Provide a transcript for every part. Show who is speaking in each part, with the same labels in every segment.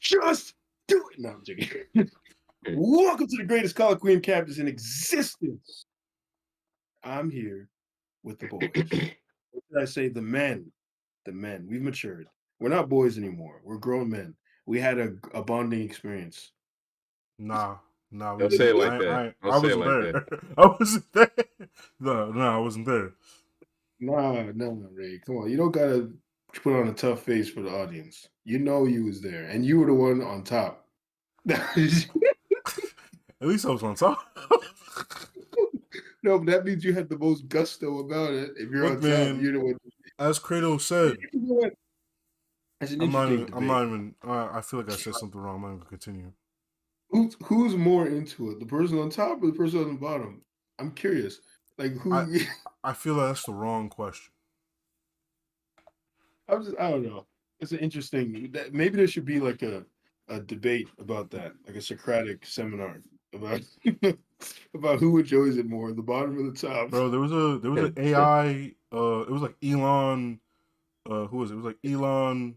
Speaker 1: Just do it. No, I'm joking. Welcome to the greatest college queen campus in existence. I'm here with the boys. What did I say? The men. The men. We've matured. We're not boys anymore. We're grown men. We had a bonding experience.
Speaker 2: Nah,
Speaker 3: Don't
Speaker 2: we
Speaker 3: say it
Speaker 2: didn't.
Speaker 3: like that. Don't
Speaker 2: I
Speaker 3: say it
Speaker 2: wasn't
Speaker 3: like
Speaker 2: there.
Speaker 3: that.
Speaker 2: I wasn't there. No, I wasn't there.
Speaker 1: Nah, Ray. Come on. You don't gotta put on a tough face for the audience. You know you was there, and you were the one on top.
Speaker 2: At least I was on top.
Speaker 1: No, but that means you had the most gusto about it. If you're
Speaker 2: Look,
Speaker 1: on top,
Speaker 2: man,
Speaker 1: you're the one.
Speaker 2: as Kratos said,
Speaker 1: You know what? That's an interesting debate.
Speaker 2: I'm not even. I feel like I said something wrong. I'm not even gonna continue.
Speaker 1: Who's more into it, the person on top or the person on the bottom? I'm curious. Like who?
Speaker 2: I feel like that's the wrong question.
Speaker 1: I don't know. It's an interesting. Maybe there should be like a debate about that, like a Socratic seminar about about who enjoys it more, the bottom or the top.
Speaker 2: Bro, there was an AI. It was like Elon. Who was it? It was like Elon,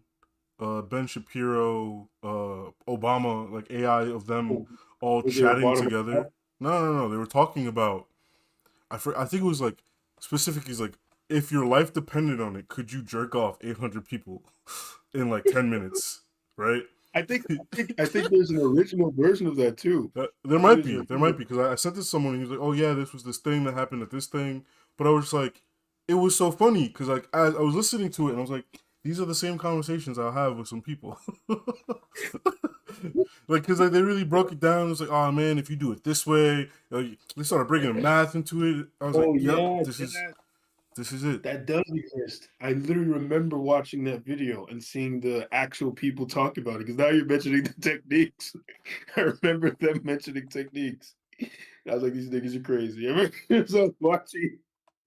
Speaker 2: Ben Shapiro, Obama, like AI of them all
Speaker 1: Was there a
Speaker 2: chatting
Speaker 1: bottom or
Speaker 2: together.
Speaker 1: top?
Speaker 2: No. They were talking about. I think it was like specific. Is like if your life depended on it, could you jerk off 800 people in like 10 minutes? Right.
Speaker 1: I think there's an original version of that too.
Speaker 2: There might be because I sent this to someone and he was like, "Oh yeah, this was this thing that happened at this thing," but I was just like, it was so funny because like as I was listening to it and I was like, these are the same conversations I'll have with some people, like because like they really broke it down. It was like, "Oh man, if you do it this way," they started bringing math into it. I was like, "Yep, this is it."
Speaker 1: That does exist. I literally remember watching that video and seeing the actual people talk about it because now you're mentioning the techniques. I remember them mentioning techniques. I was like, these niggas are crazy. I remember as I was watching,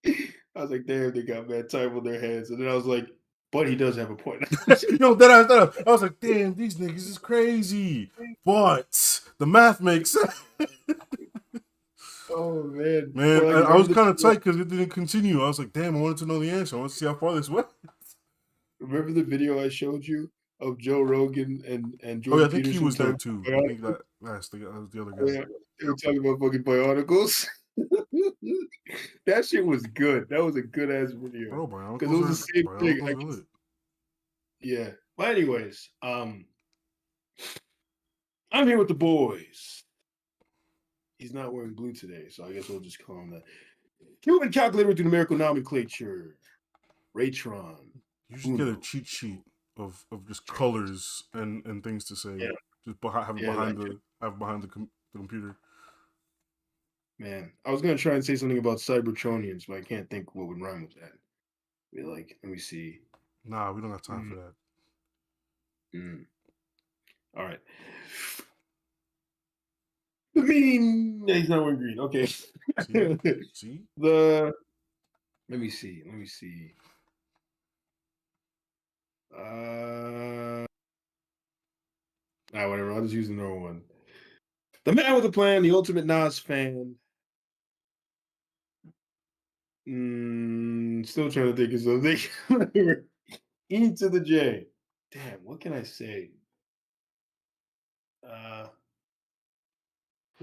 Speaker 1: I was like, damn, they got mad time on their hands. And then I was like, but he does have a point.
Speaker 2: Yo, I was like, damn, these niggas is crazy. But the math makes sense.
Speaker 1: Oh man,
Speaker 2: man,
Speaker 1: like,
Speaker 2: I was kind of tight because it didn't continue. I was like, damn, I wanted to know the answer. I wanted to see how far this went.
Speaker 1: Remember the video I showed you of Joe Rogan and Jordan
Speaker 2: Oh yeah, I think
Speaker 1: Peterson?
Speaker 2: he was there too. I think that was the other guy.
Speaker 1: Yeah, they were talking about fucking bionicles. That shit was good. That was a good ass video.
Speaker 2: Bro,
Speaker 1: Because it was the same thing.
Speaker 2: Lit.
Speaker 1: Yeah. But anyways, I'm here with the boys. He's not wearing blue today, so I guess we'll just call him that. Cuban calculator with the numerical nomenclature. Raytron.
Speaker 2: You should get a cheat sheet of just colors and things to say.
Speaker 1: Yeah.
Speaker 2: Just have behind the computer.
Speaker 1: Man, I was gonna try and say something about Cybertronians, but I can't think what would rhyme with that. Let me see.
Speaker 2: Nah, we don't have time for that.
Speaker 1: All right. The meaning. Yeah, he's not wearing green. Okay.
Speaker 2: See?
Speaker 1: Let me see. Whatever. I'll just use the normal one. The man with a plan, the ultimate Nas fan. Still trying to think of something. E to the J. Damn, what can I say?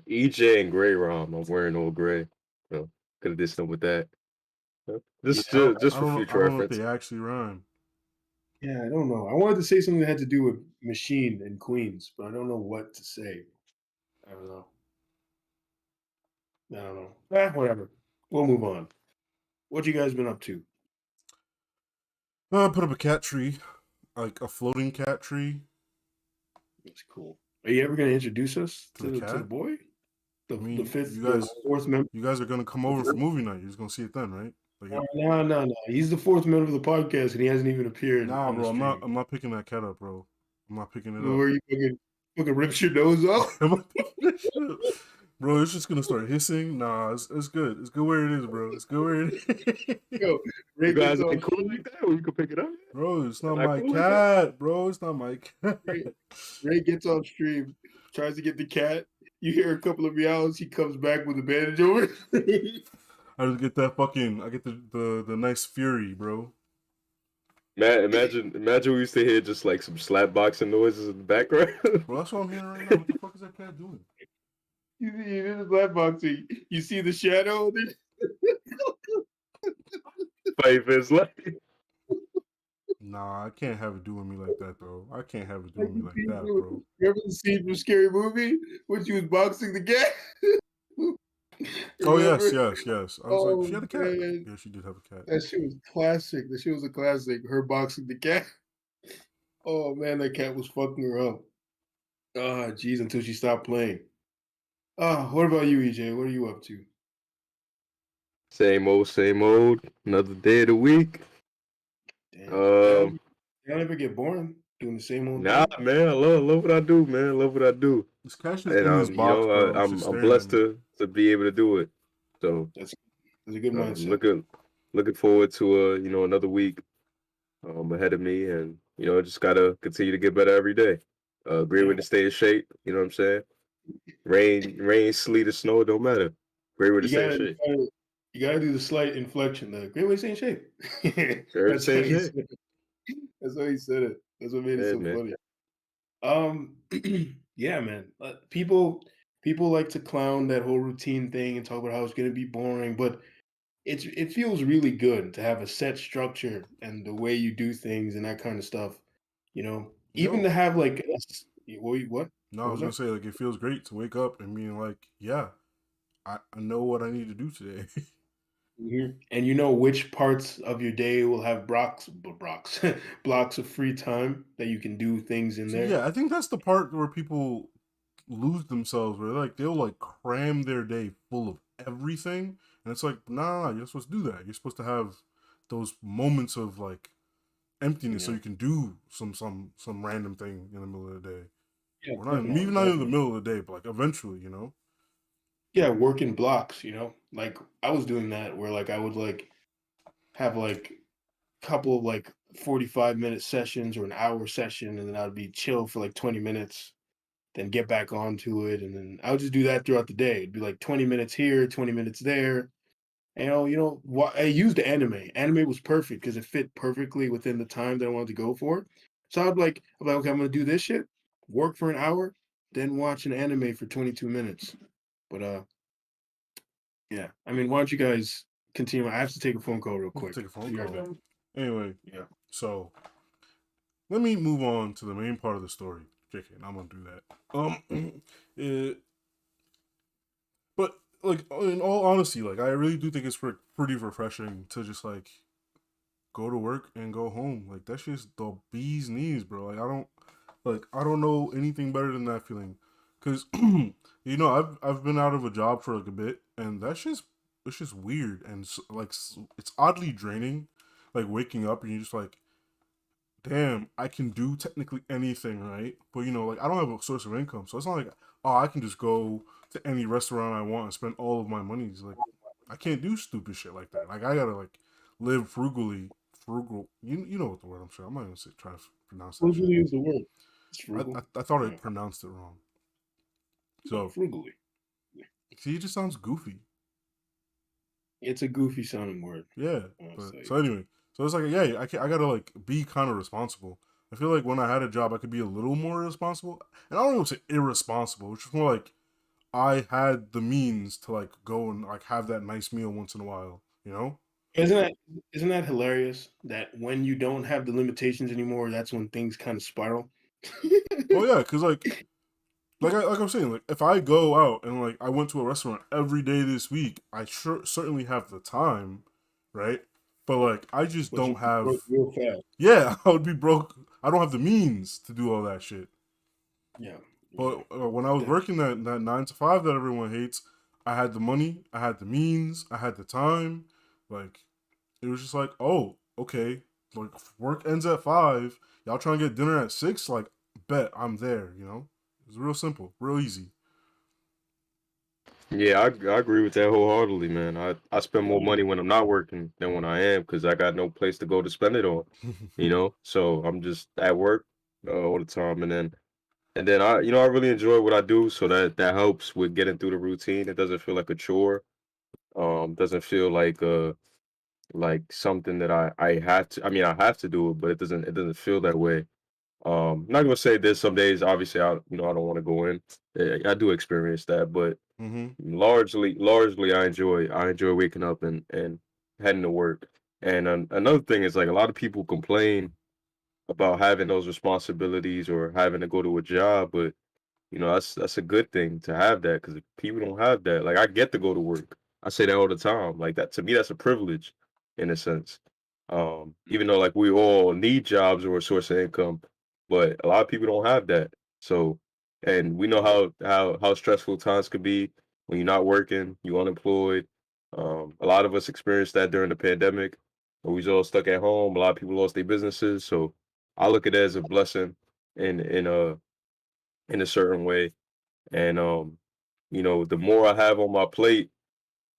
Speaker 3: EJ and Gray Rom. I'm wearing all gray. So could have did something with that. Just for future reference.
Speaker 2: I don't know if they actually rhyme.
Speaker 1: Yeah, I don't know. I wanted to say something that had to do with Machine and Queens, but I don't know what to say. I don't know. Whatever. We'll move on. What you guys been up to?
Speaker 2: I put up a cat tree, like a floating cat tree.
Speaker 1: That's cool. Are you ever going to introduce us to the boy?
Speaker 2: The fourth member. You guys are going to come over for movie night. You're just going to see it then, right?
Speaker 1: Like, no. He's the fourth member of the podcast, and he hasn't even appeared.
Speaker 2: Nah, bro. I'm not picking that cat up, bro. I'm not picking it up.
Speaker 1: Where you fucking rips your nose off?
Speaker 2: Bro, it's just gonna start hissing. Nah, it's good. It's good where it is, bro. It's good where it is.
Speaker 1: Yo,
Speaker 3: you guys ain't cool like that, or you can pick it up.
Speaker 2: Bro, it's not my cat, bro. It's not my cat.
Speaker 1: Ray gets on stream, tries to get the cat. You hear a couple of meows. He comes back with a bandage over.
Speaker 2: I just get that fucking. I get the nice fury, bro.
Speaker 3: Imagine we used to hear just like some slap boxing noises in the background.
Speaker 2: Bro, that's what I'm hearing right now. What the fuck is that cat doing?
Speaker 1: You in the black boxing. You see the shadow.
Speaker 3: Fight for his life.
Speaker 2: Nah, I can't have it doing me like that, bro. I can't have it
Speaker 1: Like
Speaker 2: doing me
Speaker 1: the
Speaker 2: like
Speaker 1: scene
Speaker 2: that, bro.
Speaker 1: remember the scene from Scary Movie when she was boxing the cat?
Speaker 2: Oh yes,
Speaker 1: Remember?
Speaker 2: yes, yes. I was like,
Speaker 1: Oh
Speaker 2: she had a cat.
Speaker 1: man,
Speaker 2: Yeah, she did have a cat.
Speaker 1: that shit was classic. That shit was a classic. Her boxing the cat. Oh man, that cat was fucking her up. Ah, jeez, until she stopped playing. Ah, what about you, EJ? What are you up to?
Speaker 3: Same old, same old. Another day of the week.
Speaker 1: Damn,
Speaker 3: Um,
Speaker 1: y'all ever get bored doing the same old
Speaker 3: nah,
Speaker 1: thing?
Speaker 3: man. I love what I do, man. I love what I do.
Speaker 2: This cat's just
Speaker 3: And
Speaker 2: in this box, bro. It's just
Speaker 3: I'm
Speaker 2: staring at
Speaker 3: blessed
Speaker 2: me.
Speaker 3: to be able to do it. So
Speaker 1: That's a good
Speaker 3: I'm
Speaker 1: mindset.
Speaker 3: looking forward to another week ahead of me, and just gotta continue to get better every day. Great way
Speaker 1: Yeah,
Speaker 3: to stay in shape. You know what I'm saying? Rain, sleet, or snow, don't matter. Great way to
Speaker 1: you
Speaker 3: stay in
Speaker 1: gotta, you
Speaker 3: shape.
Speaker 1: gotta, you gotta do the slight inflection. The great way to stay in shape.
Speaker 3: Great way to
Speaker 1: That's
Speaker 3: stay
Speaker 1: how
Speaker 3: in
Speaker 1: he
Speaker 3: shape.
Speaker 1: said it. That's how he said it. That's what made it
Speaker 3: Yeah,
Speaker 1: so
Speaker 3: man.
Speaker 1: funny. Um, yeah, man. People like to clown that whole routine thing and talk about how it's gonna be boring, but it feels really good to have a set structure and the way you do things and that kind of stuff. Even
Speaker 2: Yo,
Speaker 1: to have like what?
Speaker 2: no, I
Speaker 1: What
Speaker 2: was
Speaker 1: was
Speaker 2: gonna
Speaker 1: that?
Speaker 2: say like it feels great to wake up and being like, yeah, I know what I need to do today.
Speaker 1: And you know which parts of your day will have blocks of free time that you can do things in
Speaker 2: So
Speaker 1: there.
Speaker 2: yeah, I think that's the part where people lose themselves, where like they'll like cram their day full of everything, and it's like, nah, you're supposed to do that. You're supposed to have those moments of like emptiness, so
Speaker 1: Yeah,
Speaker 2: you can do some random thing in the middle of the day,
Speaker 1: yeah,
Speaker 2: or not
Speaker 1: definitely,
Speaker 2: even not in the
Speaker 1: definitely.
Speaker 2: middle of the day, but like eventually, you know.
Speaker 1: Yeah, working blocks. Like I was doing that where like I would like have like couple of like 45-minute sessions or an hour session, and then I'd be chill for like 20 minutes, then get back onto it, and then I would just do that throughout the day. It'd be like 20 minutes here, 20 minutes there. And, I used the anime. Anime was perfect because it fit perfectly within the time that I wanted to go for. So I'm like, okay, I'm gonna do this shit, work for an hour, then watch an anime for 22 minutes. But yeah. I mean, why don't you guys continue? I have to take a phone call real
Speaker 2: We can
Speaker 1: quick.
Speaker 2: take a phone
Speaker 1: Be right
Speaker 2: call.
Speaker 1: back.
Speaker 2: Anyway,
Speaker 1: Yeah.
Speaker 2: so let me move on to the main part of the story. JK, I'm gonna do that. it, but like in all honesty, like I really do think it's pretty refreshing to just like go to work and go home. Like that's just the bee's knees, bro. I don't know anything better than that feeling. Cause I've been out of a job for like a bit, and it's just weird and it's oddly draining. Like waking up and you're just like, damn, I can do technically anything, right? But like I don't have a source of income, so it's not like, oh, I can just go to any restaurant I want and spend all of my money. It's like I can't do stupid shit like that. Like I gotta like live frugally, frugal. You know what the word I'm saying. I'm not even trying to pronounce that shit.
Speaker 1: Frugally is the word. It's
Speaker 2: I,
Speaker 1: frugal.
Speaker 2: I thought I
Speaker 1: Yeah.
Speaker 2: pronounced it wrong.
Speaker 1: No,
Speaker 2: So
Speaker 1: frugally.
Speaker 2: see, it just sounds goofy.
Speaker 1: It's a goofy sounding word.
Speaker 2: Yeah,
Speaker 1: I'll
Speaker 2: but
Speaker 1: say.
Speaker 2: so anyway, so it's like yeah, I gotta like be kind of responsible. I feel like when I had a job, I could be a little more responsible, and I don't even say irresponsible. It's just more like I had the means to like go and like have that nice meal once in a while. You know?
Speaker 1: Isn't that isn't that hilarious that when you don't have the limitations anymore, that's when things kind of spiral?
Speaker 2: Oh yeah, because like I'm saying, like if I go out and like I went to a restaurant every day this week, I certainly have the time, right? But like I just
Speaker 1: But you
Speaker 2: don't have.
Speaker 1: broke real fast.
Speaker 2: Yeah, I would be broke. I don't have the means to do all that shit.
Speaker 1: Yeah, yeah.
Speaker 2: But when I was
Speaker 1: That-
Speaker 2: working that 9 to 5 that everyone hates, I had the money, I had the means, I had the time. Like it was just like, oh, okay. Like work ends at 5. Y'all trying to get dinner at 6? Like, bet I'm there. It's real simple, real easy.
Speaker 3: Yeah, I agree with that wholeheartedly, man. I spend more
Speaker 1: yeah.
Speaker 3: money when I'm not working than when I am because I got no place to go to spend it on, So I'm just at work all the time, and then I really enjoy what I do, so that helps with getting through the routine. It doesn't feel like a chore. Doesn't feel like like something that I have to. I mean, I have to do it, but it doesn't feel that way. I'm not gonna say there's some days, obviously, I don't want to go in. I do experience that, but
Speaker 2: Mm-hmm.
Speaker 3: largely, I enjoy waking up and heading to work. And another thing is like a lot of people complain about having those responsibilities or having to go to a job, but that's a good thing to have that because people don't have that. Like I get to go to work. I say that all the time. Like that to me, that's a privilege in a sense. Even though like we all need jobs or a source of income, but a lot of people don't have that. So, and we know how stressful times could be when you're not working, you're unemployed. A lot of us experienced that during the pandemic, where we was all stuck at home. A lot of people lost their businesses. So, I look at it as a blessing in in a in a certain way. And the more I have on my plate,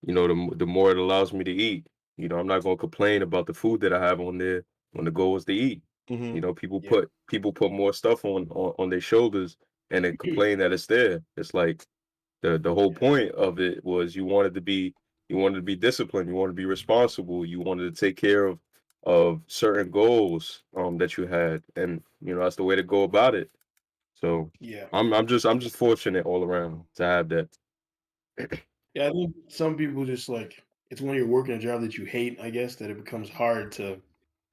Speaker 3: the more it allows me to eat. I'm not gonna complain about the food that I have on there when the goal is to eat.
Speaker 2: Mm-hmm.
Speaker 3: People
Speaker 1: Yeah.
Speaker 3: put more stuff on their shoulders and then complain that it's there. It's like the whole
Speaker 1: Yeah.
Speaker 3: point of it was you wanted to be disciplined, you wanted to be responsible, you wanted to take care of certain goals that you had, and that's the way to go about it. So
Speaker 1: Yeah.
Speaker 3: I'm just fortunate all around to have that.
Speaker 1: Yeah, I think some people just like it's when you're working a job that you hate, I guess, that it becomes hard to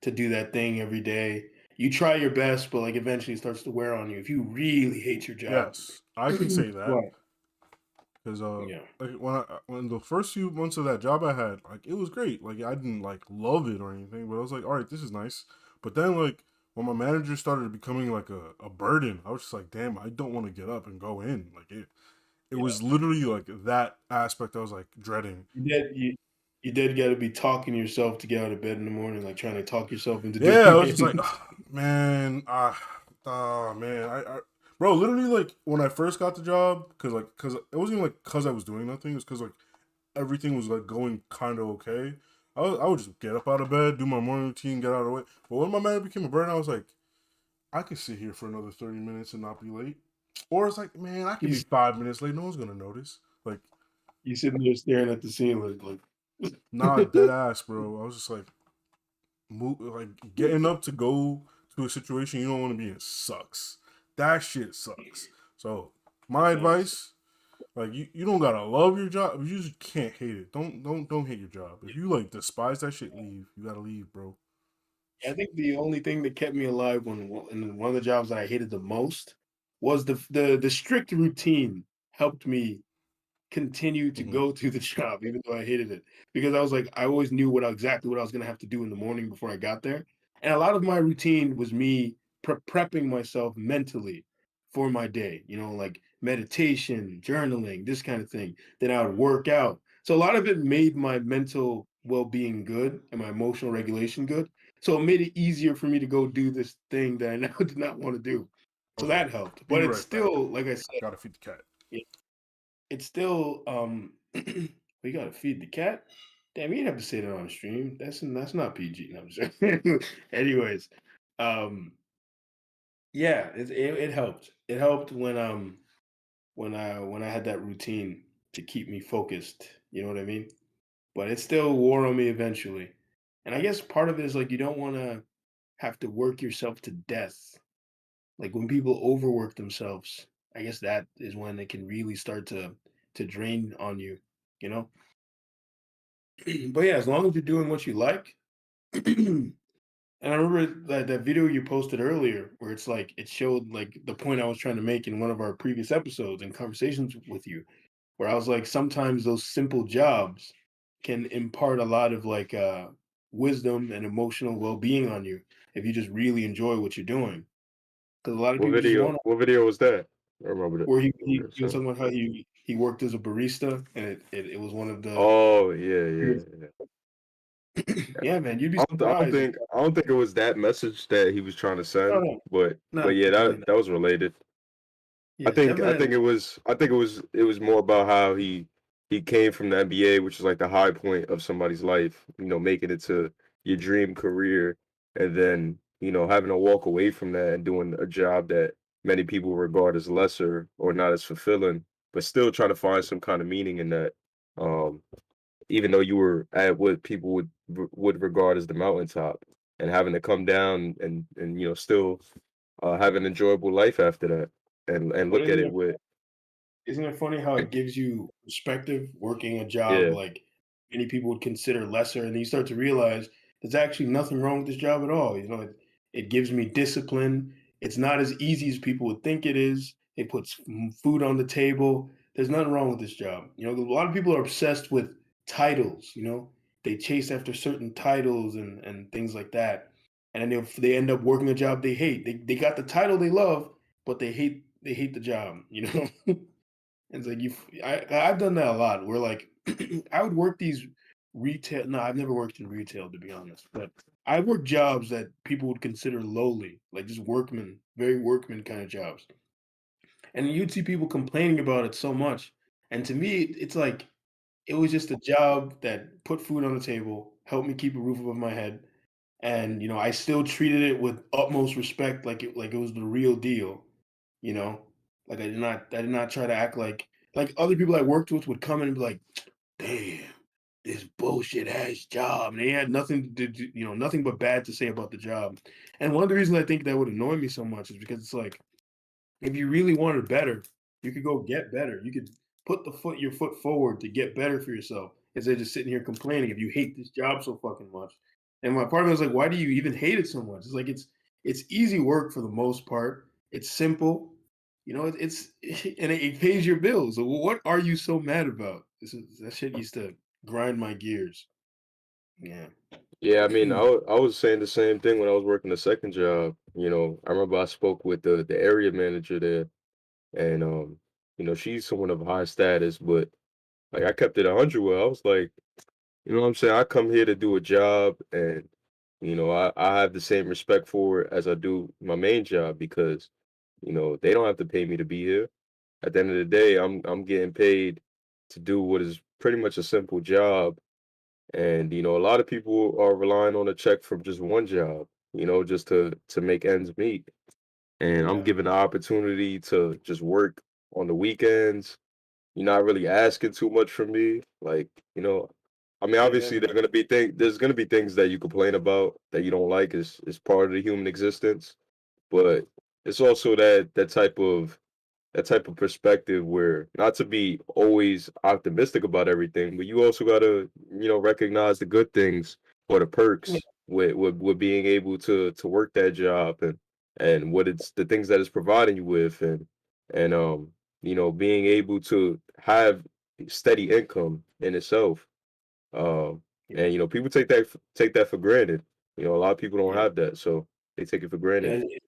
Speaker 1: do that thing every day. You try your best, but like eventually it starts to wear on you if you really hate your job.
Speaker 2: Yes, I can say that
Speaker 1: Right.
Speaker 2: because
Speaker 1: Yeah.
Speaker 2: like when the first few months of that job I had, like it was great. Like I didn't like love it or anything, but I was like, all right, this is nice. But then like when my manager started becoming like a burden, I was just like, damn, I don't want to get up and go in. Like it
Speaker 1: Yeah.
Speaker 2: was literally like that aspect I was like dreading.
Speaker 1: You did gotta be talking to yourself to get out of bed in the morning, like trying to talk yourself into doing
Speaker 2: Yeah, I was just like,
Speaker 1: things.
Speaker 2: man, man, bro, literally like when I first got the job, cause it wasn't even like cause I was doing nothing, it was cause like everything was like going kind of okay. I would just get up out of bed, do my morning routine, get out of the way. But when my man became a burden, I was like, I could sit here for another 30 minutes and not be late. Or it's like, man, I could
Speaker 1: You
Speaker 2: be 5 minutes late. No one's gonna notice. Like,
Speaker 1: you sitting there staring at the ceiling like
Speaker 2: nah, dead ass, bro. I was just like, like getting up to go to a situation you don't want to be in sucks. That shit sucks. So my
Speaker 1: Yes.
Speaker 2: advice, like you don't gotta love your job, you just can't hate it. Don't hate your job. If you like despise that shit, leave. You gotta leave, bro.
Speaker 1: I think the only thing that kept me alive in one of the jobs that I hated the most was the strict routine helped me continue to
Speaker 2: Mm-hmm.
Speaker 1: go to the job even though I hated it because I was like I always knew exactly what I was going to have to do in the morning before I got there. And a lot of my routine was me prepping myself mentally for my day, like meditation, journaling, this kind of thing. Then I would work out. So a lot of it made my mental well-being good and my emotional regulation good. So it made it easier for me to go do this thing that I now did not want to do. So
Speaker 2: Okay.
Speaker 1: that helped.
Speaker 2: Be
Speaker 1: But it's
Speaker 2: right back.
Speaker 1: still, like I said,
Speaker 2: Gotta feed the cat.
Speaker 1: it's still we gotta feed the cat. Damn, you didn't have to say that on stream. That's not PG. No, I'm just saying. Anyways, um, yeah, it helped. It helped when I had that routine to keep me focused. You know what I mean? But it still wore on me eventually. And I guess part of it is like you don't want to have to work yourself to death. Like when people overwork themselves, I guess that is when it can really start to drain on you. You know. But yeah, as long as you're doing what you like. And I remember that video you posted earlier where it's like it showed like the point I was trying to make in one of our previous episodes and conversations with you, where I was like, sometimes those simple jobs can impart a lot of like wisdom and emotional well-being on you if you just really enjoy what you're doing. Because a lot of
Speaker 3: What
Speaker 1: people just
Speaker 3: video?
Speaker 1: want to
Speaker 3: What video was that? I remember that.
Speaker 1: where he,
Speaker 3: I
Speaker 1: he,
Speaker 3: remember that
Speaker 1: he was
Speaker 3: song.
Speaker 1: talking about how he worked as a barista and it was one of the
Speaker 3: Oh yeah, yeah, yeah. Yeah.
Speaker 1: yeah, man, you'd be
Speaker 3: I don't
Speaker 1: surprised.
Speaker 3: think I don't think it was that message that he was trying to
Speaker 1: No,
Speaker 3: send,
Speaker 1: no,
Speaker 3: but
Speaker 1: no,
Speaker 3: yeah,
Speaker 1: definitely
Speaker 3: that
Speaker 1: not.
Speaker 3: that was related. I
Speaker 1: Yeah,
Speaker 3: think I think
Speaker 1: definitely.
Speaker 3: it was more about how he came from the NBA, which is like the high point of somebody's life, making it to your dream career, and then having to walk away from that and doing a job that many people regard as lesser or not as fulfilling, but still trying to find some kind of meaning in that. Um, even though you were at what people would regard as the mountaintop, and having to come down and still have an enjoyable life after that, and
Speaker 1: But
Speaker 3: look at it with
Speaker 1: isn't it funny how it gives you perspective working a job
Speaker 3: yeah,
Speaker 1: like many people would consider lesser, and then you start to realize there's actually nothing wrong with this job at all. It gives me discipline. It's not as easy as people would think it is. It puts food on the table. There's nothing wrong with this job. A lot of people are obsessed with titles. They chase after certain titles and things like that, and then they end up working a job they hate. They got the title they love, but they hate the job. It's like I've done that a lot. Where like I would work these retail. No, I've never worked in retail to be honest, but I worked jobs that people would consider lowly, like just workman, very workman kind of jobs. And you'd see people complaining about it so much. And to me, it's like it was just a job that put food on the table, helped me keep a roof above my head, and I still treated it with utmost respect, like it was the real deal. You know, like I did not try to act like other people I worked with would come in and be like, "Damn, this bullshit ass job." And they had nothing to do, nothing but bad to say about the job. And one of the reasons I think that would annoy me so much is because it's like if you really wanted better, you could go get better. You could put your foot forward to get better for yourself instead of just sitting here complaining if you hate this job so fucking much. And my partner was like, "Why do you even hate it so much?" It's like it's easy work for the most part. It's simple, it's and it pays your bills. So what are you so mad about? That shit used to grind my gears. Yeah.
Speaker 3: yeah. I mean, I was saying the same thing when I was working the second job. I remember I spoke with the area manager there, and she's someone of high status, but like I kept it 100 with her. I was like, you know what I'm saying? I come here to do a job, and I have the same respect for it as I do my main job, because they don't have to pay me to be here. At the end of the day, I'm getting paid to do what is pretty much a simple job, and a lot of people are relying on a check from just one job, just to make ends meet. And I'm
Speaker 1: Yeah.
Speaker 3: given the opportunity to just work on the weekends. You're not really asking too much from me. Like, I mean, obviously
Speaker 1: Yeah.
Speaker 3: there's gonna be things that you complain about that you don't like, is part of the human existence. But it's also that type of perspective where, not to be always optimistic about everything, but you also gotta, recognize the good things or the
Speaker 1: Yeah.
Speaker 3: perks with being able to work that job, and what it's the things that it's providing you with, and being able to have steady income in itself. Um
Speaker 1: Yeah.
Speaker 3: and people take that for granted. A lot of people don't
Speaker 1: Yeah.
Speaker 3: have that, so they take it for granted.
Speaker 1: Yeah.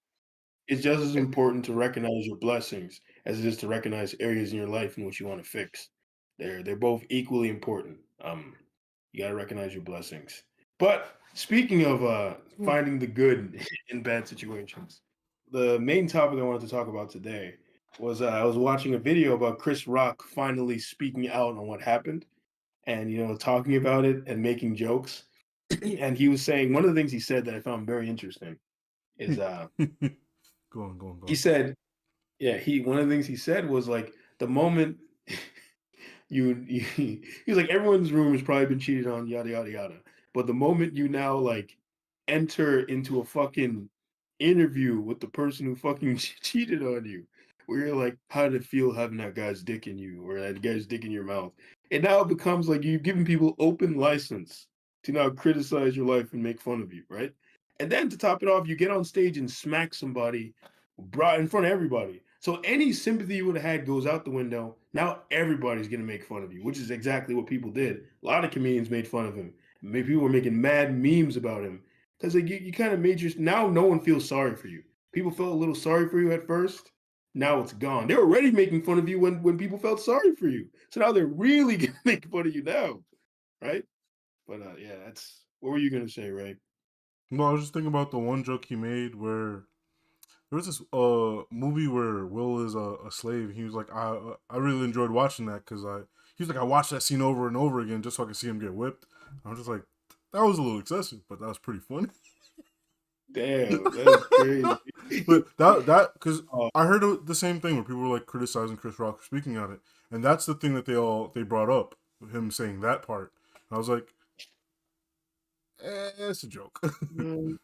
Speaker 1: It's just as important to recognize your blessings as it is to recognize areas in your life in which you want to fix. They're both equally important. You got to recognize your blessings. But speaking of finding the good in bad situations, the main topic I wanted to talk about today was I was watching a video about Chris Rock finally speaking out on what happened and talking about it and making jokes. And he was saying one of the things he said that I found very interesting is
Speaker 2: Go on, go on, go
Speaker 1: he
Speaker 2: on.
Speaker 1: said yeah, he one of the things he said was like the moment he was like everyone's room has probably been cheated on, yada yada yada. But the moment you now like enter into a fucking interview with the person who fucking cheated on you, where you're like, how did it feel having that guy's dick in you or that guy's dick in your mouth? It now becomes like you've given people open license to now criticize your life and make fun of you, right? And then to top it off, you get on stage and smack somebody brought in front of everybody. So any sympathy you would have had goes out the window. Now everybody's gonna make fun of you, which is exactly what people did. A lot of comedians made fun of him. Maybe people were making mad memes about him because like you kind of made your now no one feels sorry for you. People felt a little sorry for you at first. Now it's gone. They were already making fun of you when people felt sorry for you. So now they're really gonna make fun of you now, right? But yeah, that's what were you gonna say, Ray?
Speaker 2: No, I was just thinking about the one joke he made where there was this movie where Will is a slave. He was like, I really enjoyed watching that because he was like, I watched that scene over and over again just so I could see him get whipped. I was just like, that was a little excessive, but that was pretty funny.
Speaker 1: Damn, that's crazy.
Speaker 2: But that because
Speaker 1: Oh,
Speaker 2: I heard the same thing where people were like criticizing Chris Rock for speaking on it, and that's the thing that they brought up, him saying that part. I was like, it's a joke.
Speaker 1: Man,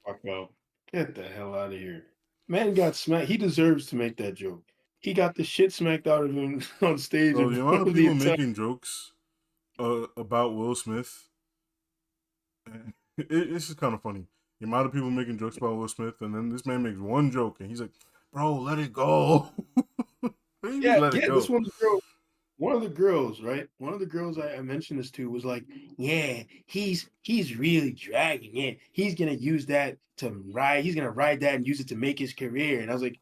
Speaker 1: fuck out. Get the hell out of here. Man got smacked. He deserves to make that joke. He got the shit smacked out of him on stage
Speaker 2: Bro,
Speaker 1: in
Speaker 2: the amount
Speaker 1: front
Speaker 2: of
Speaker 1: of the
Speaker 2: people
Speaker 1: entire.
Speaker 2: making jokes about Will Smith, it's just kind of funny. The amount of people making jokes about Will Smith, and then this man makes one joke, and he's like, "Bro, let it go." What do you mean,
Speaker 1: Yeah,
Speaker 2: let it
Speaker 1: yeah. This
Speaker 2: go?
Speaker 1: one's girl. One of the girls, right? One of the girls I mentioned this to was like, "Yeah, he's really dragging it. He's gonna use that to ride. He's gonna ride that and use it to make his career." And I was like,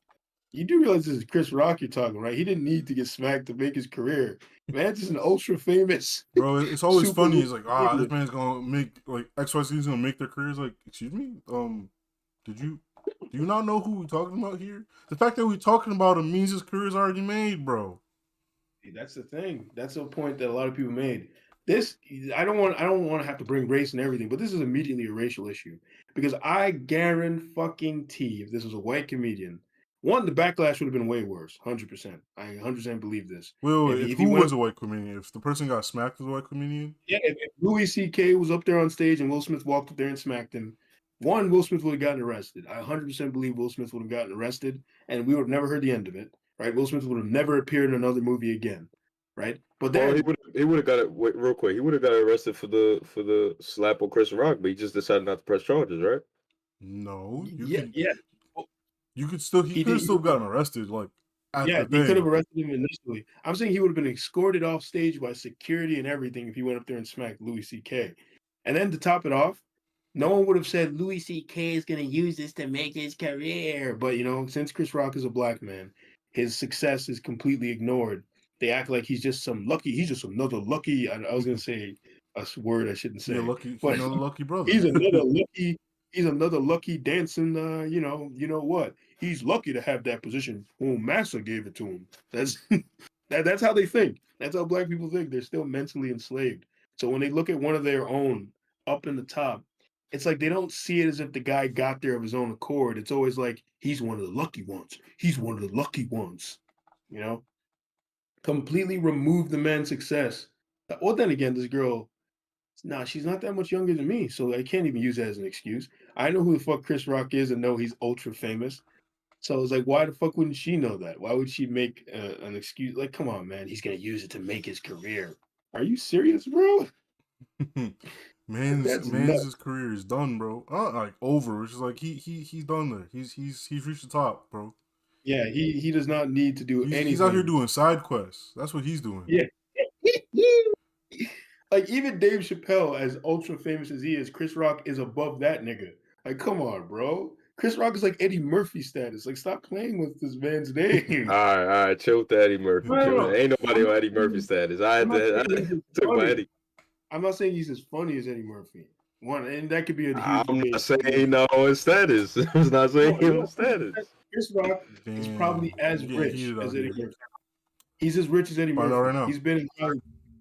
Speaker 1: "You do realize this is Chris Rock you're talking, right? He didn't need to get smacked to make his career. Man's just an ultra famous,
Speaker 2: Bro, it's always
Speaker 1: super
Speaker 2: funny.
Speaker 1: rich
Speaker 2: It's like, this
Speaker 1: comedian.
Speaker 2: man's gonna make like XYZ is gonna make their careers. Like, excuse me, do you not know who we're talking about here? The fact that we're talking about him means his career's already made, bro.
Speaker 1: That's the thing. That's a point that a lot of people made. This I don't want to have to bring race and everything, but this is immediately a racial issue because I guarantee if this was a white comedian, one the backlash would have been way worse. 100%. I 100% believe this.
Speaker 2: Wait,
Speaker 1: If he,
Speaker 2: if
Speaker 1: if he
Speaker 2: who
Speaker 1: went
Speaker 2: was a white comedian? If the person got smacked as a white comedian?
Speaker 1: yeah, if Louis C.K. was up there on stage and Will Smith walked up there and smacked him, one, Will Smith would have gotten arrested. I 100% believe Will Smith would have gotten arrested, and we would have never heard the end of it, right? Will Smith would have never appeared in another movie again, right? But
Speaker 3: Well,
Speaker 1: then,
Speaker 3: he would have got it wait, real quick. He would have got arrested for the slap on Chris Rock, but he just decided not to press charges, right?
Speaker 2: No,
Speaker 1: yeah, yeah, well,
Speaker 2: you could still he
Speaker 1: he
Speaker 2: could
Speaker 1: did.
Speaker 2: have still gotten arrested like at
Speaker 1: Yeah,
Speaker 2: the
Speaker 1: they could have
Speaker 2: thing.
Speaker 1: arrested him initially. I'm saying he would have been escorted off stage by security and everything if he went up there and smacked Louis C.K. And then to top it off, no one would have said Louis C.K. is going to use this to make his career. But, since Chris Rock is a black man, his success is completely ignored. They act like he's just he's just another lucky, I was going to say a word I shouldn't say,
Speaker 2: He
Speaker 1: but
Speaker 2: another lucky brother.
Speaker 1: he's another lucky, he's another lucky dancing, you know what? He's lucky to have that position. Well, Massa gave it to him. That's that's how they think. That's how black people think. They're still mentally enslaved. So when they look at one of their own up in the top, it's like they don't see it as if the guy got there of his own accord. It's always like he's one of the lucky ones. He's one of the lucky ones. You know, completely remove the man's success. Well, then again, this girl, nah, she's not that much younger than me, so I can't even use that as an excuse. I know who the fuck Chris Rock is and know he's ultra famous. So it's like, why the fuck wouldn't she know that? Why would she make an excuse? Like, come on, man, he's gonna use it to make his career. Are you serious, bro? That's nuts.
Speaker 2: Man's career is done, bro. Like over. It's just like he's done there. He's reached the top, bro.
Speaker 1: Yeah, he does not need to do
Speaker 2: He's out here
Speaker 1: anything.
Speaker 2: doing side quests. That's what he's doing.
Speaker 1: Yeah. Like even Dave Chappelle, as ultra famous as he is, Chris Rock is above that nigga. Like, come on, bro. Chris Rock is like Eddie Murphy status. Like, stop playing with this man's name.
Speaker 3: All right, chill with the Eddie Murphy.
Speaker 1: No, no,
Speaker 3: Chill.
Speaker 1: no.
Speaker 3: Ain't nobody
Speaker 1: I'm
Speaker 3: on
Speaker 1: not
Speaker 3: Eddie Murphy
Speaker 1: saying,
Speaker 3: status.
Speaker 1: I'm not
Speaker 3: I
Speaker 1: saying he's as
Speaker 3: took my
Speaker 1: funny.
Speaker 3: Eddie.
Speaker 1: I'm not saying he's as funny as Eddie Murphy. One, and that could be a huge
Speaker 3: I'm not
Speaker 1: debate.
Speaker 3: saying no on status. I'm not saying him on status.
Speaker 1: Chris Rock is probably
Speaker 2: Damn,
Speaker 1: as
Speaker 2: you getting
Speaker 1: rich
Speaker 2: heated out
Speaker 1: as Eddie
Speaker 2: here.
Speaker 1: Murphy. He's as rich as Eddie
Speaker 2: Find out right
Speaker 1: Murphy.
Speaker 2: now.
Speaker 1: He's been in probably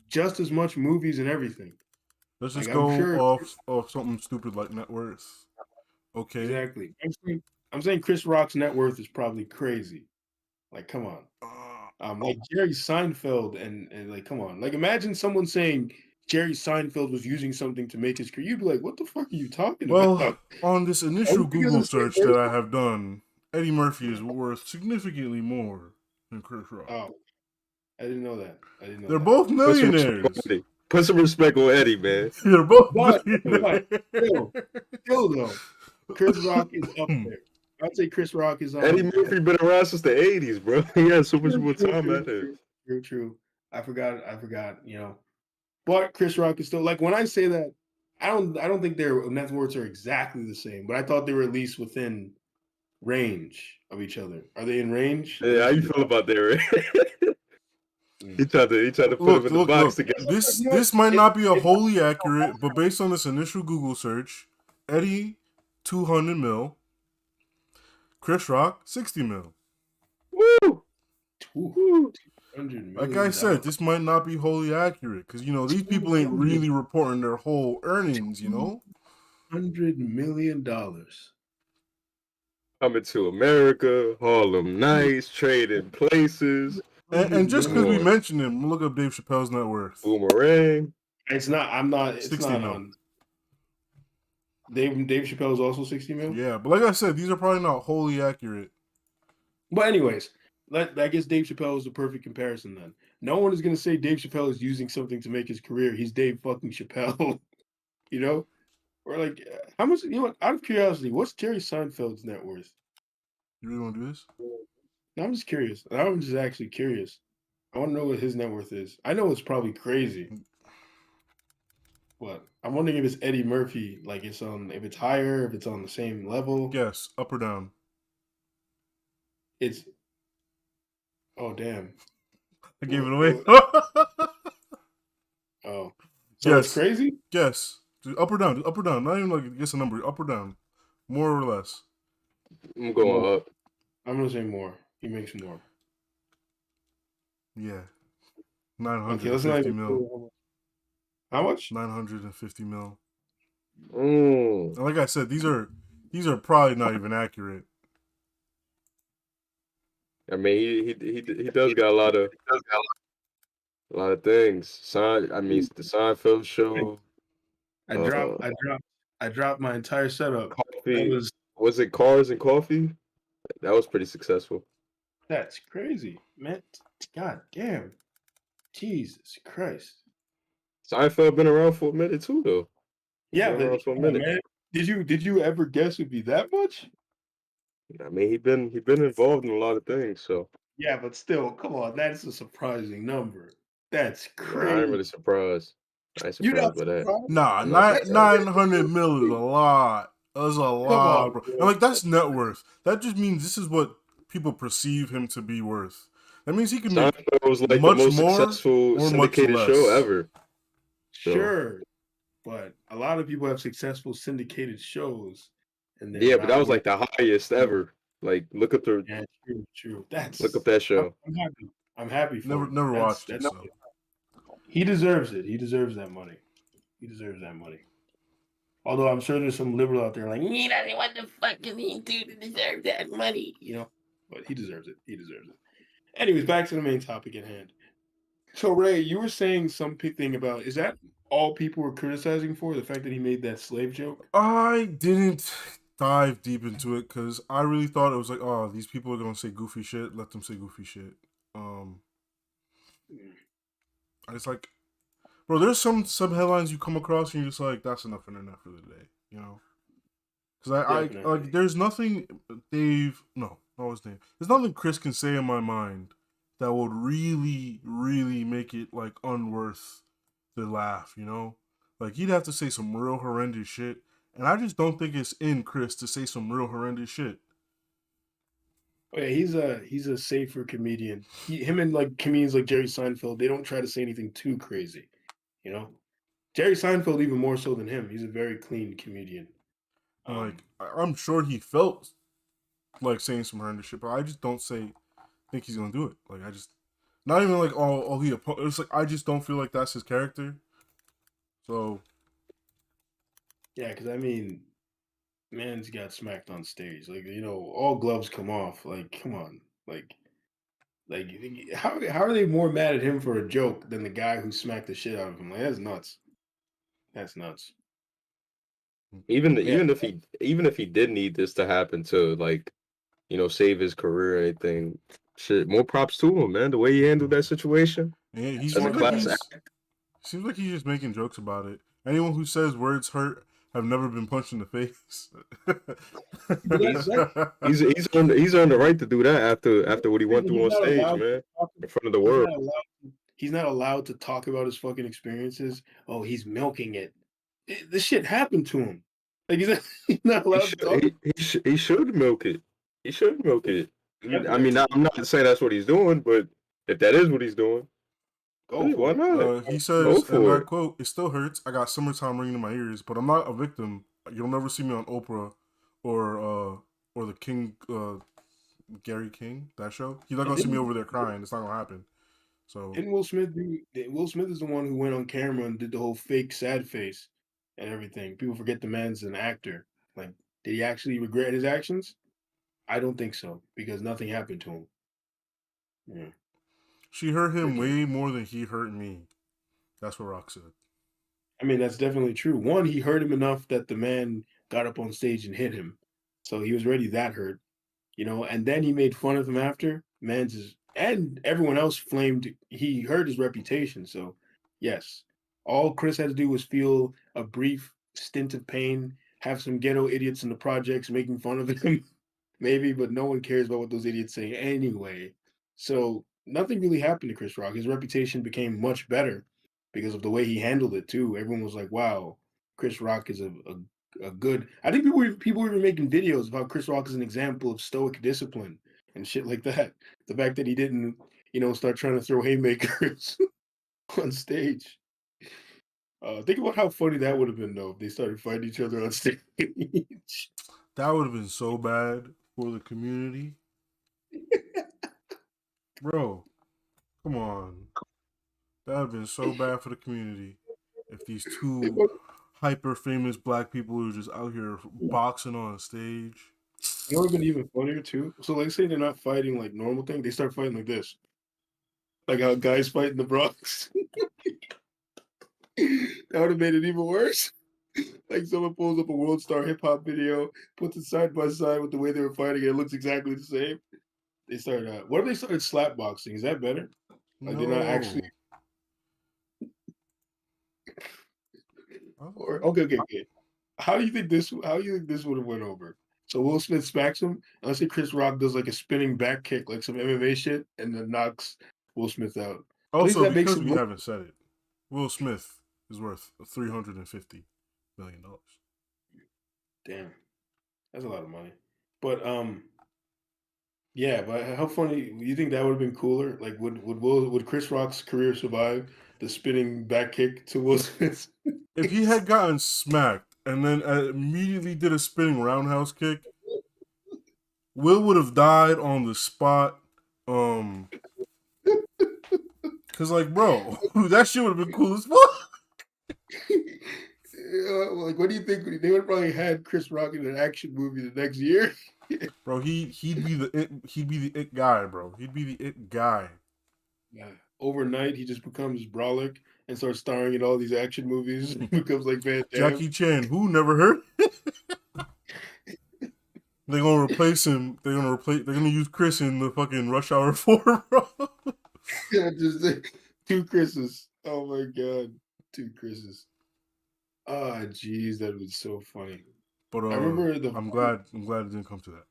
Speaker 1: just as much movies and everything.
Speaker 2: Let's
Speaker 1: Like,
Speaker 2: just
Speaker 1: I'm
Speaker 2: go
Speaker 1: sure.
Speaker 2: off something stupid like net worth. Okay.
Speaker 1: Exactly. I'm saying Chris Rock's net worth is probably crazy. Like, come on. Like Jerry Seinfeld and like, come on. Like, imagine someone saying Jerry Seinfeld was using something to make his career. You'd be like, what the fuck are you talking
Speaker 2: Well,
Speaker 1: about?
Speaker 2: on this
Speaker 1: Are
Speaker 2: initial
Speaker 1: we thinking of
Speaker 2: Google
Speaker 1: the same
Speaker 2: search that I
Speaker 1: person?
Speaker 2: have done, Eddie Murphy is worth significantly more than Chris Rock.
Speaker 1: Oh, I didn't know that.
Speaker 2: They're both
Speaker 3: Put some respect on
Speaker 2: millionaires.
Speaker 3: Eddie. Put some respect on Eddie, man.
Speaker 2: They're both
Speaker 1: But
Speaker 2: millionaires.
Speaker 1: still though, Chris Rock is up there. I'd say Chris Rock is
Speaker 3: Eddie
Speaker 1: on.
Speaker 3: Murphy been around since the '80s, bro. He had so much
Speaker 1: True,
Speaker 3: more
Speaker 1: true,
Speaker 3: time
Speaker 1: true,
Speaker 3: at it.
Speaker 1: true. I forgot. But Chris Rock is still like when I say that, I don't think their net worths are exactly the same, but I thought they were at least within range of each other. Are they in range?
Speaker 3: Yeah, how you feel about that, Ray? He tried to put him in the box
Speaker 2: Look.
Speaker 3: together.
Speaker 2: This might not be a wholly accurate, but based on this initial Google search, Eddie, 200 mil. Chris Rock, 60 mil.
Speaker 3: Woo!
Speaker 1: Woo! $200
Speaker 2: Like
Speaker 1: million.
Speaker 2: I said, this might not be wholly accurate because these people ain't really reporting their whole earnings.
Speaker 1: $100 million.
Speaker 3: Coming to America, Harlem Nights, trading places,
Speaker 2: And just because we
Speaker 3: on.
Speaker 2: mentioned him, look up Dave Chappelle's net worth.
Speaker 3: Boomerang.
Speaker 1: It's not. I'm not. It's
Speaker 2: 60
Speaker 1: not
Speaker 2: mil.
Speaker 1: on. Dave Chappelle is also 60 mil.
Speaker 2: Yeah, but like I said, these are probably not wholly accurate.
Speaker 1: But anyways, I guess Dave Chappelle is the perfect comparison. Then no one is gonna say Dave Chappelle is using something to make his career. He's Dave fucking Chappelle. You know, or like how much? You know what? Out of curiosity, what's Jerry Seinfeld's net worth?
Speaker 2: You really want to do this?
Speaker 1: No, I'm just curious. I'm just actually curious. I want to know what his net worth is. I know it's probably crazy, but I'm wondering if it's Eddie Murphy. Like it's on, if it's higher, if it's on the same level.
Speaker 2: Guess, up or down?
Speaker 1: It's oh damn.
Speaker 2: I gave it
Speaker 1: Wh-
Speaker 2: away.
Speaker 1: Oh, so it's
Speaker 2: Yes.
Speaker 1: crazy.
Speaker 2: Guess. Up or down? Up or down? Not even like guess a number. Up or down? More or less?
Speaker 3: I'm going
Speaker 1: More.
Speaker 3: up.
Speaker 1: I'm gonna say more. He makes more.
Speaker 2: Yeah.
Speaker 1: Okay, let's not
Speaker 2: 950
Speaker 1: even.
Speaker 2: mil.
Speaker 1: How much?
Speaker 2: 950 mil.
Speaker 3: Mm.
Speaker 2: And like I said, these are probably not even accurate.
Speaker 3: I mean, he does got a lot of things. I mean, the Seinfeld show,
Speaker 1: I dropped.
Speaker 3: uh,
Speaker 1: I dropped. I dropped my entire setup. That
Speaker 3: coffee.
Speaker 1: was.
Speaker 3: Was it Cars and Coffee? That was pretty successful.
Speaker 1: That's crazy, man. God damn. Jesus Christ.
Speaker 3: Seinfeld been around for a minute too, though. He's
Speaker 1: Yeah,
Speaker 3: been
Speaker 1: but
Speaker 3: around for a
Speaker 1: come on,
Speaker 3: minute.
Speaker 1: man. Did you ever guess it'd be that much?
Speaker 3: I mean, he been involved in a lot of things, so
Speaker 1: Yeah, but still, come on. That's a surprising number. That's
Speaker 3: I ain't
Speaker 1: crazy.
Speaker 3: really surprised. I ain't
Speaker 1: You're
Speaker 3: surprised
Speaker 1: not
Speaker 3: by that.
Speaker 1: surprised?
Speaker 2: Nah,
Speaker 3: I'm not surprised.
Speaker 2: 900 mil is a lot. That's a
Speaker 1: Come
Speaker 2: lot,
Speaker 1: on,
Speaker 2: bro. And
Speaker 1: bro.
Speaker 2: like that's net worth. That just means this is what people perceive him to be worth. That means he can make
Speaker 3: Seinfeld was like the
Speaker 2: much
Speaker 3: most
Speaker 2: more
Speaker 3: successful
Speaker 2: or much
Speaker 3: syndicated show
Speaker 2: less.
Speaker 3: ever. So
Speaker 1: Sure, but a lot of people have successful syndicated shows, and they're
Speaker 3: yeah, but that
Speaker 1: not
Speaker 3: was
Speaker 1: worth.
Speaker 3: like the highest ever. Like
Speaker 1: Yeah, true, true.
Speaker 3: look up that
Speaker 1: I'm,
Speaker 3: show.
Speaker 1: I'm happy. I'm happy for him.
Speaker 2: Never watched it,
Speaker 1: That's
Speaker 2: so
Speaker 1: he deserves it. He deserves that money. He deserves that money. Although I'm sure there's some liberal out there like he doesn't want the fucking he do to deserve that money, But he deserves it. He deserves it. Anyways, back to the main topic at hand. So Ray, you were saying something about is that all people were criticizing for the fact that he made that slave joke?
Speaker 2: I didn't dive deep into it because I really thought it was like, oh, these people are gonna say goofy shit. Let them say goofy shit. Um, it's like, bro, there's some headlines you come across and you're just like, that's enough internet for the day, you know? Because I like,
Speaker 1: Definitely.
Speaker 2: there's nothing Dave, no, what was Dave? There's nothing Chris can say in my mind that would really make it like unworth the laugh, you know? Like he'd have to say some real horrendous shit, and I just don't think it's in Chris to say some real horrendous shit.
Speaker 1: Oh yeah, he's a safer comedian. Him and like comedians like Jerry Seinfeld, they don't try to say anything too crazy, you know. Jerry Seinfeld even more so than him. He's a very clean comedian.
Speaker 2: And
Speaker 1: Um,
Speaker 2: like I'm sure he felt like saying some horrendous shit, but I just don't think he's gonna do it. Like I just not even like it's like I just don't feel like that's his character. So
Speaker 1: yeah, because I mean, man's got smacked on stage. Like all gloves come off. Like, come on, like how are they more mad at him for a joke than the guy who smacked the shit out of him? Like that's nuts. That's nuts. Yeah,
Speaker 3: Even if he did need this to happen to like save his career or anything, shit, more props to him, man. The way he handled that situation
Speaker 2: yeah, he
Speaker 3: as a
Speaker 2: seems like
Speaker 3: class
Speaker 2: he's
Speaker 3: act.
Speaker 2: just making jokes about it. Anyone who says words hurt have never been punched in the face.
Speaker 1: but
Speaker 3: He's
Speaker 1: that
Speaker 3: he's earned the right to do that after what he went through
Speaker 1: he's
Speaker 3: on
Speaker 1: not
Speaker 3: stage,
Speaker 1: allowed
Speaker 3: man,
Speaker 1: to talk.
Speaker 3: in front of the
Speaker 1: He's
Speaker 3: world.
Speaker 1: not allowed. He's not allowed to talk about his fucking experiences. Oh, he's milking it. This shit happened to him. Like he's not
Speaker 3: He
Speaker 1: allowed to
Speaker 3: should
Speaker 1: talk.
Speaker 3: he should milk it. He should milk it. I mean,
Speaker 1: Definitely
Speaker 3: I'm not saying that's what he's doing, but if that is what he's doing,
Speaker 1: go
Speaker 3: hey, why
Speaker 1: for it.
Speaker 3: not?
Speaker 2: He
Speaker 3: Go
Speaker 2: says, and
Speaker 3: for
Speaker 2: I
Speaker 3: it.
Speaker 2: quote, "It still hurts. I got summertime ringing in my ears, but I'm not a victim. You'll never see me on Oprah or the King Gary King that show. You're not
Speaker 1: And
Speaker 2: gonna see me
Speaker 1: didn't,
Speaker 2: over there crying. It's not gonna happen." So
Speaker 1: didn't Will Smith do? Will Smith is the one who went on camera and did the whole fake sad face and everything. People forget the man's an actor. Like, did he actually regret his actions? I don't think so because nothing happened to him. Yeah,
Speaker 2: she hurt him
Speaker 1: freaking.
Speaker 2: way more than he hurt me. That's what Rock said.
Speaker 1: I mean, that's definitely true. One, he hurt him enough that the man got up on stage and hit him. So he was already that hurt, and then he made fun of him after. And everyone else flamed. He hurt his reputation. So, yes, all Chris had to do was feel a brief stint of pain, have some ghetto idiots in the projects making fun of him, maybe, but no one cares about what those idiots say anyway. So, nothing really happened to Chris Rock. His reputation became much better because of the way he handled it too. Everyone was like, "Wow, Chris Rock is a good." I think people were even making videos of how Chris Rock is an example of stoic discipline and shit like that. The fact that he didn't, start trying to throw haymakers on stage. Think about how funny that would have been though if they started fighting each other on stage.
Speaker 2: That would have been so bad for the community. Bro, come on. That would have been so bad for the community if these two hyper famous black people who are just out here boxing on stage.
Speaker 1: It would have been even funnier too. So, like, say they're not fighting like normal thing; they start fighting like this, like how guys fight in the Bronx. That would have made it even worse. Like someone pulls up a World Star hip hop video, puts it side by side with the way they were fighting, and it looks exactly the same. They start. What if they started slap boxing? Is that better? Like they're not actually.
Speaker 2: No.
Speaker 1: Or okay. How do you think this? How do you think this would have went over? So Will Smith smacks him. And let's say Chris Rock does like a spinning back kick, like some MMA shit, and then knocks Will Smith out. At least
Speaker 2: Also,
Speaker 1: that makes
Speaker 2: because
Speaker 1: him
Speaker 2: we
Speaker 1: look.
Speaker 2: haven't said it, Will Smith is worth $350 million.
Speaker 1: Damn, that's a lot of money. But yeah. But how funny? You think that would have been cooler? Like, would Chris Rock's career survive the spinning back kick to Will Smith?
Speaker 2: If he had gotten smacked and then immediately did a spinning roundhouse kick, Will would have died on the spot. Cause like, bro, that shit would have been cool as fuck.
Speaker 1: Like, what do you think? They would have probably had Chris Rock in an action movie the next year.
Speaker 2: Bro, he'd be the it guy, bro. He'd be the it guy.
Speaker 1: Yeah. Overnight, he just becomes Brolic and starts starring in all these action movies. Becomes like Van Damme.
Speaker 2: Jackie Chan, who never heard? They're gonna replace him. They're gonna use Chris in the fucking Rush Hour 4, bro.
Speaker 1: Yeah, just two Chris's. Oh my god, two Chris's. Ah, jeez, that was so funny.
Speaker 2: But
Speaker 1: I remember
Speaker 2: I'm glad it didn't come to that.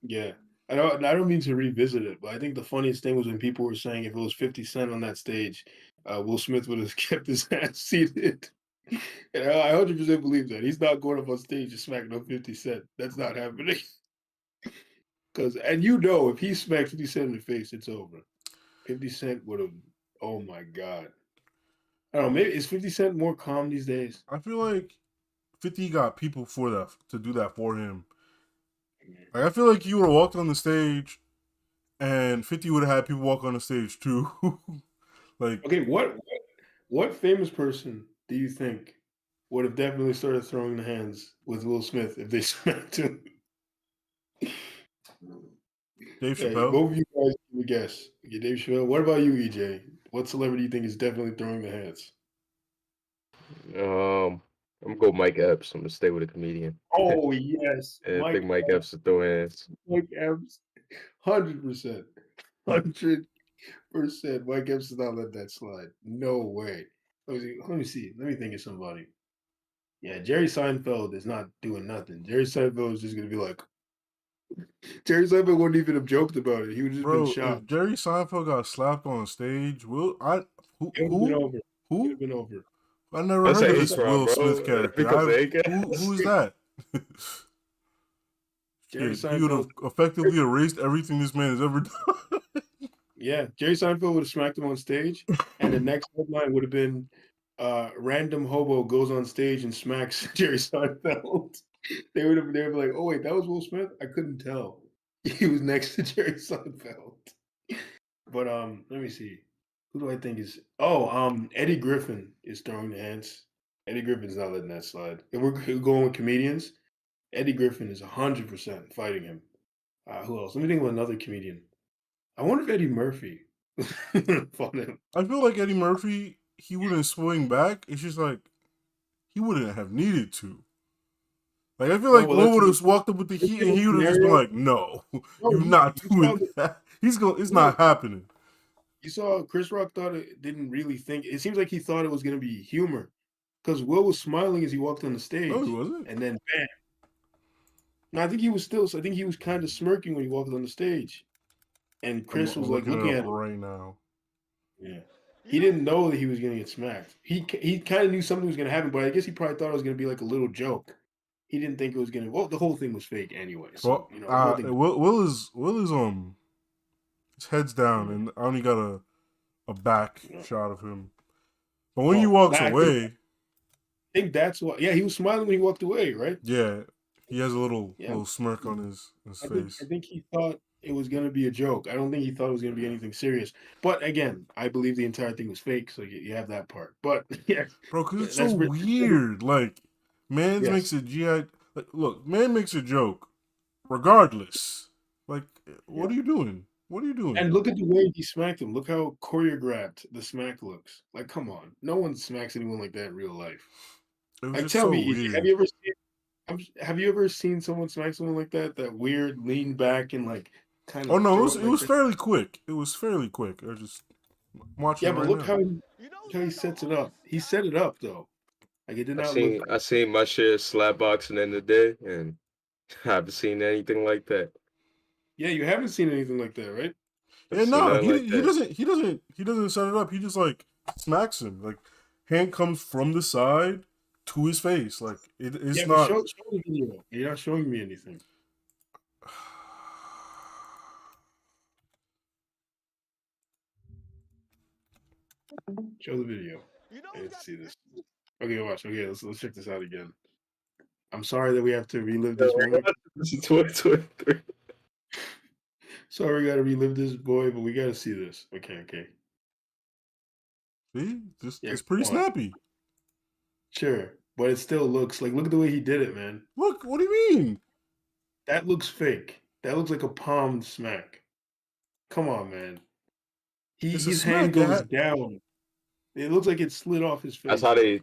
Speaker 1: yeah. I don't mean to revisit it, but I think the funniest thing was when people were saying if it was 50 Cent on that stage, Will Smith would have kept his ass seated. And I 100% believe that. He's not going up on stage to smack no 50 Cent. That's not happening. And if he smacks 50 Cent in the face, it's over. 50 Cent would have, oh my God. I don't know, maybe is 50 Cent more calm these days?
Speaker 2: I feel like 50 got people for that to do that for him. Like, I feel like he would have walked on the stage, and 50 would have had people walk on the stage too. Like,
Speaker 1: okay, what famous person do you think would have definitely started throwing the hands with Will Smith if they smacked him?
Speaker 2: Dave
Speaker 1: Yeah,
Speaker 2: Chappelle.
Speaker 1: both of you guys give a guess. Okay, Dave Chappelle. What about you, EJ? What celebrity do you think is definitely throwing the hands?
Speaker 3: I'm gonna go Mike Epps. I'm gonna stay with a comedian.
Speaker 1: Oh yes,
Speaker 3: I
Speaker 1: Mike
Speaker 3: think Mike Epps will throw hands.
Speaker 1: Mike Epps, 100%, 100%. Mike Epps does not let that slide. No way. Let me think of somebody. Yeah, Jerry Seinfeld is not doing nothing. Jerry Seinfeld is just gonna be like, Jerry Seinfeld wouldn't even have joked about it. He would have just been
Speaker 2: Bro, if
Speaker 1: shocked.
Speaker 2: Jerry Seinfeld got slapped on stage, who
Speaker 1: It would have been
Speaker 2: who
Speaker 1: over. It would have
Speaker 2: who?
Speaker 1: been over.
Speaker 2: I never
Speaker 3: That's
Speaker 2: heard
Speaker 3: an
Speaker 2: of
Speaker 1: Jerry
Speaker 3: A
Speaker 2: this
Speaker 1: Seinfeld,
Speaker 3: crime,
Speaker 2: Will Smith
Speaker 3: bro.
Speaker 2: character.
Speaker 3: Because of A
Speaker 2: Who
Speaker 3: cast.
Speaker 2: is that?
Speaker 1: Jerry
Speaker 2: Shit, he would have
Speaker 1: Seinfeld.
Speaker 2: effectively erased everything this man has ever done.
Speaker 1: Yeah, Jerry Seinfeld would have smacked him on stage, and the next headline would have been random hobo goes on stage and smacks Jerry Seinfeld. They would be like, oh wait, that was Will Smith? I couldn't tell. He was next to Jerry Seinfeld. But let me see. Who do I think is Eddie Griffin is throwing the hands. Eddie Griffin's not letting that slide. If we're going with comedians, Eddie Griffin is 100% fighting him. Who else? Let me think of another comedian. I wonder if Eddie Murphy fought him.
Speaker 2: I feel like Eddie Murphy he wouldn't swing back. It's just like he wouldn't have needed to. Like I feel
Speaker 1: No,
Speaker 2: like
Speaker 1: well,
Speaker 2: Will
Speaker 1: that's
Speaker 2: would have walked up with the
Speaker 1: this
Speaker 2: heat,
Speaker 1: is
Speaker 2: and
Speaker 1: a
Speaker 2: he would have just been
Speaker 1: scenario.
Speaker 2: like, "No,
Speaker 1: No,
Speaker 2: you're not
Speaker 1: you
Speaker 2: doing
Speaker 1: saw the
Speaker 2: that. He's going. It's
Speaker 1: no,
Speaker 2: not happening."
Speaker 1: you saw Chris Rock thought it didn't really think. It seems like he thought it was gonna be humor because Will was smiling as he walked on the
Speaker 2: No, he
Speaker 1: stage,
Speaker 2: wasn't.
Speaker 1: and then bam. No, I think he was still. I think he was kind of smirking when he walked on the stage, and
Speaker 2: I'm
Speaker 1: Chris was like
Speaker 2: looking it
Speaker 1: looking
Speaker 2: up
Speaker 1: at him.
Speaker 2: right now.
Speaker 1: Yeah. He didn't know that he was gonna get smacked. He kind of knew something was gonna happen, but I guess he probably thought it was gonna be like a little joke. He didn't think it was gonna. Well, the whole thing was fake anyway. So
Speaker 2: Well,
Speaker 1: the whole thing.
Speaker 2: Will is his head's down,
Speaker 1: Yeah,
Speaker 2: and I only got a back
Speaker 1: yeah.
Speaker 2: shot of him. But when he
Speaker 1: Oh,
Speaker 2: walks
Speaker 1: I
Speaker 2: away,
Speaker 1: think that's why. Yeah, he was smiling when he walked away, right?
Speaker 2: yeah, he has a
Speaker 1: Yeah,
Speaker 2: little smirk on his
Speaker 1: I
Speaker 2: face.
Speaker 1: think he thought it was gonna be a joke. I don't think he thought it was gonna be anything serious. But again, I believe the entire thing was fake. So you have that part. But yeah,
Speaker 2: Bro, because it's so
Speaker 1: that's
Speaker 2: weird. Like, man's
Speaker 1: yes.
Speaker 2: makes a GI. Like, look, man makes a joke, regardless. Like,
Speaker 1: Yeah.
Speaker 2: what are you doing? What are you doing?
Speaker 1: And look at the way he smacked him. Look how choreographed the smack looks. Like, come on, no one smacks anyone like that in real life.
Speaker 2: It was
Speaker 1: Like,
Speaker 2: just
Speaker 1: tell
Speaker 2: so
Speaker 1: me, EJ,
Speaker 2: weird.
Speaker 1: have you ever seen someone smack someone like that? That weird lean back and like kind
Speaker 2: Oh
Speaker 1: of
Speaker 2: no,
Speaker 1: throw it
Speaker 2: it
Speaker 1: like
Speaker 2: was
Speaker 1: that.
Speaker 2: fairly quick. It was fairly quick. I'm watching
Speaker 1: Yeah,
Speaker 2: it
Speaker 1: but
Speaker 2: right now.
Speaker 1: look how he sets it up. He set it up though. Like it did not look.
Speaker 3: I seen my share of slap boxing in the day, and I haven't seen anything like that.
Speaker 1: Yeah, you haven't seen anything like that, right?
Speaker 3: I've
Speaker 2: Yeah,
Speaker 3: seen
Speaker 2: no,
Speaker 3: nothing like that.
Speaker 2: he doesn't set it up. He just like smacks him. Like hand comes from the side to his face. Like it's
Speaker 1: Yeah, but
Speaker 2: not.
Speaker 1: show the video. You're not showing me anything. Show the video. I need to see this. Okay, watch. Okay, let's check this out again. I'm sorry that we have to relive this moment.
Speaker 3: This is 2023.
Speaker 1: Sorry, we gotta relive this, boy, but we gotta see this. Okay, okay.
Speaker 2: See, just
Speaker 1: Yeah,
Speaker 2: it's pretty
Speaker 1: come on.
Speaker 2: snappy.
Speaker 1: Sure. But it still looks like look at the way he did it, man.
Speaker 2: Look, what do you mean?
Speaker 1: That looks fake. That looks like a palm smack. Come on, man.
Speaker 2: It's a
Speaker 1: His hand
Speaker 2: smack.
Speaker 1: goes down. It looks like it slid off his
Speaker 3: That's
Speaker 1: face,
Speaker 3: how
Speaker 1: bro.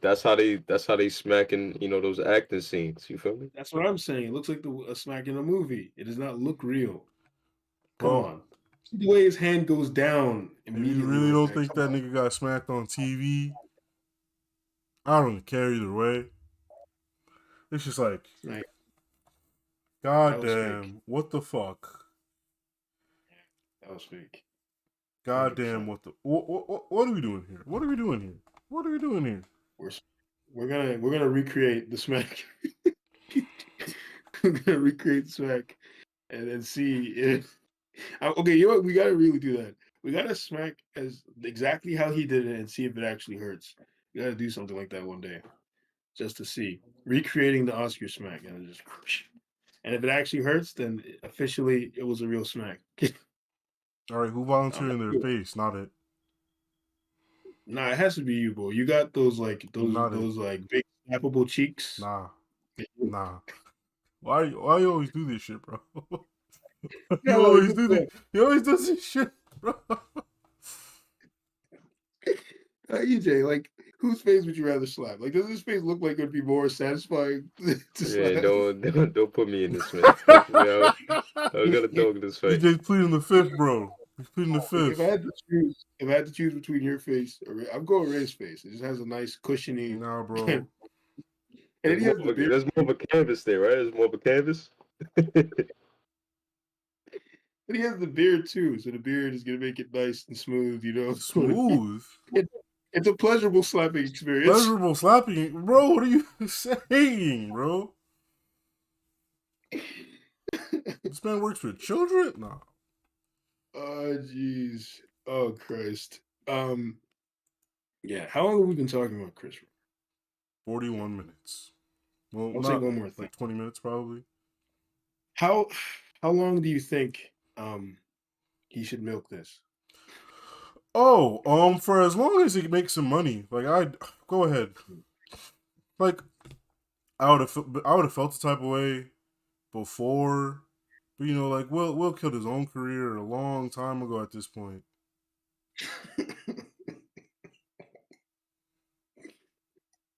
Speaker 3: that's how they smacking, those acting scenes. You feel me?
Speaker 1: That's what I'm saying. It looks like a smack in a movie. It does not look real. Come
Speaker 2: Well,
Speaker 1: on. See the way his hand goes down
Speaker 2: if you
Speaker 1: immediately
Speaker 2: really
Speaker 1: like
Speaker 2: don't
Speaker 1: that.
Speaker 2: think
Speaker 1: Come
Speaker 2: that
Speaker 1: on.
Speaker 2: nigga got smacked on TV, I don't really care either way. It's just like,
Speaker 1: Like that was fake.
Speaker 2: goddamn, what the fuck?
Speaker 1: That was fake.
Speaker 2: Goddamn,
Speaker 1: 100%.
Speaker 2: what are we doing here? What are we doing here? What are we doing here?
Speaker 1: We're we're gonna recreate the smack. We're gonna recreate the smack and then see if okay, you know what? We gotta really do that. We gotta smack as exactly how he did it and see if it actually hurts. We gotta do something like that one day. Just to see. Recreating the Oscar smack and just and if it actually hurts, then officially it was a real smack.
Speaker 2: All right, who
Speaker 1: I'm
Speaker 2: volunteered
Speaker 1: not
Speaker 2: in their
Speaker 1: sure.
Speaker 2: face? Not it.
Speaker 1: Nah, it has to be you, boy. You got those like
Speaker 2: Not it.
Speaker 1: those like big snappable cheeks.
Speaker 2: Nah. Nah. Why you always do this shit, bro?
Speaker 1: Yeah,
Speaker 2: You
Speaker 1: like,
Speaker 2: always do this. You always do this shit, bro.
Speaker 1: EJ, like, whose face would you rather slap? Like, does this face look like it'd be more satisfying to
Speaker 3: Yeah,
Speaker 1: slap?
Speaker 3: don't put me in this, man. Don't put me out. I got a dog in this fight.
Speaker 2: EJ's pleading the fifth, bro. He's pleading the
Speaker 1: Like, if I
Speaker 2: fifth.
Speaker 1: had to choose, between your face or I'm going Ray's face. It just has a nice cushiony,
Speaker 2: Nah,
Speaker 1: and
Speaker 2: bro.
Speaker 1: then he has the beard.
Speaker 3: There's more of a canvas there, right? There's more of a canvas.
Speaker 1: And he has the beard too, so the beard is gonna make it nice and smooth. You know,
Speaker 2: Smooth.
Speaker 1: it's a pleasurable slapping experience.
Speaker 2: Pleasurable slapping. Bro, what are you saying, bro? This man works for children? Nah.
Speaker 1: Oh jeez. Oh Christ. Yeah. How long have we been talking about Chris?
Speaker 2: 41 minutes. Well,
Speaker 1: I'll say
Speaker 2: not
Speaker 1: one more thing.
Speaker 2: like 20 minutes probably.
Speaker 1: How how long do you think he should milk this?
Speaker 2: Oh, for as long as it makes some money, like I'd go ahead. Like I would have felt the type of way before, but like Will killed his own career a long time ago at this point.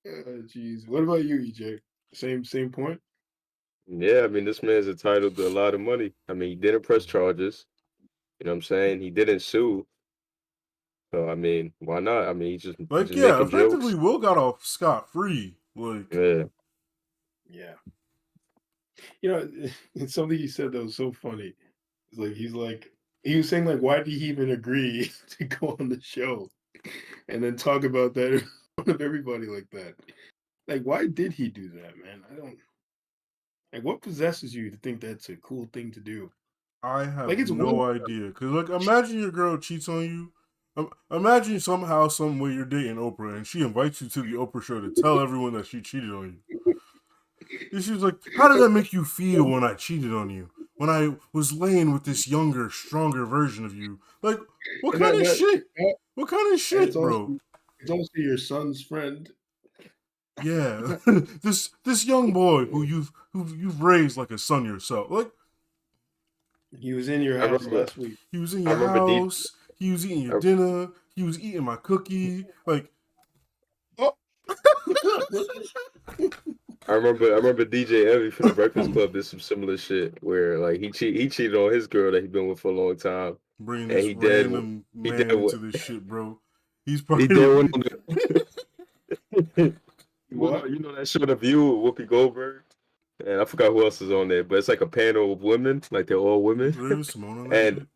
Speaker 1: Jeez. What about you, EJ? Same point.
Speaker 3: Yeah, I mean, this man's entitled to a lot of money. I mean, he didn't press charges. You know what I'm saying? He didn't sue. So I mean, why not? I mean, he's
Speaker 2: Like,
Speaker 3: just
Speaker 2: yeah,
Speaker 3: making
Speaker 2: effectively,
Speaker 3: jokes.
Speaker 2: Will got off scot free. Like,
Speaker 3: Yeah.
Speaker 1: Yeah. You know, it's something he said that was so funny. It's like he was saying like, why did he even agree to go on the show and then talk about that in front of everybody like that? Like, why did he do that, man? I don't like what possesses you to think that's a cool thing to do.
Speaker 2: I
Speaker 1: Like
Speaker 2: have
Speaker 1: it's one.
Speaker 2: no idea. Cause like, imagine your girl cheats on you. Imagine somehow, some way you're dating Oprah and she invites you to the Oprah show to tell everyone that she cheated on you. And she was like, "How did that make you feel when I cheated on you? When I was laying with this younger, stronger version of you? Like, what
Speaker 1: And
Speaker 2: kind of
Speaker 1: that
Speaker 2: shit? What kind of
Speaker 1: and
Speaker 2: shit, bro?"
Speaker 1: it's also your son's friend.
Speaker 2: Yeah, this young boy who you've raised like a son yourself. Like,
Speaker 1: He was in your
Speaker 3: I
Speaker 1: house
Speaker 3: remember.
Speaker 1: last week.
Speaker 2: he was in
Speaker 3: I
Speaker 2: your
Speaker 3: remember D.
Speaker 2: house. He was eating your dinner. He was eating my cookie. Like,
Speaker 1: Oh.
Speaker 3: I remember DJ Envy from the Breakfast Club did some similar shit where like he cheated on his girl that he been with for a long time,
Speaker 2: bringing
Speaker 3: and
Speaker 2: this random
Speaker 3: he did
Speaker 2: man
Speaker 3: what
Speaker 2: into this shit, bro. He's
Speaker 3: he did one
Speaker 2: probably
Speaker 3: on the,
Speaker 1: What?
Speaker 3: you know that show The View with Whoopi Goldberg, and I forgot who else is on there, but it's like a panel of women, like they're all women,
Speaker 2: Raven Simone on that
Speaker 3: and
Speaker 2: shit.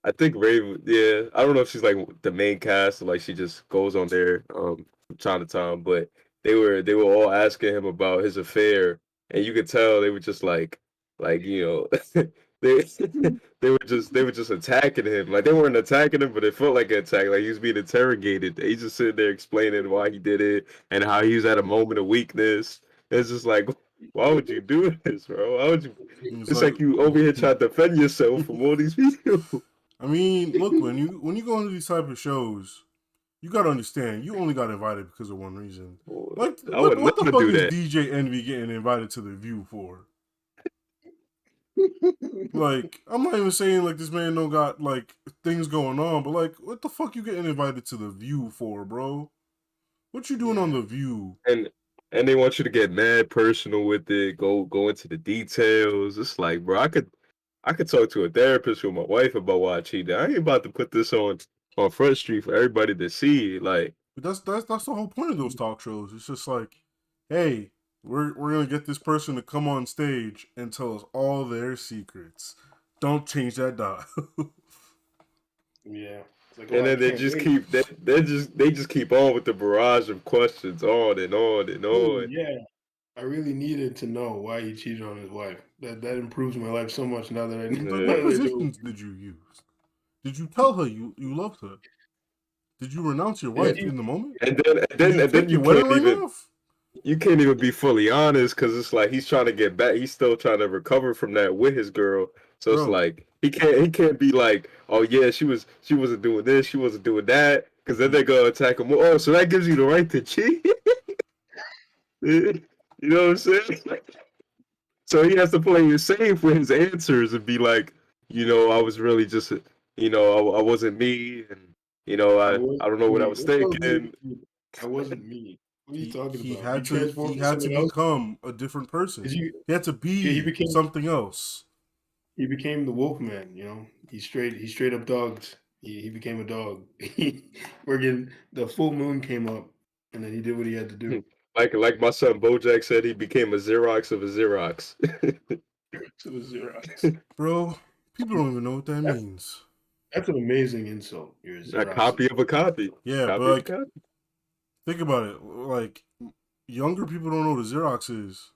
Speaker 3: I think Raven, yeah, I don't know if she's like the main cast or like she just goes on there from time to time, but they were all asking him about his affair, and you could tell they were just like they they were just attacking him. Like they weren't attacking him, but it felt like an attack. Like he was being interrogated. He's just sitting there explaining why he did it and how he was at a moment of weakness. It's just like, why would you do this, bro? Why would you?
Speaker 2: It's
Speaker 3: It's
Speaker 2: like,
Speaker 3: like you over here trying to defend yourself from all these people.
Speaker 2: I mean, look, when you go into these type of shows, you gotta understand, you only got invited because of one reason. Like,
Speaker 3: I would
Speaker 2: what the
Speaker 3: never
Speaker 2: fuck
Speaker 3: do
Speaker 2: is
Speaker 3: that.
Speaker 2: DJ Envy getting invited to the View for? Like, I'm not even saying like this man don't got like things going on, but like, what the fuck you getting invited to the View for, bro? What you doing on
Speaker 1: Yeah.
Speaker 2: the View?
Speaker 3: And they want you to get mad personal with it, go into the details. It's like, bro, I could talk to a therapist with my wife about why I cheated. I ain't about to put this on Front Street for everybody to see. Like,
Speaker 2: But that's the whole point of those talk shows. It's just like, hey, we're gonna get this person to come on stage and tell us all their secrets. Don't change that dial.
Speaker 1: Yeah. It's like, oh,
Speaker 3: and
Speaker 1: I
Speaker 3: then they
Speaker 1: can't
Speaker 3: just
Speaker 1: wait.
Speaker 3: keep they just keep on with the barrage of questions on and on and
Speaker 1: Oh
Speaker 3: on.
Speaker 1: yeah. I really needed to know why he cheated on his wife. That improves my life so much now that I
Speaker 2: Like,
Speaker 1: now
Speaker 2: what
Speaker 3: Yeah.
Speaker 1: that I know.
Speaker 2: positions did you use? Did you tell her you loved her? Did you renounce your
Speaker 1: Yeah,
Speaker 2: wife in the moment?
Speaker 3: And then and
Speaker 2: Did
Speaker 3: then
Speaker 2: you
Speaker 3: and then
Speaker 2: take your wedding ring off?
Speaker 3: you can't even be fully honest because it's like he's trying to get back. He's still trying to recover from that with his girl. So it's
Speaker 2: Bro,
Speaker 3: like he can't be like, oh yeah, she wasn't doing this, she wasn't doing that, because then
Speaker 2: he,
Speaker 3: they're gonna attack him. Oh, so that gives you the right to cheat? You know what I'm saying? So he has to play it safe with his answers and be like, I was really just, I wasn't me, and
Speaker 1: I
Speaker 3: I don't know what I
Speaker 1: wait,
Speaker 3: was
Speaker 1: what the hell does that
Speaker 3: thinking.
Speaker 1: mean? I wasn't me. What are you talking
Speaker 2: he
Speaker 1: about? You
Speaker 2: had to
Speaker 1: transformed
Speaker 2: he
Speaker 1: to
Speaker 2: had to
Speaker 1: someone else?
Speaker 2: become a different
Speaker 1: Did
Speaker 2: person.
Speaker 1: you
Speaker 2: He had to
Speaker 1: yeah,
Speaker 2: be something else.
Speaker 1: he became the wolf man, you know? He straight up dogged. He became a dog. Friggin' the full moon came up and then he did what he had to do.
Speaker 3: Like my son Bojack said, he became a Xerox of a Xerox.
Speaker 1: To the Xerox.
Speaker 2: Bro, people don't even know what that
Speaker 1: That's
Speaker 2: means.
Speaker 1: that's an amazing insult. You're a
Speaker 3: A copy
Speaker 1: Xerox.
Speaker 3: of a copy.
Speaker 2: Yeah, but
Speaker 3: Copy of a
Speaker 2: like,
Speaker 3: copy.
Speaker 2: think about it. Like, younger people don't know what a Xerox is.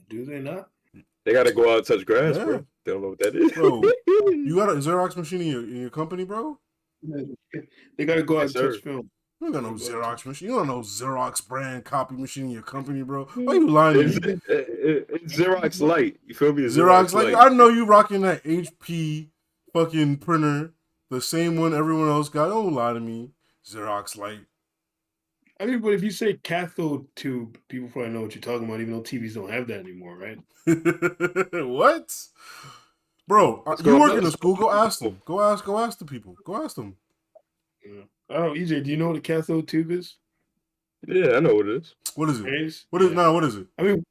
Speaker 1: Do they not?
Speaker 3: They gotta go out and touch grass,
Speaker 2: Yeah,
Speaker 3: bro. They don't know what that is.
Speaker 2: bro. You got a Xerox machine in your company, bro?
Speaker 1: They gotta go out
Speaker 3: Yes,
Speaker 1: and touch
Speaker 3: sir.
Speaker 1: film.
Speaker 2: You don't got
Speaker 1: They
Speaker 2: no
Speaker 1: gotta go out and touch
Speaker 2: Xerox machine. You don't know Xerox brand copy machine in your company, bro. Why
Speaker 3: Mm.
Speaker 2: you lying to
Speaker 3: It's,
Speaker 2: me?
Speaker 3: it's Xerox Light. You feel me? It's
Speaker 2: Xerox,
Speaker 3: Xerox
Speaker 2: like,
Speaker 3: Light.
Speaker 2: I know you rocking that HP fucking printer, the same one everyone else got. Don't lie to me. Xerox Light.
Speaker 1: I mean, but if you say cathode tube, people probably know what you're talking about, even though TVs don't have that anymore, right?
Speaker 2: What? Bro,
Speaker 3: It's
Speaker 2: you
Speaker 3: called
Speaker 2: work in a
Speaker 3: it's
Speaker 2: school, go ask
Speaker 3: called
Speaker 2: them. Go ask the people. Go ask them.
Speaker 1: Yeah. Oh, EJ, do you know what a cathode tube is?
Speaker 3: Yeah, I know what it is.
Speaker 2: What is it?
Speaker 1: Rays?
Speaker 2: What is
Speaker 1: Yeah.
Speaker 2: nah? What is it?
Speaker 1: I mean,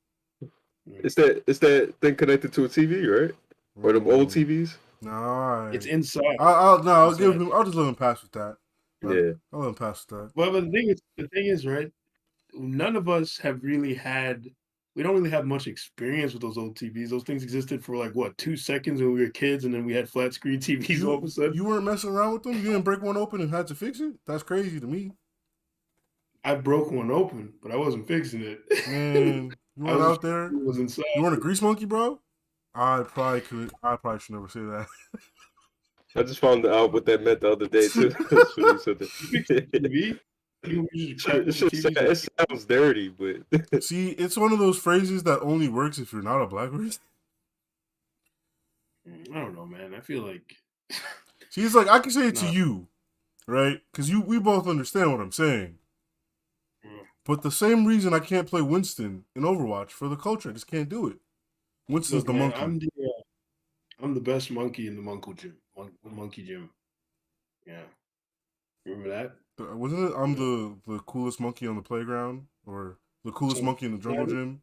Speaker 3: It's that thing connected to a TV, right? Or them old
Speaker 2: Mm,
Speaker 3: TVs.
Speaker 2: nah,
Speaker 1: it's inside.
Speaker 2: I'll no, I'll give
Speaker 1: Inside.
Speaker 2: him. I'll just let him pass with that.
Speaker 3: Yeah.
Speaker 2: I'll let him pass with that.
Speaker 1: Well, but the thing is, right? None of us have really had. We don't really have much experience with those old TVs. Those things existed for like what 2 seconds when we were kids, and then we had flat screen TVs all of a sudden.
Speaker 2: You weren't messing around with them. You didn't break one open and had to fix it. That's crazy to me.
Speaker 1: I broke one open, but I wasn't fixing it.
Speaker 2: Man, you
Speaker 1: I
Speaker 2: weren't
Speaker 1: was just
Speaker 2: out there.
Speaker 1: it was inside.
Speaker 2: You weren't a grease monkey, bro. I probably could. I probably should never say that.
Speaker 3: I just found out what that meant the other day too. That's what you said.
Speaker 1: You fixed the TV. You just crack
Speaker 3: It,
Speaker 1: open TVs.
Speaker 3: it sounds dirty, but
Speaker 2: See, it's one of those phrases that only works if you're not a black person.
Speaker 1: I don't know, man. I feel like
Speaker 2: See, it's like I can say it to
Speaker 1: no.
Speaker 2: you, right? Because we both understand what I'm saying.
Speaker 1: Mm.
Speaker 2: But the same reason I can't play Winston in Overwatch for the culture, I just can't do it. Winston's
Speaker 1: Look,
Speaker 2: the
Speaker 1: man,
Speaker 2: monkey.
Speaker 1: I'm the best monkey in the monkey gym. Yeah, remember that?
Speaker 2: Wasn't it? I'm
Speaker 1: Yeah.
Speaker 2: the coolest monkey on the playground, or the coolest monkey in the jungle gym.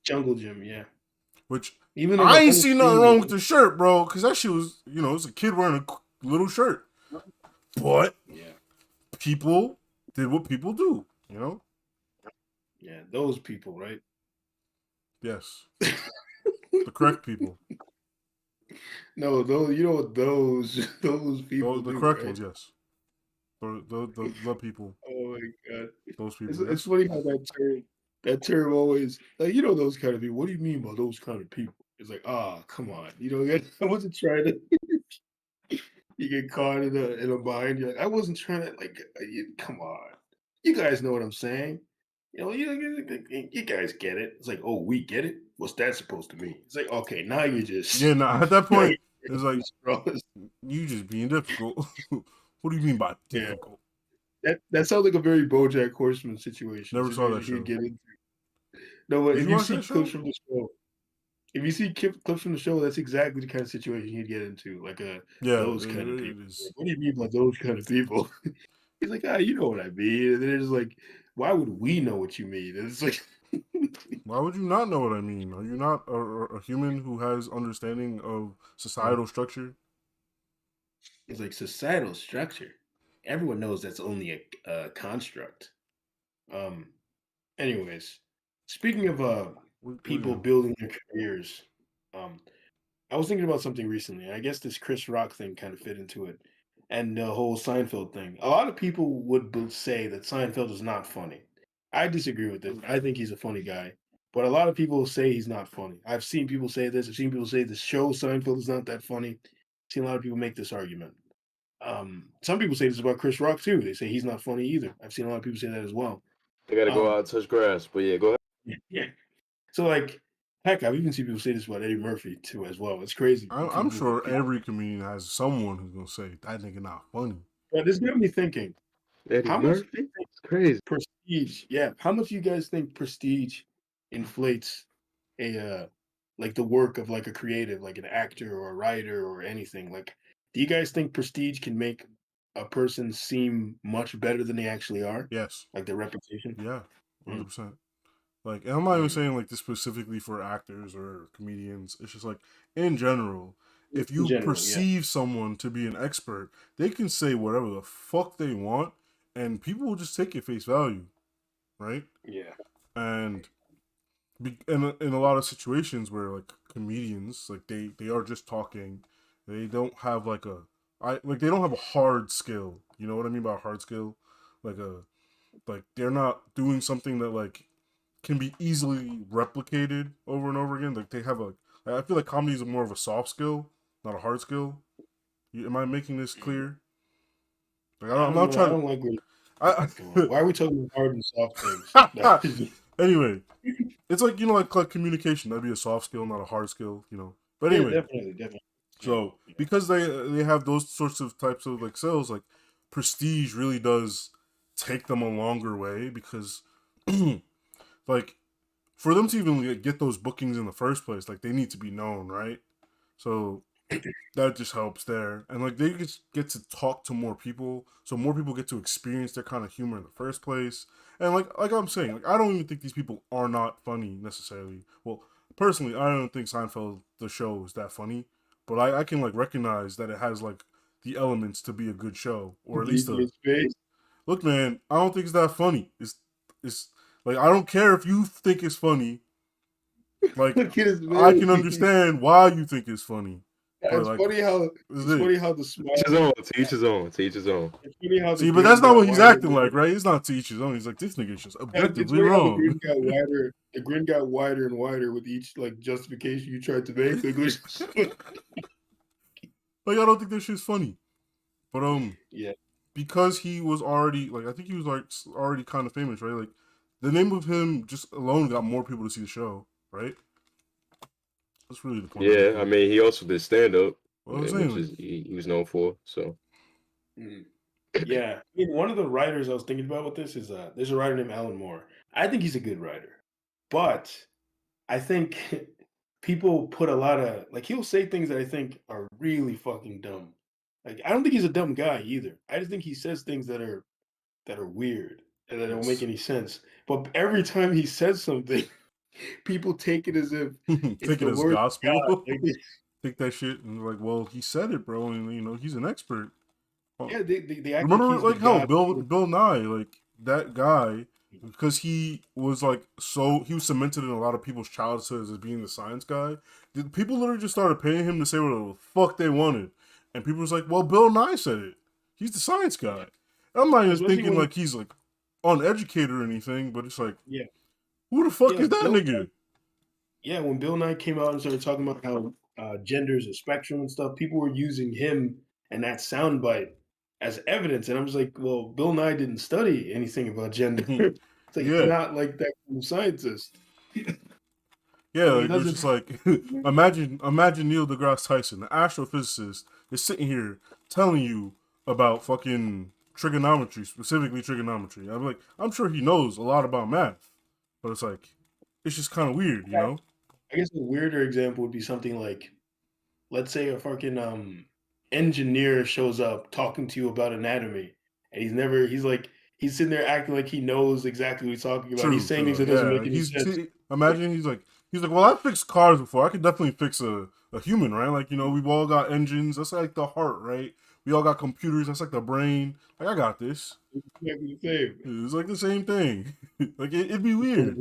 Speaker 1: Jungle gym, yeah.
Speaker 2: Which
Speaker 1: Even though
Speaker 2: I
Speaker 1: the
Speaker 2: ain't
Speaker 1: whole
Speaker 2: seen nothing
Speaker 1: thing
Speaker 2: wrong
Speaker 1: was
Speaker 2: with the shirt, bro. Because that shit was, it was a kid wearing a little shirt. But
Speaker 1: yeah,
Speaker 2: people did what people do, you know?
Speaker 1: yeah, those people, right?
Speaker 2: Yes, the correct people.
Speaker 1: No, those you know what those those people
Speaker 2: The
Speaker 1: do,
Speaker 2: correct
Speaker 1: right?
Speaker 2: ones, yes. The people,
Speaker 1: Oh my god,
Speaker 2: those
Speaker 1: it's
Speaker 2: people,
Speaker 1: it's
Speaker 2: yes.
Speaker 1: funny how that term always like those kind of people. What do you mean by those kind of people? It's like come on, I wasn't trying to. You get caught in a bind. You're like, I wasn't trying to come on. You guys know what I'm saying. You guys get it. It's like, oh, we get it. What's that supposed to mean? It's like, okay, now you
Speaker 2: Yeah,
Speaker 1: just
Speaker 2: nah, at that
Speaker 1: now
Speaker 2: point,
Speaker 1: you're
Speaker 2: it's like,
Speaker 1: just throwing-
Speaker 2: you just being difficult. What do you mean by
Speaker 1: yeah.
Speaker 2: difficult?
Speaker 1: That sounds like a very BoJack Horseman
Speaker 2: Never saw that
Speaker 1: he'd
Speaker 2: show.
Speaker 1: get into. No, but
Speaker 2: Did
Speaker 1: if
Speaker 2: you
Speaker 1: you
Speaker 2: watch
Speaker 1: see
Speaker 2: that
Speaker 1: clips
Speaker 2: show?
Speaker 1: from the show, if you see clips from the show, that's exactly the kind of situation he'd get into. Like
Speaker 2: Yeah,
Speaker 1: those kind of
Speaker 2: it
Speaker 1: people.
Speaker 2: is.
Speaker 1: Like, what do you mean by those kind of people? He's like, you know what I mean. And then it's like, why would we know what you mean? And it's like,
Speaker 2: Why would you not know what I mean? Are you not a human who has understanding of societal structure?
Speaker 1: it's like societal structure. Everyone knows that's only a construct. Um. Anyways, speaking of
Speaker 2: What
Speaker 1: people building their careers, um, I was thinking about something recently. And I guess this Chris Rock thing kind of fit into it, and the whole Seinfeld thing. A lot of people would say that Seinfeld is not funny. I disagree with this. I think he's a funny guy, but a lot of people say he's not funny. I've seen people say this. I've seen people say the show Seinfeld is not that funny. I've seen a lot of people make this argument. Some people say this about Chris Rock too. They say he's not funny either. I've seen a lot of people say that as well.
Speaker 3: I gotta go
Speaker 1: Um,
Speaker 3: out and touch grass. But yeah, go ahead.
Speaker 1: yeah. So like, heck, I've even seen people say this about Eddie Murphy too as well. It's crazy.
Speaker 2: I'm sure every comedian has someone who's gonna say that nigga not funny.
Speaker 1: But this got me thinking.
Speaker 3: Eddie
Speaker 1: How much do
Speaker 3: Murphy?
Speaker 1: you think
Speaker 3: It's crazy.
Speaker 1: prestige? Yeah, how much do you guys think prestige inflates like the work of like a creative, like an actor or a writer or anything? Like, do you guys think prestige can make a person seem much better than they actually are?
Speaker 2: Yes,
Speaker 1: Like their reputation?
Speaker 2: yeah,
Speaker 1: Mm,
Speaker 2: 100%. Like, and I'm not even
Speaker 1: mm.
Speaker 2: saying like this specifically for actors or comedians. It's just like in general, if
Speaker 1: In
Speaker 2: you
Speaker 1: general, yeah.
Speaker 2: perceive someone to be an expert, they can say whatever the fuck they want, and people will just take it face value, right?
Speaker 1: Yeah.
Speaker 2: And in a lot of situations where like comedians, like they are just talking, they don't have like they don't have a hard skill. You know what I mean by a hard skill? Like they're not doing something that like can be easily replicated over and over again. Like they have I feel like comedy is more of a soft skill, not a hard skill. Am I making this clear? Like
Speaker 1: I
Speaker 2: I'm
Speaker 1: don't
Speaker 2: not
Speaker 1: know. I
Speaker 2: trying
Speaker 1: don't like where
Speaker 2: to.
Speaker 1: that's going. Why are we talking hard and soft things?
Speaker 2: Anyway, it's like like communication. That'd be a soft skill, not a hard skill. But
Speaker 1: Yeah,
Speaker 2: anyway,
Speaker 1: definitely, definitely. Yeah,
Speaker 2: so
Speaker 1: yeah.
Speaker 2: because they have those sorts of types of like sales, like prestige really does take them a longer way because like for them to even get those bookings in the first place, like they need to be known, right? So that just helps there. And like they just get to talk to more people, so more people get to experience their kind of humor in the first place. And like I'm saying, like I don't even think these people are not funny necessarily. Well, personally, I don't think Seinfeld the show is that funny, but I can like recognize that it has like the elements to be a good show, or at least
Speaker 1: Deep in
Speaker 2: a
Speaker 1: his face.
Speaker 2: look, man. I don't think it's that funny. It's like I don't care if you think it's funny. Like
Speaker 1: Look at his
Speaker 2: I
Speaker 1: face.
Speaker 2: can understand why you think it's funny, but
Speaker 1: It's
Speaker 2: like
Speaker 1: funny how
Speaker 2: this is
Speaker 1: it's
Speaker 2: it.
Speaker 1: funny how the
Speaker 3: Each his
Speaker 1: smile.
Speaker 3: own. To each his own. To each his own.
Speaker 1: It's funny how the
Speaker 2: See, but that's
Speaker 1: grin
Speaker 2: not
Speaker 1: got
Speaker 2: what he's
Speaker 1: wider.
Speaker 2: acting like, right? He's not to each his own. He's like, this nigga's just
Speaker 1: It's
Speaker 2: objectively
Speaker 1: funny how the
Speaker 2: wrong.
Speaker 1: grin got wider. The grin got wider and wider with each like justification you tried to make. Like,
Speaker 2: Like, I don't think this shit's funny. But
Speaker 1: yeah,
Speaker 2: because he was already like, I think he was like already kind of famous, right? Like, the name of him just alone got more people to see the show, right? That's really the point I'm
Speaker 3: Yeah, I
Speaker 2: making.
Speaker 3: mean, he also did stand up,
Speaker 2: What I was saying,
Speaker 3: which
Speaker 2: like,
Speaker 3: is he was known for. So
Speaker 1: mm. Yeah. I mean, one of the writers I was thinking about with this is there's a writer named Alan Moore. I think he's a good writer, but I think people put a lot of like he'll say things that I think are really fucking dumb. Like I don't think he's a dumb guy either. I just think he says things that are weird and that don't make
Speaker 2: yes,
Speaker 1: any sense. But every time he says something, people take it as if it's
Speaker 2: take it
Speaker 1: the
Speaker 2: as
Speaker 1: word of God.
Speaker 2: gospel.
Speaker 1: Like,
Speaker 2: Take that shit and like, well, he said it, bro, and you know he's an expert. Oh,
Speaker 1: yeah, they act like
Speaker 2: remember,
Speaker 1: he's the
Speaker 2: like hell,
Speaker 1: God.
Speaker 2: Bill Nye, like that guy, because he was like so he was cemented in a lot of people's childhoods as being the science guy. People literally just started paying him to say what the fuck they wanted, and people was like, "Well, Bill Nye said it. He's the science guy." And I'm not even
Speaker 1: Especially
Speaker 2: thinking
Speaker 1: when
Speaker 2: like he's like uneducated or anything, but it's like,
Speaker 1: yeah,
Speaker 2: who the fuck
Speaker 1: yeah,
Speaker 2: is that nigga?
Speaker 1: Yeah, when Bill Nye came out and started talking about how gender is a spectrum and stuff, people were using him and that soundbite as evidence. And I was like, well, Bill Nye didn't study anything about gender. It's like he's
Speaker 2: Yeah,
Speaker 1: not like that kind of scientist.
Speaker 2: yeah,
Speaker 1: Like he
Speaker 2: like, it was
Speaker 1: doesn't.
Speaker 2: just like imagine Neil deGrasse Tyson, the astrophysicist, is sitting here telling you about fucking trigonometry, specifically trigonometry. I'm like, I'm sure he knows a lot about math, but it's like, it's just kind of weird, you know?
Speaker 1: I guess a weirder example would be something like, let's say a fucking engineer shows up talking to you about anatomy, and he's sitting there acting like he knows exactly what he's talking about. He's
Speaker 2: True,
Speaker 1: saying things
Speaker 2: true.
Speaker 1: that doesn't
Speaker 2: Yeah,
Speaker 1: make any sense.
Speaker 2: imagine he's like, well, I fixed cars before. I could definitely fix a human, right? Like, you know, we've all got engines. That's like the heart, right? We all got computers. That's like the brain. Like, I got this.
Speaker 1: It's exactly the same.
Speaker 2: It's like the same thing. Like it'd be weird.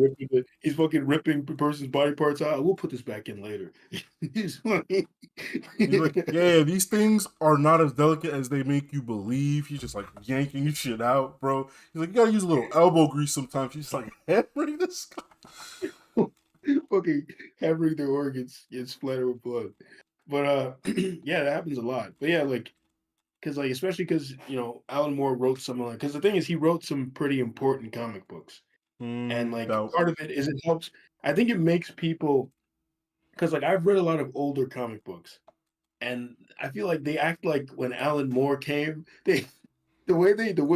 Speaker 1: He's fucking ripping the person's body parts out. We'll put this back in later. He's like,
Speaker 2: He's like, yeah, these things are not as delicate as they make you believe. He's just like yanking shit out, bro. He's like, you gotta use a little elbow grease sometimes. He's like hammering this guy.
Speaker 1: fucking hammering their organs, get splattered with blood. But yeah, that happens a lot. But yeah, like, because like, especially because Alan Moore wrote something like. Because the thing is, he wrote some pretty important comic books, and like
Speaker 2: Doubt.
Speaker 1: part of it is it helps. I think it makes people because like I've read a lot of older comic books, and I feel like they act like when Alan Moore came, the way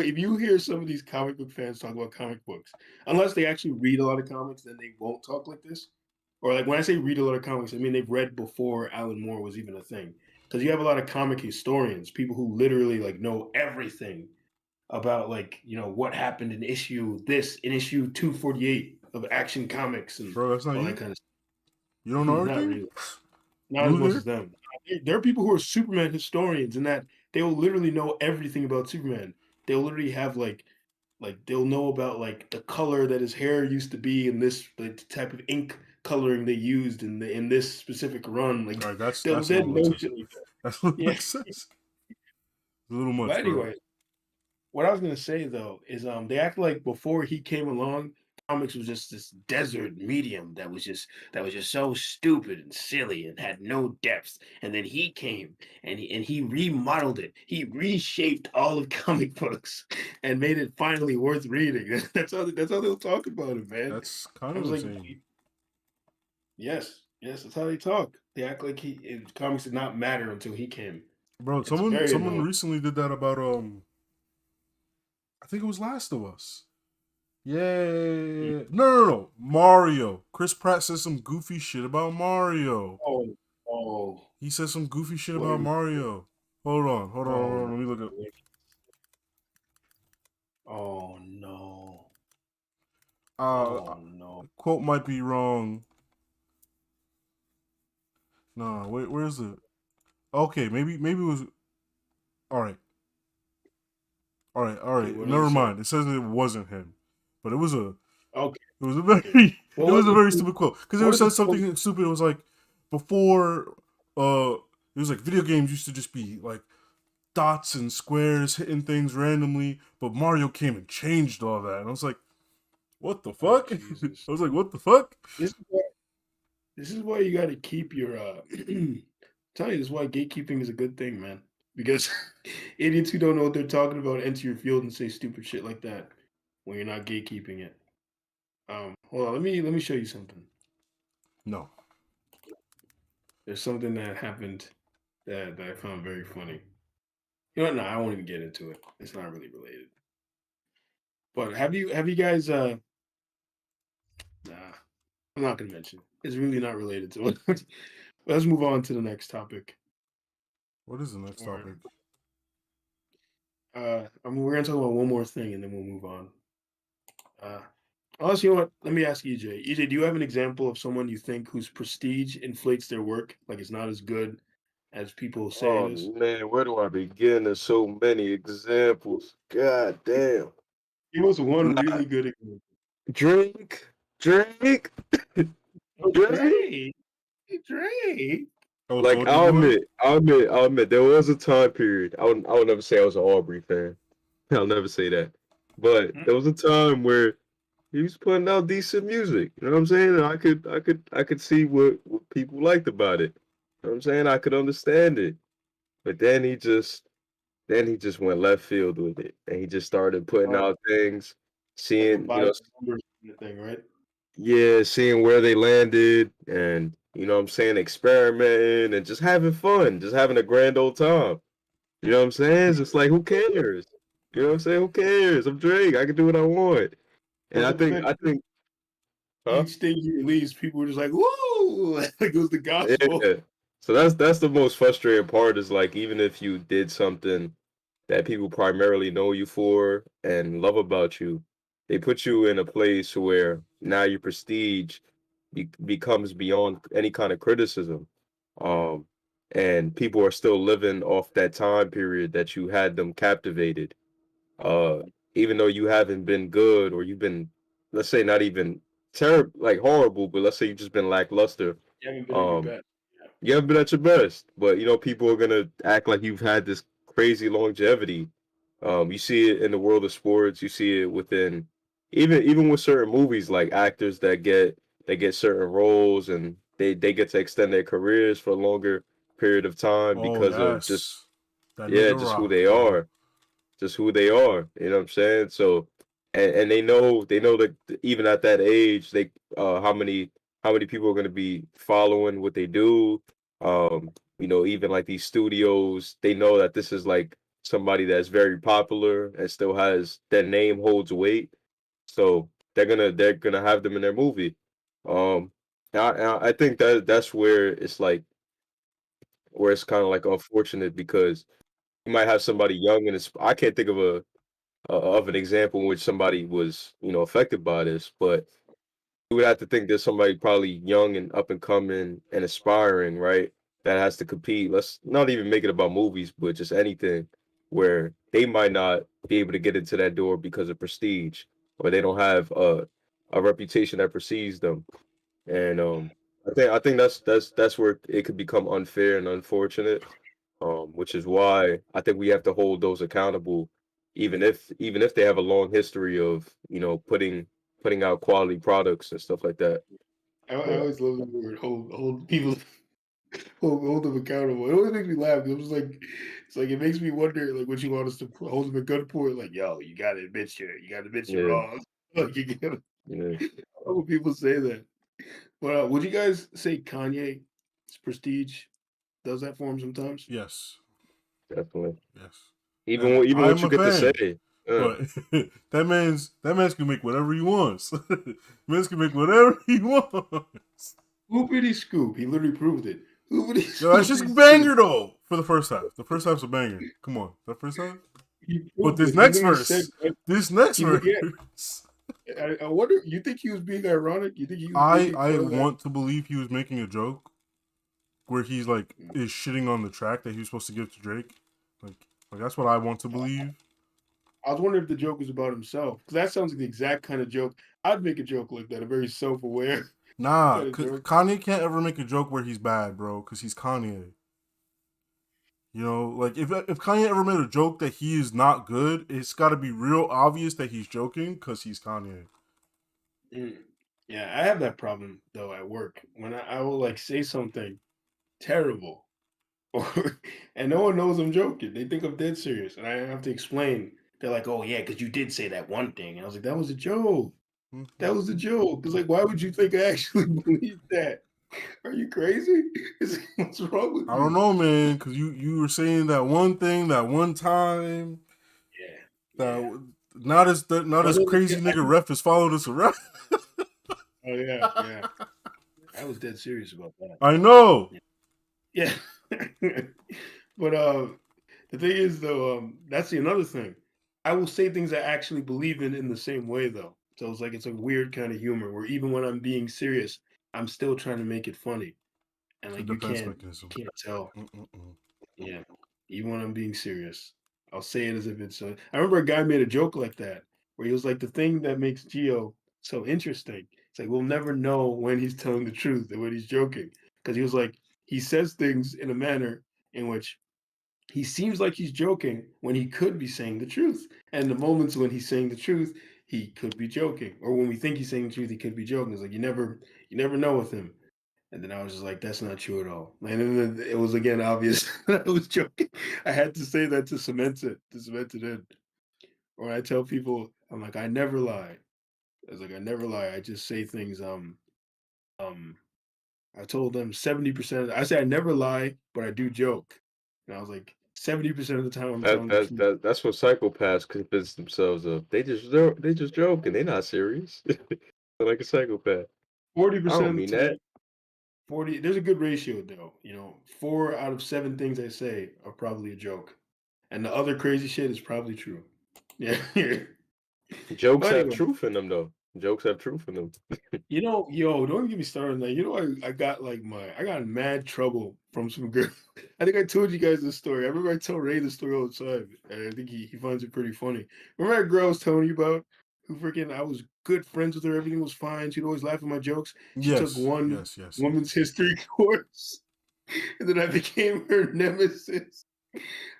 Speaker 1: if you hear some of these comic book fans talk about comic books, unless they actually read a lot of comics, then they won't talk like this. Or like when I say read a lot of comics, I mean they've read before Alan Moore was even a thing. Because you have a lot of comic historians, people who literally like know everything about like what happened in issue 248 of Action Comics and
Speaker 2: Bro, that's not
Speaker 1: all that
Speaker 2: you?
Speaker 1: kind of stuff.
Speaker 2: You don't know
Speaker 1: Not
Speaker 2: everything?
Speaker 1: really. Not as much as
Speaker 2: Loser?
Speaker 1: them. There are people who are Superman historians and that they will literally know everything about Superman. They'll literally have like they'll know about like the color that his hair used to be and this the type of ink coloring they used in this specific run. Like
Speaker 2: Alright, that's
Speaker 1: they'll
Speaker 2: that's a
Speaker 1: they
Speaker 2: little
Speaker 1: know shit
Speaker 2: excessive.
Speaker 1: like that.
Speaker 2: That's a little
Speaker 1: Yeah.
Speaker 2: excessive. A little
Speaker 1: But
Speaker 2: much, bro.
Speaker 1: anyway, what I was gonna say though is they act like before he came along, comics was just this desert medium that was just so stupid and silly and had no depth. And then he came and he remodeled it. He reshaped all of comic books and made it finally worth reading. That's how they'll talk about it, man.
Speaker 2: That's kind
Speaker 1: I
Speaker 2: of
Speaker 1: was like,
Speaker 2: insane.
Speaker 1: yes, yes, that's how they talk. They act like comics did not matter until he came.
Speaker 2: Bro,
Speaker 1: It's
Speaker 2: someone
Speaker 1: very
Speaker 2: someone
Speaker 1: annoying.
Speaker 2: recently did that about I think it was Last of Us. Yeah. No. Mario. Chris Pratt said some goofy shit about Mario.
Speaker 1: Oh, oh,
Speaker 2: He said some goofy shit
Speaker 1: What
Speaker 2: about
Speaker 1: are-
Speaker 2: Mario. Hold on.
Speaker 1: Oh,
Speaker 2: Let me look up.
Speaker 1: oh no.
Speaker 2: Uh,
Speaker 1: Oh no.
Speaker 2: quote might be wrong. Nah, wait, where's the? Okay, maybe it was. All right, all
Speaker 1: Okay,
Speaker 2: right.
Speaker 1: what does it
Speaker 2: Never
Speaker 1: say?
Speaker 2: mind. It says it wasn't him, but it was a.
Speaker 1: Okay,
Speaker 2: It was a
Speaker 1: okay.
Speaker 2: very.
Speaker 1: Well,
Speaker 2: It was a very stupid quote because it
Speaker 1: what
Speaker 2: was
Speaker 1: is the
Speaker 2: said something stupid. It was like before. It was like video games used to just be like dots and squares hitting things randomly, but Mario came and changed all that, and I was like, what the
Speaker 1: Oh
Speaker 2: fuck?
Speaker 1: Jesus.
Speaker 2: I was like, what the fuck?
Speaker 1: This is why, this is why you got to keep your. Tell you this is why gatekeeping is a good thing, man. Because idiots who don't know what they're talking about enter your field and say stupid shit like that when you're not gatekeeping it. Hold on. Let me show you something.
Speaker 2: No.
Speaker 1: There's something that happened that I found very funny. You know what? No, I won't even get into it. It's not really related. But have you guys nah, I'm not gonna mention it. It's really not related to it. Let's move on to the next topic.
Speaker 2: What is the next
Speaker 1: Or
Speaker 2: topic?
Speaker 1: we're gonna talk about one more thing and then we'll move on. Uh Also, you know what? Let me ask EJ. EJ, do you have an example of someone you think whose prestige inflates their work? Like it's not as good as people say it
Speaker 3: Oh
Speaker 1: is?
Speaker 3: man, where do I begin? There's so many examples. God damn.
Speaker 1: Give us one
Speaker 3: Nah,
Speaker 1: really good example.
Speaker 3: Drake, Drake,
Speaker 1: Oh,
Speaker 3: Drake.
Speaker 1: Dre. Dre.
Speaker 2: Oh,
Speaker 3: Like
Speaker 2: Soldier Boy?
Speaker 3: I'll admit, there was a time period. I would never say I was an Aubrey fan. I'll never say that. But there was a time where he was putting out decent music. You know what I'm saying? And I could see what people liked about it. You know what I'm saying? I could understand it. But then he just went left field with it. And he just started putting
Speaker 1: Oh,
Speaker 3: out things,
Speaker 1: like a
Speaker 3: seeing, you
Speaker 1: by
Speaker 3: know,
Speaker 1: the numbers kind of thing, right?
Speaker 3: yeah, seeing where they landed and you know what I'm saying, experimenting and just having fun, just having a grand old time. You know what I'm saying? It's just like who cares? You know what I'm saying? Who cares? I'm Drake. I can do what I want. And
Speaker 1: But the
Speaker 3: I
Speaker 1: fact
Speaker 3: think, huh?
Speaker 1: each thing he released, people were just like, "Whoa!" Like it was the gospel.
Speaker 3: Yeah. So that's the most frustrating part is like even if you did something that people primarily know you for and love about you, they put you in a place where now your prestige becomes beyond any kind of criticism. Um, and people are still living off that time period that you had them captivated. Uh, Even though you haven't been good or you've been, let's say, not even terrible, like horrible, but let's say you've just been lackluster.
Speaker 1: You haven't been at your
Speaker 3: Um,
Speaker 1: best. Yeah.
Speaker 3: you haven't been at your best, but you know people are gonna act like you've had this crazy longevity. You see it in the world of sports. You see it within even with certain movies, like actors that get certain roles and they get to extend their careers for a longer period of time
Speaker 2: Oh,
Speaker 3: because of just
Speaker 2: yes. That
Speaker 3: yeah,
Speaker 2: nigga
Speaker 3: just who
Speaker 2: rock,
Speaker 3: they
Speaker 2: bro.
Speaker 3: are, just who they are. You know what I'm saying? So, and they know that even at that age, they how many people are going to be following what they do. You know, even like these studios, they know that this is like somebody that's very popular and still has their name holds weight. So they're gonna have them in their movie. Um, I think that that's where it's like where it's kind of like unfortunate because you might have somebody young and it's I can't think of a of an example in which somebody was, you know, affected by this, but you would have to think there's somebody probably young and up and coming and aspiring, right? That has to compete. Let's not even make it about movies, but just anything where they might not be able to get into that door because of prestige, or they don't have a reputation that precedes them. And I think that's where it could become unfair and unfortunate. Which is why I think we have to hold those accountable, even if they have a long history of you know putting out quality products and stuff like that.
Speaker 1: I
Speaker 3: But
Speaker 1: always love the word hold people hold them accountable. It always makes me laugh. It was like it's like it makes me wonder like what you want us to hold them at gunpoint. Like yo, you gotta admit you're
Speaker 3: yeah,
Speaker 1: wrong. Like you gotta.
Speaker 3: yeah,
Speaker 1: I love when people say that. But would you guys say Kanye's prestige does that for him sometimes?
Speaker 2: Yes.
Speaker 3: definitely.
Speaker 2: Yes.
Speaker 3: Even
Speaker 2: And
Speaker 3: even what
Speaker 2: I'm
Speaker 3: you
Speaker 2: a
Speaker 3: get to
Speaker 2: fan.
Speaker 3: say, yeah,
Speaker 2: But that man's can make whatever he wants. Man's can make whatever he wants.
Speaker 1: Scoopity scoop. He literally proved it. Who believes?
Speaker 2: Yo, that's just a banger though. For the first half, the first half's a banger. Come on, the first half.
Speaker 1: He
Speaker 2: But
Speaker 1: proved
Speaker 2: this
Speaker 1: it. He
Speaker 2: next
Speaker 1: literally said,
Speaker 2: verse, this next
Speaker 1: he, yeah.
Speaker 2: verse,
Speaker 1: I wonder. You think he was being ironic? You think he was
Speaker 2: I
Speaker 1: making
Speaker 2: I
Speaker 1: fun of that?
Speaker 2: want to believe he was making a joke where he's like is shitting on the track that he was supposed to give to Drake. Like that's what I want to believe.
Speaker 1: I was wondering if the joke was about himself, because that sounds like the exact kind of joke I'd make. A joke like that, a very self-aware
Speaker 2: Nah,
Speaker 1: kind of joke.
Speaker 2: Kanye can't ever make a joke where he's bad, bro, because he's Kanye. You know, like if Kanye ever made a joke that he is not good, it's got to be real obvious that he's joking because he's Kanye.
Speaker 1: Mm. Yeah, I have that problem though at work when I will like say something terrible, or and no one knows I'm joking. They think I'm dead serious, and I have to explain. They're like, "Oh yeah, because you did say that one thing," and I was like, "That was a joke. That was a joke." It's like, why would you think I actually believe that? Are you crazy? What's wrong with
Speaker 2: I don't
Speaker 1: you?
Speaker 2: know, man, because you were saying that one thing that one time
Speaker 1: Yeah, yeah.
Speaker 2: that not as
Speaker 1: Well,
Speaker 2: crazy nigga ref is following us around.
Speaker 1: oh yeah, yeah. I was dead serious about that.
Speaker 2: I know.
Speaker 1: Yeah. But the thing is though, that's the another thing. I will say things I actually believe in the same way though. So it's a weird kind of humor where even when I'm being serious, I'm still trying to make it funny. And
Speaker 2: It's a
Speaker 1: like
Speaker 2: defense
Speaker 1: you
Speaker 2: mechanism.
Speaker 1: can't tell.
Speaker 2: Mm-mm-mm.
Speaker 1: Yeah. Even when I'm being serious. I'll say it as if it's I remember a guy made a joke like that where he was like the thing that makes Geo so interesting. It's like we'll never know when he's telling the truth and when he's joking. Because he was like, he says things in a manner in which he seems like he's joking when he could be saying the truth. And the moments when he's saying the truth, he could be joking. Or when we think he's saying the truth, he could be joking. It's like you never know with him. And then I was just like, that's not true at all. And then it was again obvious that I was joking. I had to say that to cement it in. Or I tell people, I'm like, I never lie. I was like, I never lie. I just say things. Um. I told them 70%. I say I never lie, but I do joke. And I was like, 70% of the time I'm
Speaker 3: That
Speaker 1: telling the
Speaker 3: that
Speaker 1: truth.
Speaker 3: that that's what psychopaths convince themselves of. They just joking. They not serious. They're like a psychopath.
Speaker 1: Forty
Speaker 3: I don't
Speaker 1: percent
Speaker 3: mean
Speaker 1: to
Speaker 3: that.
Speaker 1: 40. There's a good ratio though. 4 out of 7 things I say are probably a joke, and the other crazy shit is probably true. Yeah.
Speaker 3: Jokes
Speaker 1: But
Speaker 3: have
Speaker 1: anyway,
Speaker 3: truth in them though. Jokes have truth in them.
Speaker 1: yo, don't get me started on that. I got like I got in mad trouble from some girl. I think I told you guys this story. I remember I tell Ray the story all the time, and I think he finds it pretty funny. Remember that girl I was telling you about, who freaking I was good friends with her. Everything was fine. She'd always laugh at my jokes. She took
Speaker 2: Yes,
Speaker 1: one
Speaker 2: yes, yes,
Speaker 1: woman's
Speaker 2: yes.
Speaker 1: history course, and then I became her nemesis.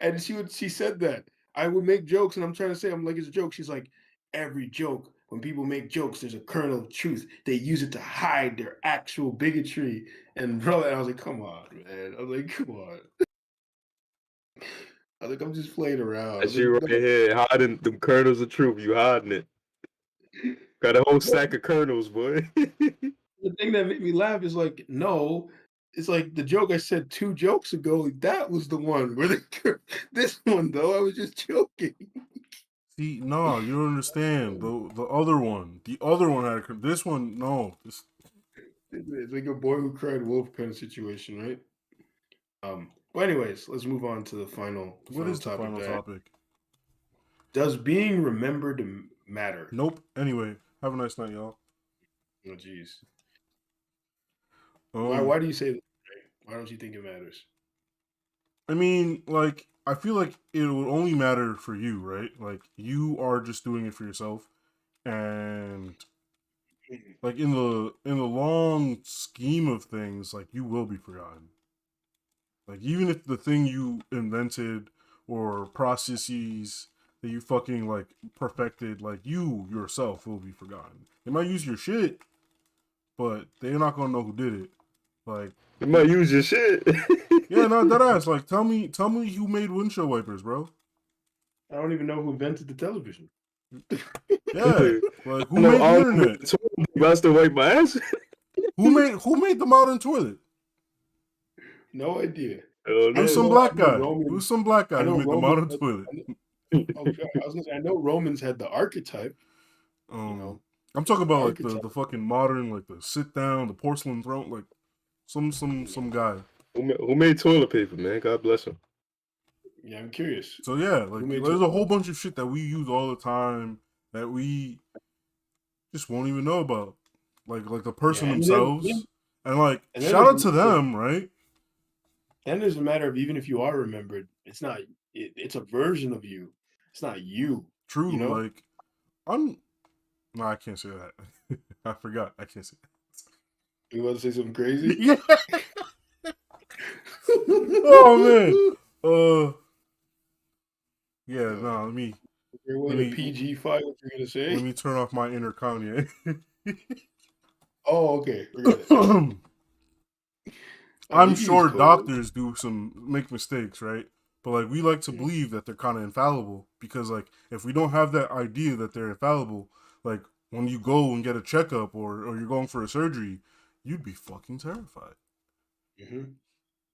Speaker 1: And she said that I would make jokes, and I'm trying to say I'm like it's a joke. She's like, every joke when people make jokes, there's a kernel of truth. They use it to hide their actual bigotry. And brother, I was like, come on, man. I was like, come on. I was like, I'm just playing around. I was
Speaker 3: That's
Speaker 1: like,
Speaker 3: you right
Speaker 1: no,
Speaker 3: here hiding them kernels of truth. You hiding it. Got a whole
Speaker 1: no.
Speaker 3: stack of kernels, boy.
Speaker 1: The thing that made me laugh is like, no. It's like the joke I said 2 jokes ago. That was the one where this one though. I was just joking.
Speaker 2: See, no, you don't understand. The other one had this one. No, this.
Speaker 1: It's like a boy who cried wolf kind of situation, right? But anyways, let's move on to the
Speaker 2: What
Speaker 1: final
Speaker 2: is the
Speaker 1: topic.
Speaker 2: final
Speaker 1: That
Speaker 2: topic?
Speaker 1: does being remembered matter?
Speaker 2: Nope. Anyway, have a nice night, y'all.
Speaker 1: Oh, jeez. Why?
Speaker 2: Um,
Speaker 1: Why do you say that? Ray? Why don't you think it matters?
Speaker 2: I mean, like, I feel like it would only matter for you, right? Like, you are just doing it for yourself, and like in the long scheme of things, like you will be forgotten. Like, even if the thing you invented or processes that you fucking like perfected, like you yourself will be forgotten. They might use your shit, but they're not gonna know who did it. Like,
Speaker 3: You might use your shit.
Speaker 2: yeah, no, that ass. Like, tell me who made windshield wipers, bro.
Speaker 1: I don't even know who invented the television.
Speaker 2: Yeah, like who
Speaker 3: I know
Speaker 2: made the
Speaker 3: all
Speaker 2: internet?
Speaker 3: but I still wipe my ass.
Speaker 2: Who made the modern toilet?
Speaker 1: No idea.
Speaker 3: Oh
Speaker 2: It
Speaker 1: I
Speaker 2: was
Speaker 1: just
Speaker 3: no.
Speaker 2: some
Speaker 1: know.
Speaker 2: black guy. It was some black
Speaker 1: I
Speaker 2: guy who
Speaker 1: know
Speaker 2: made the
Speaker 1: Romans.
Speaker 2: modern toilet.
Speaker 1: Oh, I was gonna say I know Romans had the archetype. You
Speaker 2: Um,
Speaker 1: know,
Speaker 2: I'm talking
Speaker 1: the
Speaker 2: about like the
Speaker 1: archetype.
Speaker 2: the fucking modern, like the sit down, the porcelain throne, like some guy.
Speaker 3: Who made toilet paper, man? God bless him.
Speaker 1: Yeah, I'm curious.
Speaker 2: So yeah,
Speaker 1: Who
Speaker 2: like
Speaker 1: made
Speaker 2: there's
Speaker 1: toilet
Speaker 2: a whole bunch of shit that we use all the time that we just won't even know about. Like the
Speaker 1: Yeah,
Speaker 2: person themselves. And like
Speaker 1: and then
Speaker 2: shout out to them, right?
Speaker 1: there's a matter of even if you are remembered, it's not. It's a version of you. It's not you. You
Speaker 2: True,
Speaker 1: know.
Speaker 2: like I'm no, I can't say that. I forgot. I can't say
Speaker 1: You want to say something
Speaker 2: that.
Speaker 1: crazy?
Speaker 2: Yeah. Oh man. Uh yeah, no,
Speaker 1: Your way
Speaker 2: let
Speaker 1: to
Speaker 2: me
Speaker 1: PG file. What you're gonna
Speaker 2: let
Speaker 1: say?
Speaker 2: me turn off my inner Kanye.
Speaker 1: Oh, okay. Forget it.
Speaker 2: I'm
Speaker 1: He's
Speaker 2: sure
Speaker 1: cold.
Speaker 2: doctors make mistakes, right? But like we like to
Speaker 1: Mm,
Speaker 2: believe that they're kind of infallible because like if we don't have that idea that they're infallible, like when you go and get a checkup or you're going for a surgery, you'd be fucking terrified.
Speaker 1: mhm,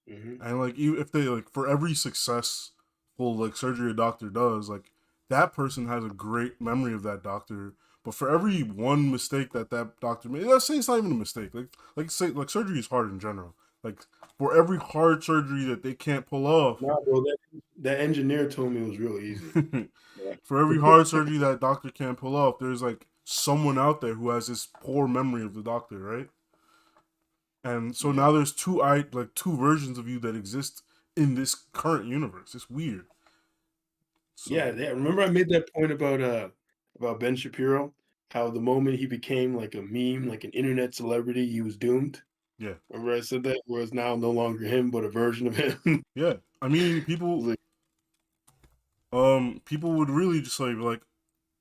Speaker 1: mhm.
Speaker 2: And like if they like for every successful like surgery a doctor does, like that person has a great memory of that doctor. But for every one mistake that doctor made, let's say it's not even a mistake. Like say like surgery is hard in general. Like for every hard surgery that they can't pull off,
Speaker 1: Nah, bro. That engineer told me it was real easy. Yeah.
Speaker 2: for every hard surgery that doctor can't pull off, there's like someone out there who has this poor memory of the doctor, right? And so
Speaker 1: Yeah.
Speaker 2: now there's like two versions of you that exist in this current universe. It's weird.
Speaker 1: Yeah,
Speaker 2: So
Speaker 1: remember I made that point about Ben Shapiro, how the moment he became like a meme, like an internet celebrity, he was doomed.
Speaker 2: yeah,
Speaker 1: Remember I said that? Whereas now no longer him, but a version of him.
Speaker 2: yeah. I mean,
Speaker 1: Like,
Speaker 2: people would really just like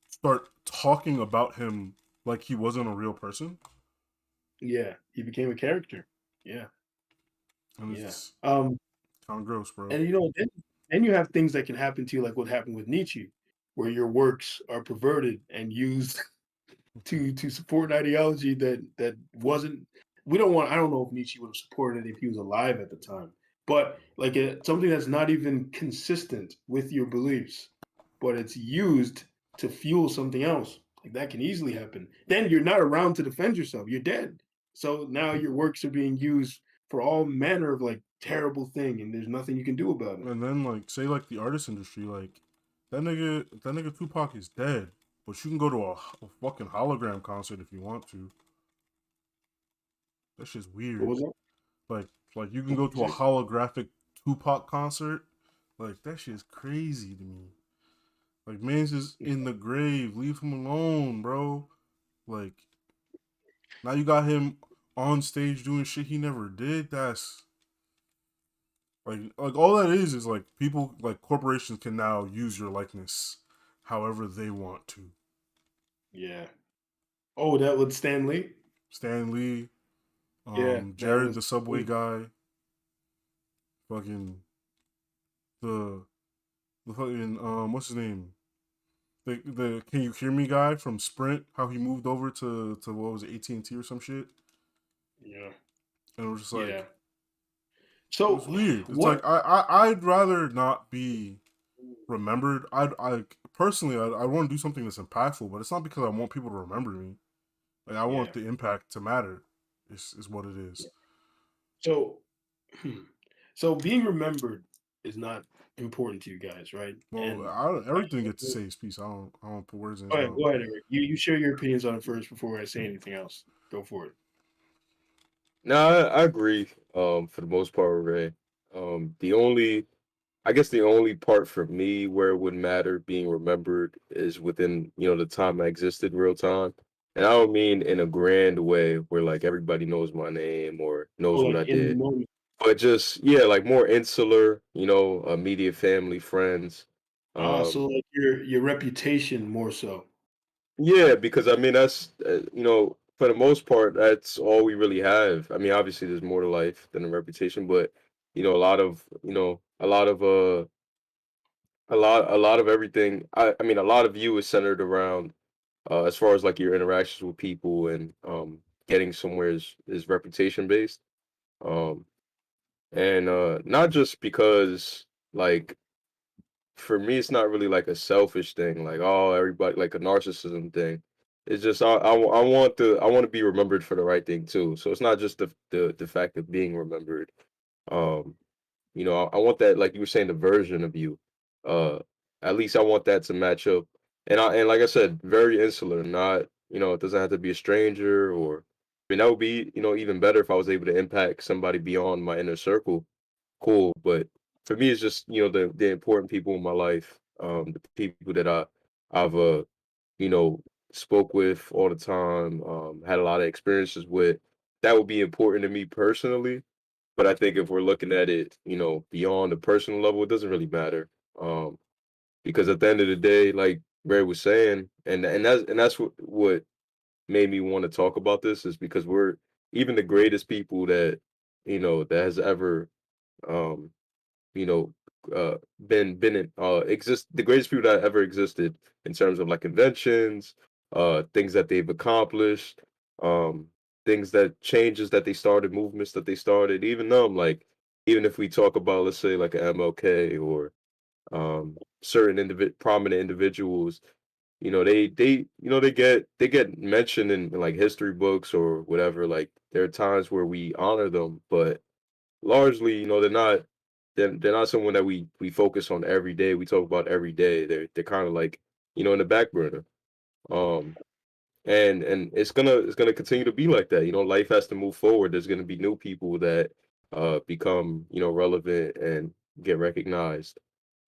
Speaker 2: start talking about him like he wasn't a real person,
Speaker 1: yeah, he became a character. Yeah,
Speaker 2: and
Speaker 1: yeah.
Speaker 2: it's
Speaker 1: Um,
Speaker 2: kind of gross, bro.
Speaker 1: and then you have things that can happen to you, like what happened with Nietzsche, where your works are perverted and used to support an ideology that wasn't. We don't want. I don't know if Nietzsche would have supported it if he was alive at the time, but like something that's not even consistent with your beliefs, but it's used to fuel something else. Like that can easily happen. Then you're not around to defend yourself. You're dead. So now your works are being used for all manner of like terrible thing, and there's nothing you can do about it.
Speaker 2: And then like say like the artist industry, like that nigga Tupac is dead, but you can go to a fucking hologram concert if you want to. That shit's
Speaker 1: What
Speaker 2: weird.
Speaker 1: was that?
Speaker 2: Like like you can
Speaker 1: What
Speaker 2: go
Speaker 1: did
Speaker 2: to a
Speaker 1: you say?
Speaker 2: holographic Tupac concert. Like that shit's crazy to me. Like man's just in the grave. Leave him alone, bro. Like now you got him on stage doing shit he never did. That's like all that is like people like corporations can now use your likeness however they want to.
Speaker 1: Yeah. Oh, that was Stan Lee.
Speaker 2: Stan Lee,
Speaker 1: Yeah, that
Speaker 2: Jared
Speaker 1: was
Speaker 2: the Subway guy, fucking the the fucking what's his name? The Can You Hear Me guy from Sprint, how he moved over to what was it, AT&T or some shit.
Speaker 1: yeah,
Speaker 2: And it was just
Speaker 1: yeah.
Speaker 2: like it was
Speaker 1: So
Speaker 2: weird. It's
Speaker 1: what?
Speaker 2: like I'd rather not be remembered. I personally I want to do something that's impactful, but it's not because I want people to remember me. Like I want
Speaker 1: Yeah.
Speaker 2: the impact to matter. Is what it
Speaker 1: Yeah.
Speaker 2: is.
Speaker 1: So so being remembered is not important to you guys, right?
Speaker 2: Well,
Speaker 1: And
Speaker 2: everything gets to say his piece. I don't put words in his mouth.
Speaker 1: go ahead, Eric. You share your opinions on it first before I say anything else. Go for it.
Speaker 3: No, I agree. For the most part, Ray. The only, I guess, the only part for me where it would matter being remembered is within, the time I existed, real time. And I don't mean in a grand way where like everybody knows my name or
Speaker 1: Oh,
Speaker 3: knows what
Speaker 1: like
Speaker 3: I
Speaker 1: in the
Speaker 3: did,
Speaker 1: moment.
Speaker 3: but just yeah, like more insular, immediate family, friends.
Speaker 1: So
Speaker 3: Um,
Speaker 1: like your reputation more so.
Speaker 3: Yeah, because I mean that's for the most part that's all we really have. I mean, obviously there's more to life than a reputation, but a lot of everything. I mean, a lot of you is centered around as far as like your interactions with people and getting somewhere is reputation based. Um, and not just because like for me, it's not really like a selfish thing, like oh, everybody like a narcissism thing. It's just I want to be remembered for the right thing too. So it's not just the fact of being remembered. Um, I want that, like you were saying, the version of you. Uh, at least I want that to match up. And like I said, very insular. Not, it doesn't have to be a stranger, or I mean that would be, even better if I was able to impact somebody beyond my inner circle. Cool, but for me, it's just the important people in my life, the people that I've you know spoke with all the time, had a lot of experiences with. That would be important to me personally. But I think if we're looking at it, beyond the personal level, it doesn't really matter. Um, because at the end of the day, like Ray was saying, and that's what made me want to talk about this is because we're even the greatest people that has ever um you know, been in exist the greatest people that ever existed in terms of like inventions, things that they've accomplished, um, things that changes that they started, movements that they started. Even them, like even if we talk about let's say like an MLK or certain prominent individuals, they get mentioned in like history books or whatever. Like there are times where we honor them, but largely, they're not someone that we focus on every day. We talk about every day. They're kind of like in the back burner. Um, and it's gonna continue to be like that. Life has to move forward. There's gonna be new people that become relevant and get recognized.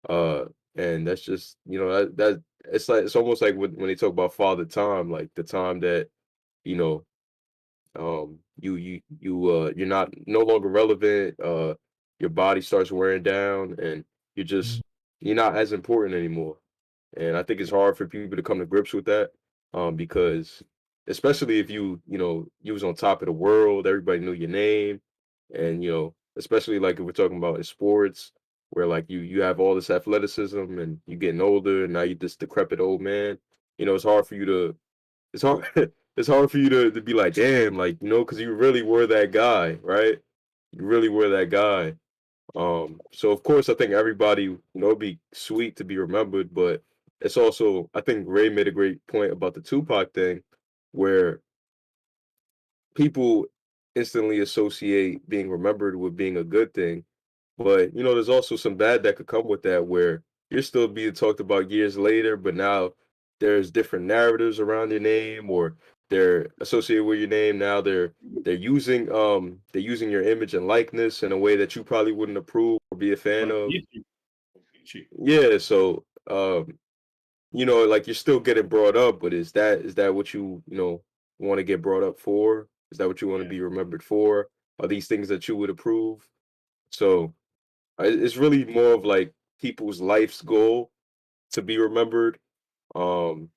Speaker 3: Uh, and that's just that it's almost like when they talk about father time, like the time that you know you're not no longer relevant. Your body starts wearing down, and you're not as important anymore. And I think it's hard for people to come to grips with that, because especially if you was on top of the world, everybody knew your name, and especially like if we're talking about in sports, where like you have all this athleticism and you're getting older, and now you're this decrepit old man. It's hard for you to it's hard it's hard for you to be like, damn, like, because you really were that guy, right? You really were that guy. So of course I think everybody, it'd be sweet to be remembered, but it's also I think Ray made a great point about the Tupac thing, where people instantly associate being remembered with being a good thing. But there's also some bad that could come with that, where you're still being talked about years later, but now there's different narratives around your name, or they're associated with your name. Now they're using your image and likeness in a way that you probably wouldn't approve or be a fan
Speaker 1: Like
Speaker 3: of.
Speaker 1: YouTube.
Speaker 3: Yeah, so like you're still getting brought up, but is that what you want to get brought up for? Is that what you want to
Speaker 1: Yeah.
Speaker 3: be remembered for? Are these things that you would approve? So it's really more of like people's life's goal to be remembered. Um,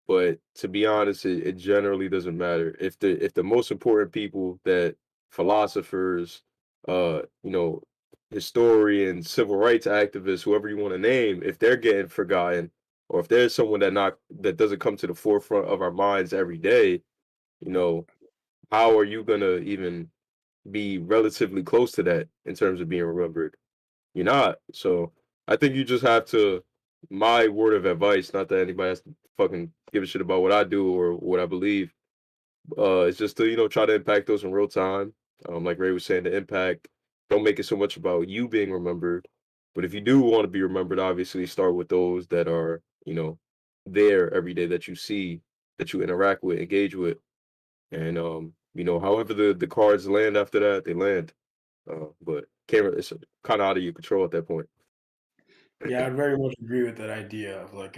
Speaker 3: but to be honest, it generally doesn't matter if the most important people that philosophers, uh, you know, historians, civil rights activists, whoever you want to name, if they're getting forgotten, or if there's someone that doesn't come to the forefront of our minds every day, you know, how are you gonna even be relatively close to that in terms of being remembered? You're not. So I think you just have to. My word of advice, not that anybody has to fucking give a shit about what I do or what I believe. It's just to try to impact those in real time. Like Ray was saying, the impact. Don't make it so much about you being remembered, but if you do want to be remembered, obviously start with those that are there every day that you see, that you interact with, engage with, and however the cards land after that, they land. But can't. It's kind of out of your control at that point.
Speaker 1: Yeah, I'd very much agree with that idea of like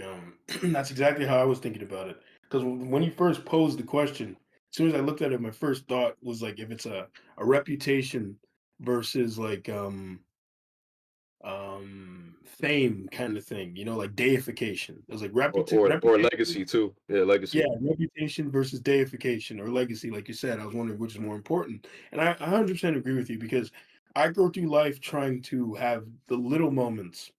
Speaker 1: that's exactly how I was thinking about it. Because when you first posed the question, as soon as I looked at it, my first thought was like if it's a reputation versus like fame kind of thing, like deification. It was like
Speaker 3: Or
Speaker 1: reputation,
Speaker 3: legacy too. Yeah,
Speaker 1: yeah,
Speaker 3: legacy.
Speaker 1: reputation versus deification or legacy, like you said. I was wondering which is more important. And I 100% agree with you because I go through life trying to have the little moments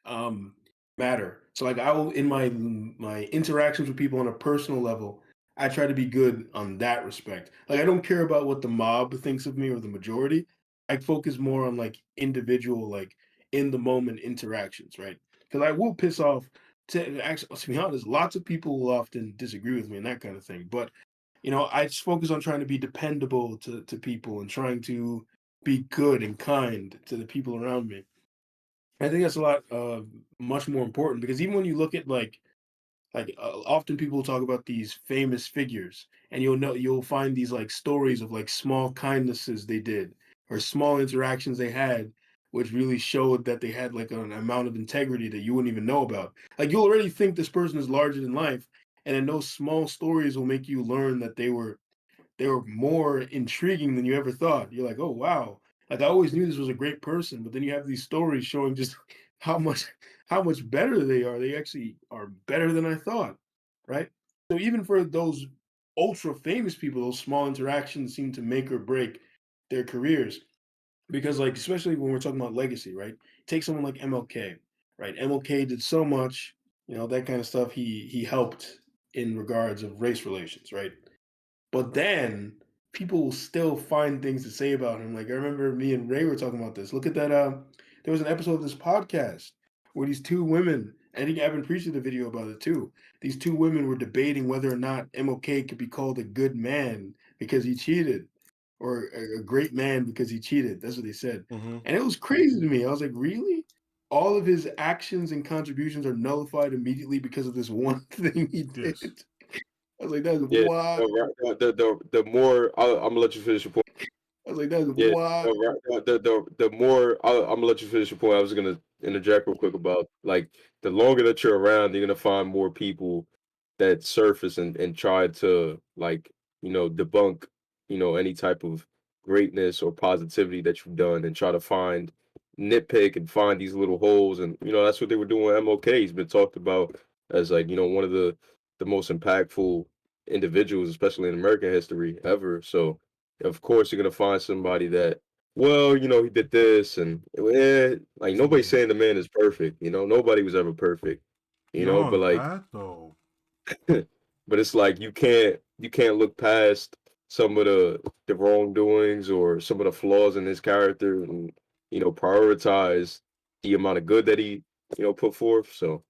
Speaker 1: um matter. So like I will in my interactions with people on a personal level, I try to be good on that respect. Like I don't care about what the mob thinks of me or the majority. I focus more on like individual, like in the moment interactions, right? Because I will piss off to be honest, lots of people will often disagree with me and that kind of thing. But I just focus on trying to be dependable to people and trying to be good and kind to the people around me. I think that's a lot much more important because even when you look at often people talk about these famous figures and you'll find these like stories of like small kindnesses they did or small interactions they had which really showed that they had like an amount of integrity that you wouldn't even know about. Like you already think this person is larger than life, and then those small stories will make you learn that they were more intriguing than you ever thought. You're like, oh wow, like I always knew this was a great person, but then you have these stories showing just how much how much better they are. They actually are better than I thought, right? So even for those ultra famous people, those small interactions seem to make or break their careers. Because like especially when we're talking about legacy, right? Take someone like MLK, right? MLK did so much, that kind of stuff. He helped in regards of race relations, right? But then people will still find things to say about him. Like I remember me and Ray were talking about this. Look at that. There was an episode of this podcast where these two women. I think Evan preached the video about it too. These two women were debating whether or not MLK could be called a good man because he cheated, or a great man because he cheated. That's what they said,
Speaker 2: Mm-hmm.
Speaker 1: and it was crazy to me. I was like, really? All of his actions and contributions are nullified immediately because of this one thing he
Speaker 2: Yes.
Speaker 1: did. I was like, that's
Speaker 3: Yeah,
Speaker 1: wild.
Speaker 3: no, right, the more I'm gonna let you finish your point.
Speaker 1: I was like, that's
Speaker 3: Yeah,
Speaker 1: wild.
Speaker 3: no, right, the more I'm gonna let you finish your point. I was gonna interject real quick about like the longer that you're around, you're gonna find more people that surface and try to like debunk any type of greatness or positivity that you've done and try to find nitpick and find these little holes, and that's what they were doing with MLK. He's been talked about as like one of the most impactful individuals, especially in American history ever. So of course you're gonna find somebody that, well, he did this, and like nobody's
Speaker 2: Mm.
Speaker 3: saying the man is perfect. Nobody was ever perfect.
Speaker 2: Not
Speaker 3: But
Speaker 2: on
Speaker 3: like,
Speaker 2: that though.
Speaker 3: but it's like you can't look past some of the wrongdoings or some of the flaws in his character, and prioritize the amount of good that he put forth. So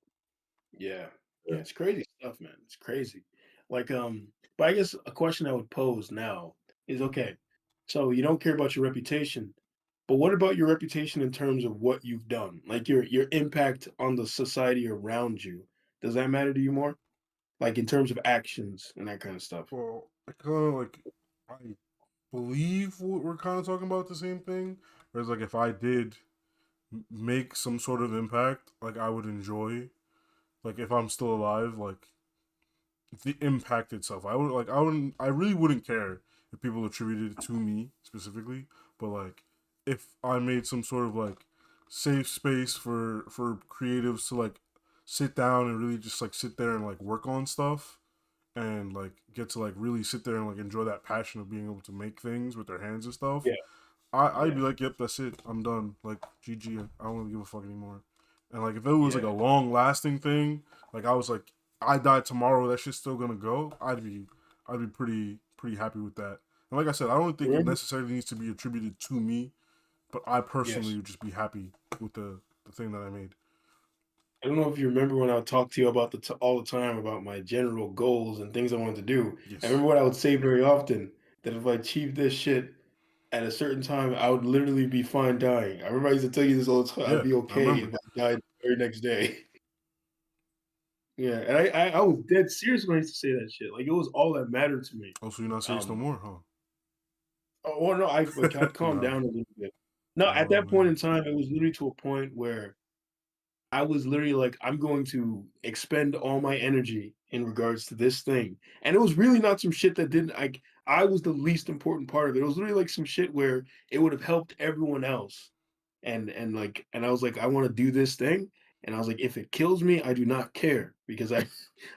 Speaker 1: Yeah. Yeah,
Speaker 3: yeah.
Speaker 1: it's crazy stuff, man. It's crazy. Like, but I guess a question I would pose now is okay, so you don't care about your reputation, but what about your reputation in terms of what you've done? Like your impact on the society around you. Does that matter to you more? Like in terms of actions and that kind of stuff.
Speaker 2: Well, I kind of like I believe we're kind of talking about the same thing. Whereas like if I did make some sort of impact, like I would enjoy, like if I'm still alive, like the impact itself. I really wouldn't care if people attributed it to me specifically, but like if I made some sort of like safe space for creatives to like sit down and really just like sit there and like work on stuff and like get to like really sit there and like enjoy that passion of being able to make things with their hands and stuff.
Speaker 1: Yeah,
Speaker 2: I'd
Speaker 1: yeah,
Speaker 2: be like, yep, that's it. I'm done. Like, GG. I don't really give a fuck anymore. And like, if it was like
Speaker 1: yeah,
Speaker 2: a long lasting thing, like I was like, I died tomorrow, that shit's still gonna go. I'd be pretty happy with that. And like I said, I don't think it
Speaker 1: remember?
Speaker 2: necessarily needs to be attributed to me, but I personally
Speaker 1: Yes.
Speaker 2: would just be happy with the thing that I made.
Speaker 1: I don't know if you remember when I would talk to you about all the time about my general goals and things I wanted to do. I
Speaker 2: Yes.
Speaker 1: remember what I would say very often, that if I achieved this shit at a certain time, I would literally be fine dying. I remember I used to tell you this all the time. I'd
Speaker 2: Yeah,
Speaker 1: be
Speaker 2: I
Speaker 1: okay
Speaker 2: remember.
Speaker 1: if I died the very next day. Yeah, and I was dead serious when I used to say that shit. Like it was all that mattered to me.
Speaker 2: Oh, so you're not serious no
Speaker 1: Um,
Speaker 2: more,
Speaker 1: well, no, I'd calm
Speaker 2: huh?
Speaker 1: down a little bit. No, at
Speaker 2: Oh
Speaker 1: that point in
Speaker 2: man.
Speaker 1: time, it was literally to a point where I was literally like, I'm going to expend all my energy in regards to this thing. And it was really not some shit that didn't like I was the least important part of it. It was literally like some shit where it would have helped everyone else. And I was like, I want to do this thing. And I was like, if it kills me, I do not care because I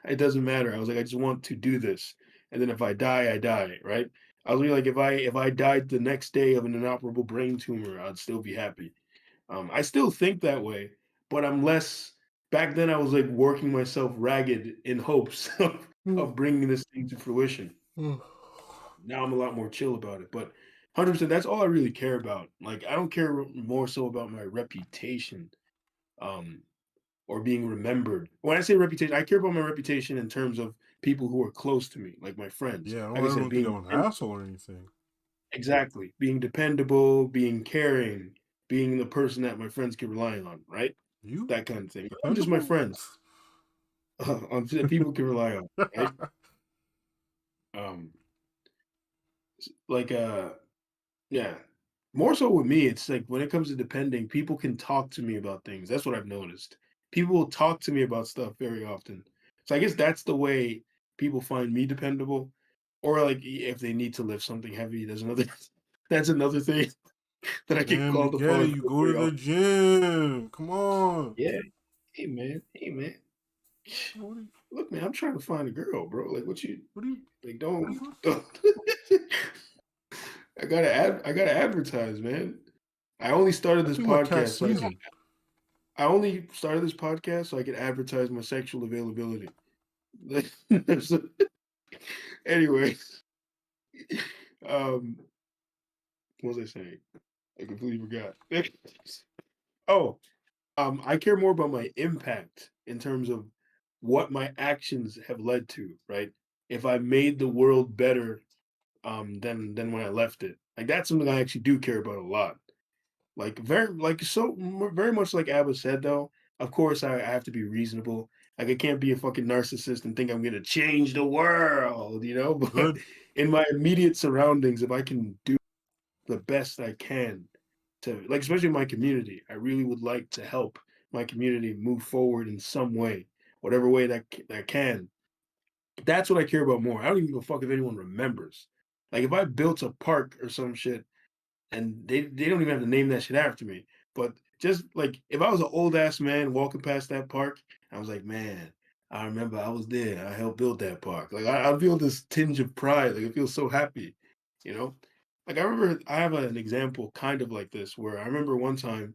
Speaker 1: it doesn't matter. I was like, I just want to do this. And then if I die, I die, right? I was really like, if I died the next day of an inoperable brain tumor, I'd still be happy. I still think that way, but I'm less. Back then, I was like working myself ragged in hopes of bringing this thing to fruition. Now I'm a lot more chill about it, but 100%, that's all I really care about. Like, I don't care more so about my reputation, um, or being remembered. When I say reputation, I care about my reputation in terms of people who are close to me, like my friends.
Speaker 2: Yeah, I don't
Speaker 1: Like I
Speaker 2: ever
Speaker 1: said,
Speaker 2: think
Speaker 1: being
Speaker 2: I'm an asshole or anything.
Speaker 1: exactly. Being dependable, being caring, being the person that my friends can rely on, right?
Speaker 2: You
Speaker 1: That kind of thing. Not just my
Speaker 2: dependable?
Speaker 1: friends, on that people can rely on, right? Um, like yeah. More so with me, it's like when it comes to depending, people can talk to me about things. That's what I've noticed. People will talk to me about stuff very often. So I guess that's the way people find me dependable. Or like if they need to lift something heavy, there's another that's another thing that I get
Speaker 2: Damn, we
Speaker 1: called
Speaker 2: get it.
Speaker 1: upon
Speaker 2: You
Speaker 1: for
Speaker 2: go to
Speaker 1: very
Speaker 2: the
Speaker 1: often.
Speaker 2: gym. Come on.
Speaker 1: Yeah. Hey man. Hey man.
Speaker 2: What do you,
Speaker 1: Look, man, I'm trying to find a girl, bro. Like what you
Speaker 2: what do you,
Speaker 1: like
Speaker 2: what do
Speaker 1: don't I gotta advertise, man. I only started
Speaker 2: I
Speaker 1: this
Speaker 2: think my cat
Speaker 1: podcast so
Speaker 2: season.
Speaker 1: I only started this podcast so I could advertise my sexual availability. So, anyways, um, what was I saying? I completely forgot. Oh, I care more about my impact in terms of what my actions have led to, right? If I made the world better, than when I left it. Like that's something I actually do care about a lot. Like very like very much like Abba said though. Of course, I have to be reasonable. Like I can't be a fucking narcissist and think I'm gonna change the world, you know. But
Speaker 2: Good.
Speaker 1: in my immediate surroundings, if I can do the best I can to like, especially in my community, I really would like to help my community move forward in some way, whatever way that can. That's what I care about more. I don't even give a fuck if anyone remembers. Like if I built a park or some shit and they don't even have to name that shit after me. But just like if I was an old ass man walking past that park, I was like, man, I remember I was there. I helped build that park. Like I feel this tinge of pride. Like I feel so happy, you know. Like I remember I have an example kind of like this where I remember one time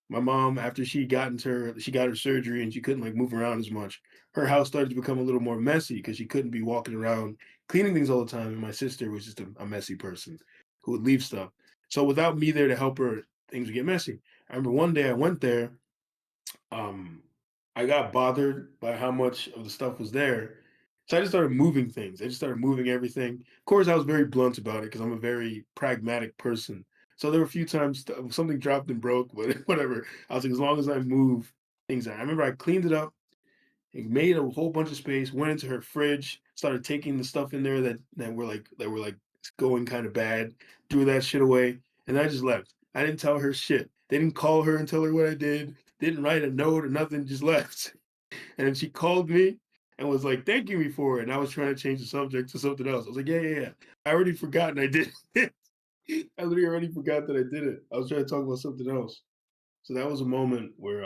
Speaker 1: my mom, after she got her surgery and she couldn't like move around as much, her house started to become a little more messy because she couldn't be walking around cleaning things all the time. And my sister was just a messy person who would leave stuff. So without me there to help her, things would get messy. I remember one day I went there, um, I got bothered by how much of the stuff was there. So I just started moving things. I just started moving everything. Of course, I was very blunt about it because I'm a very pragmatic person. So there were a few times something dropped and broke, but whatever. I was like, as long as I move things out. I remember I cleaned it up, it made a whole bunch of space, went into her fridge, started taking the stuff in there that were like going kind of bad, threw that shit away, and I just left. I didn't tell her shit. They didn't call her and tell her what I did. Didn't write a note or nothing, just left. And then she called me and was like thanking me for it. And I was trying to change the subject to something else. I was like, yeah, yeah, yeah. I already forgotten I did it. I literally already forgot that I did it. I was trying to talk about something else. So that was a moment where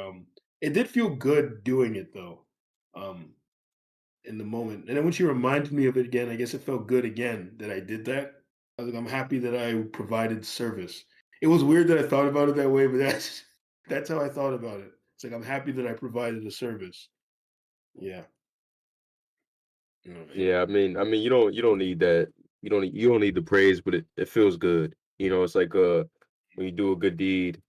Speaker 1: it did feel good doing it though. Um in the moment. And then when she reminded me of it again, I guess it felt good again that I did that. I was like, I'm happy that I provided service. It was weird that I thought about it that way, but that's how I thought about it. It's like I'm happy that I provided a service. Yeah. You know,
Speaker 3: Yeah, I mean, you don't need that. You don't need the praise, but it feels good. It's like when you do a good deed,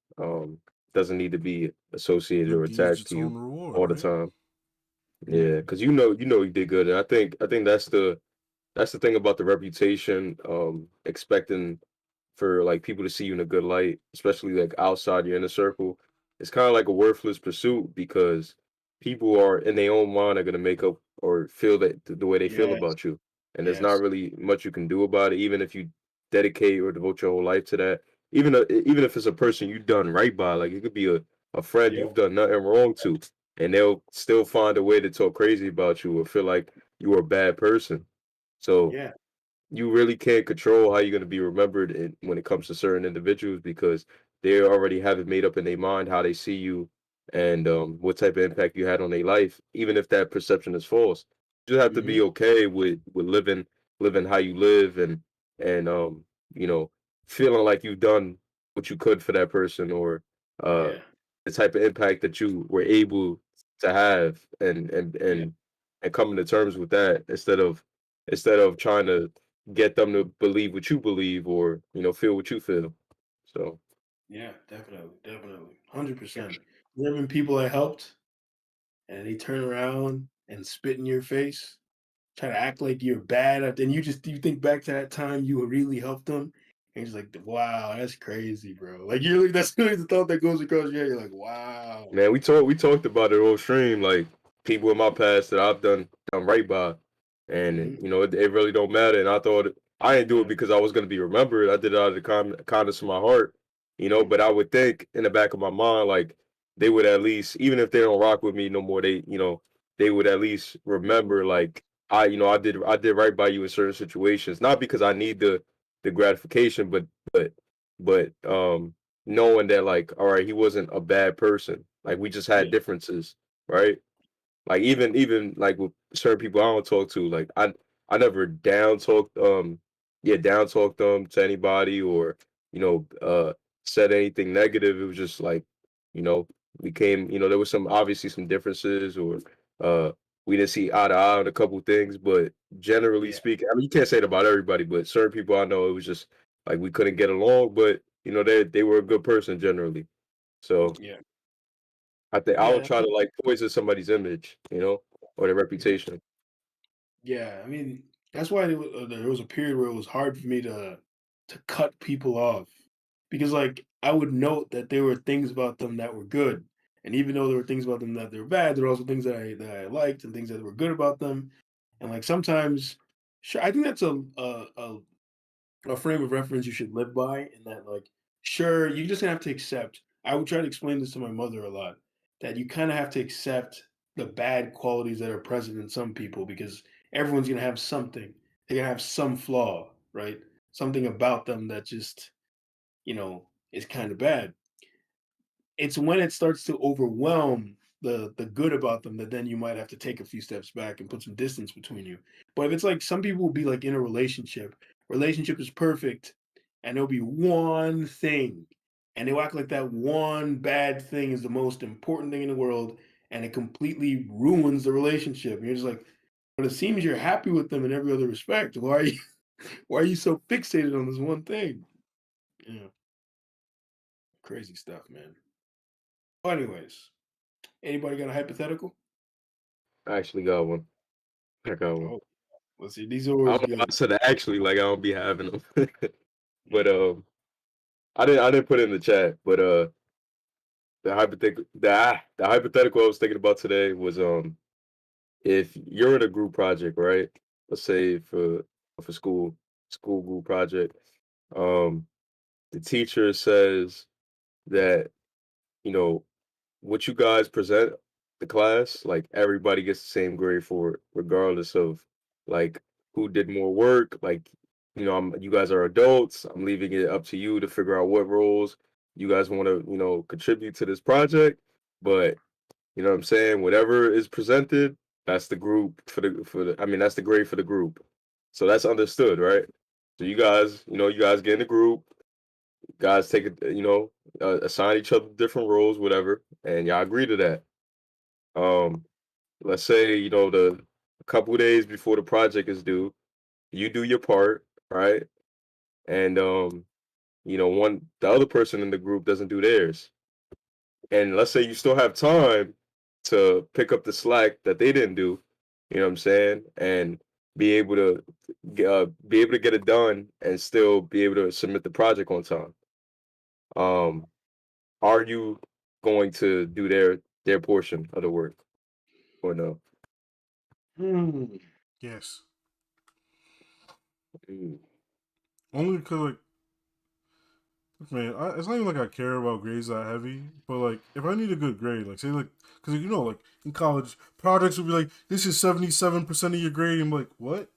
Speaker 3: doesn't need to be associated or
Speaker 2: Good deeds
Speaker 3: attached
Speaker 2: its
Speaker 3: to
Speaker 2: own
Speaker 3: you
Speaker 2: reward,
Speaker 3: all the
Speaker 2: right?
Speaker 3: time.
Speaker 1: yeah.
Speaker 3: Yeah, because you did good, and I think that's the thing about the reputation. Expecting for like people to see you in a good light, especially like outside your inner circle, it's kind of like a worthless pursuit because people are in their own mind are gonna make up or feel that the way they feel
Speaker 1: Yes.
Speaker 3: about you, and there's not
Speaker 1: Yes.
Speaker 3: really much you can do about it, even if you dedicate or devote your whole life to that. Even if it's a person you've done right by, like it could be a friend
Speaker 1: Yep.
Speaker 3: you've done nothing wrong to, and they'll still find a way to talk crazy about you or feel like you are a bad person. So
Speaker 1: Yeah.
Speaker 3: you really can't control how you're going to be remembered when it comes to certain individuals because they already have it made up in their mind how they see you and what type of impact you had on their life, even if that perception is false. You just have to
Speaker 1: Hmm.
Speaker 3: be okay with living how you live and you know feeling like you've done what you could for that person or uh
Speaker 1: Yeah.
Speaker 3: the type of impact that you were able to have
Speaker 1: Yeah.
Speaker 3: and coming to terms with that instead of trying to get them to believe what you believe or feel what you feel. So
Speaker 1: Yeah. Definitely. Definitely. 100%. There have been people I helped and they turn around and spit in your face, try to act like you're bad, then you think back to that time you really helped them, And he's like, wow, that's crazy, bro. Like you're like that's the thought that goes across your head. You're like, wow.
Speaker 3: Man, we talked about it on stream, like people in my past that I've done right by, and
Speaker 1: Hmm.
Speaker 3: it really don't matter. And I thought I didn't do it
Speaker 1: Yeah.
Speaker 3: because I was gonna be remembered. I did it out of the kindness of my heart, But I would think in the back of my mind, like they would at least, even if they don't rock with me no more, they would at least remember, like I did right by you in certain situations, not because I need the gratification, but knowing that, like, all right, he wasn't a bad person. Like we just had
Speaker 1: Yeah.
Speaker 3: differences, right? Like even like with certain people I don't talk to, like I never down talked them to anybody, or you know uh said anything negative. It was just like, you know, we came, there was obviously some differences, or uh we didn't see eye to eye on a couple things, but generally
Speaker 1: Yeah.
Speaker 3: speaking, I mean, you can't say it about everybody, but certain people I know, it was just like we couldn't get along, but they were a good person generally. So
Speaker 1: Yeah.
Speaker 3: I think I don't
Speaker 1: Yeah.
Speaker 3: try to like poison somebody's image, or their
Speaker 1: Yeah.
Speaker 3: reputation.
Speaker 1: Yeah, I mean, that's why there was a period where it was hard for me to cut people off because, like, I would note that there were things about them that were good, and even though there were things about them that they were bad, there were also things that I liked and things that were good about them. And like sometimes, sure, I think that's a frame of reference you should live by, and that like sure you're just gonna have to accept. I would try to explain this to my mother a lot, that you kind of have to accept the bad qualities that are present in some people because everyone's gonna have something. They're gonna have some flaw, right? Something about them that just is kind of bad. It's when it starts to overwhelm the good about them that then you might have to take a few steps back and put some distance between you. But if it's like some people will be like in a relationship is perfect, and there'll be one thing, and they'll act like that one bad thing is the most important thing in the world, and it completely ruins the relationship. And you're just like, but it seems you're happy with them in every other respect. Why are you why are you so fixated on this one thing? Yeah, crazy stuff, man. But anyways, anybody got a hypothetical?
Speaker 3: I actually got one. I got one.
Speaker 1: Oh, let's see. These are
Speaker 3: I
Speaker 1: always
Speaker 3: don't know why
Speaker 1: good.
Speaker 3: I said that actually, like I don't be having them. But I didn't put it in the chat, but the hypothetical I was thinking about today was, if you're in a group project, right? Let's say for school group project, um, the teacher says that, you know, what you guys present the class, like everybody gets the same grade for it, regardless of like who did more work. Like, you guys are adults. I'm leaving it up to you to figure out what roles you guys want to, contribute to this project. But you know what I'm saying? Whatever is presented, that's the group I mean, that's the grade for the group. So that's understood, right? So you guys get in the group, guys take it, assign each other different roles, whatever, and y'all agree to that. Um, let's say, the a couple days before the project is due, you do your part, right? And the other person in the group doesn't do theirs. And let's say you still have time to pick up the slack that they didn't do, you know what I'm saying? And be able to get it done and still be able to submit the project on time. Um, are you going to do their portion of the work or no?
Speaker 1: Hmm.
Speaker 2: Yes.
Speaker 3: Mm.
Speaker 2: Only because, like, man, it's not even like I care about grades that heavy, but like, if I need a good grade, like, say, like, because, like, in college, projects would be like, this is 77% of your grade. I'm like, what?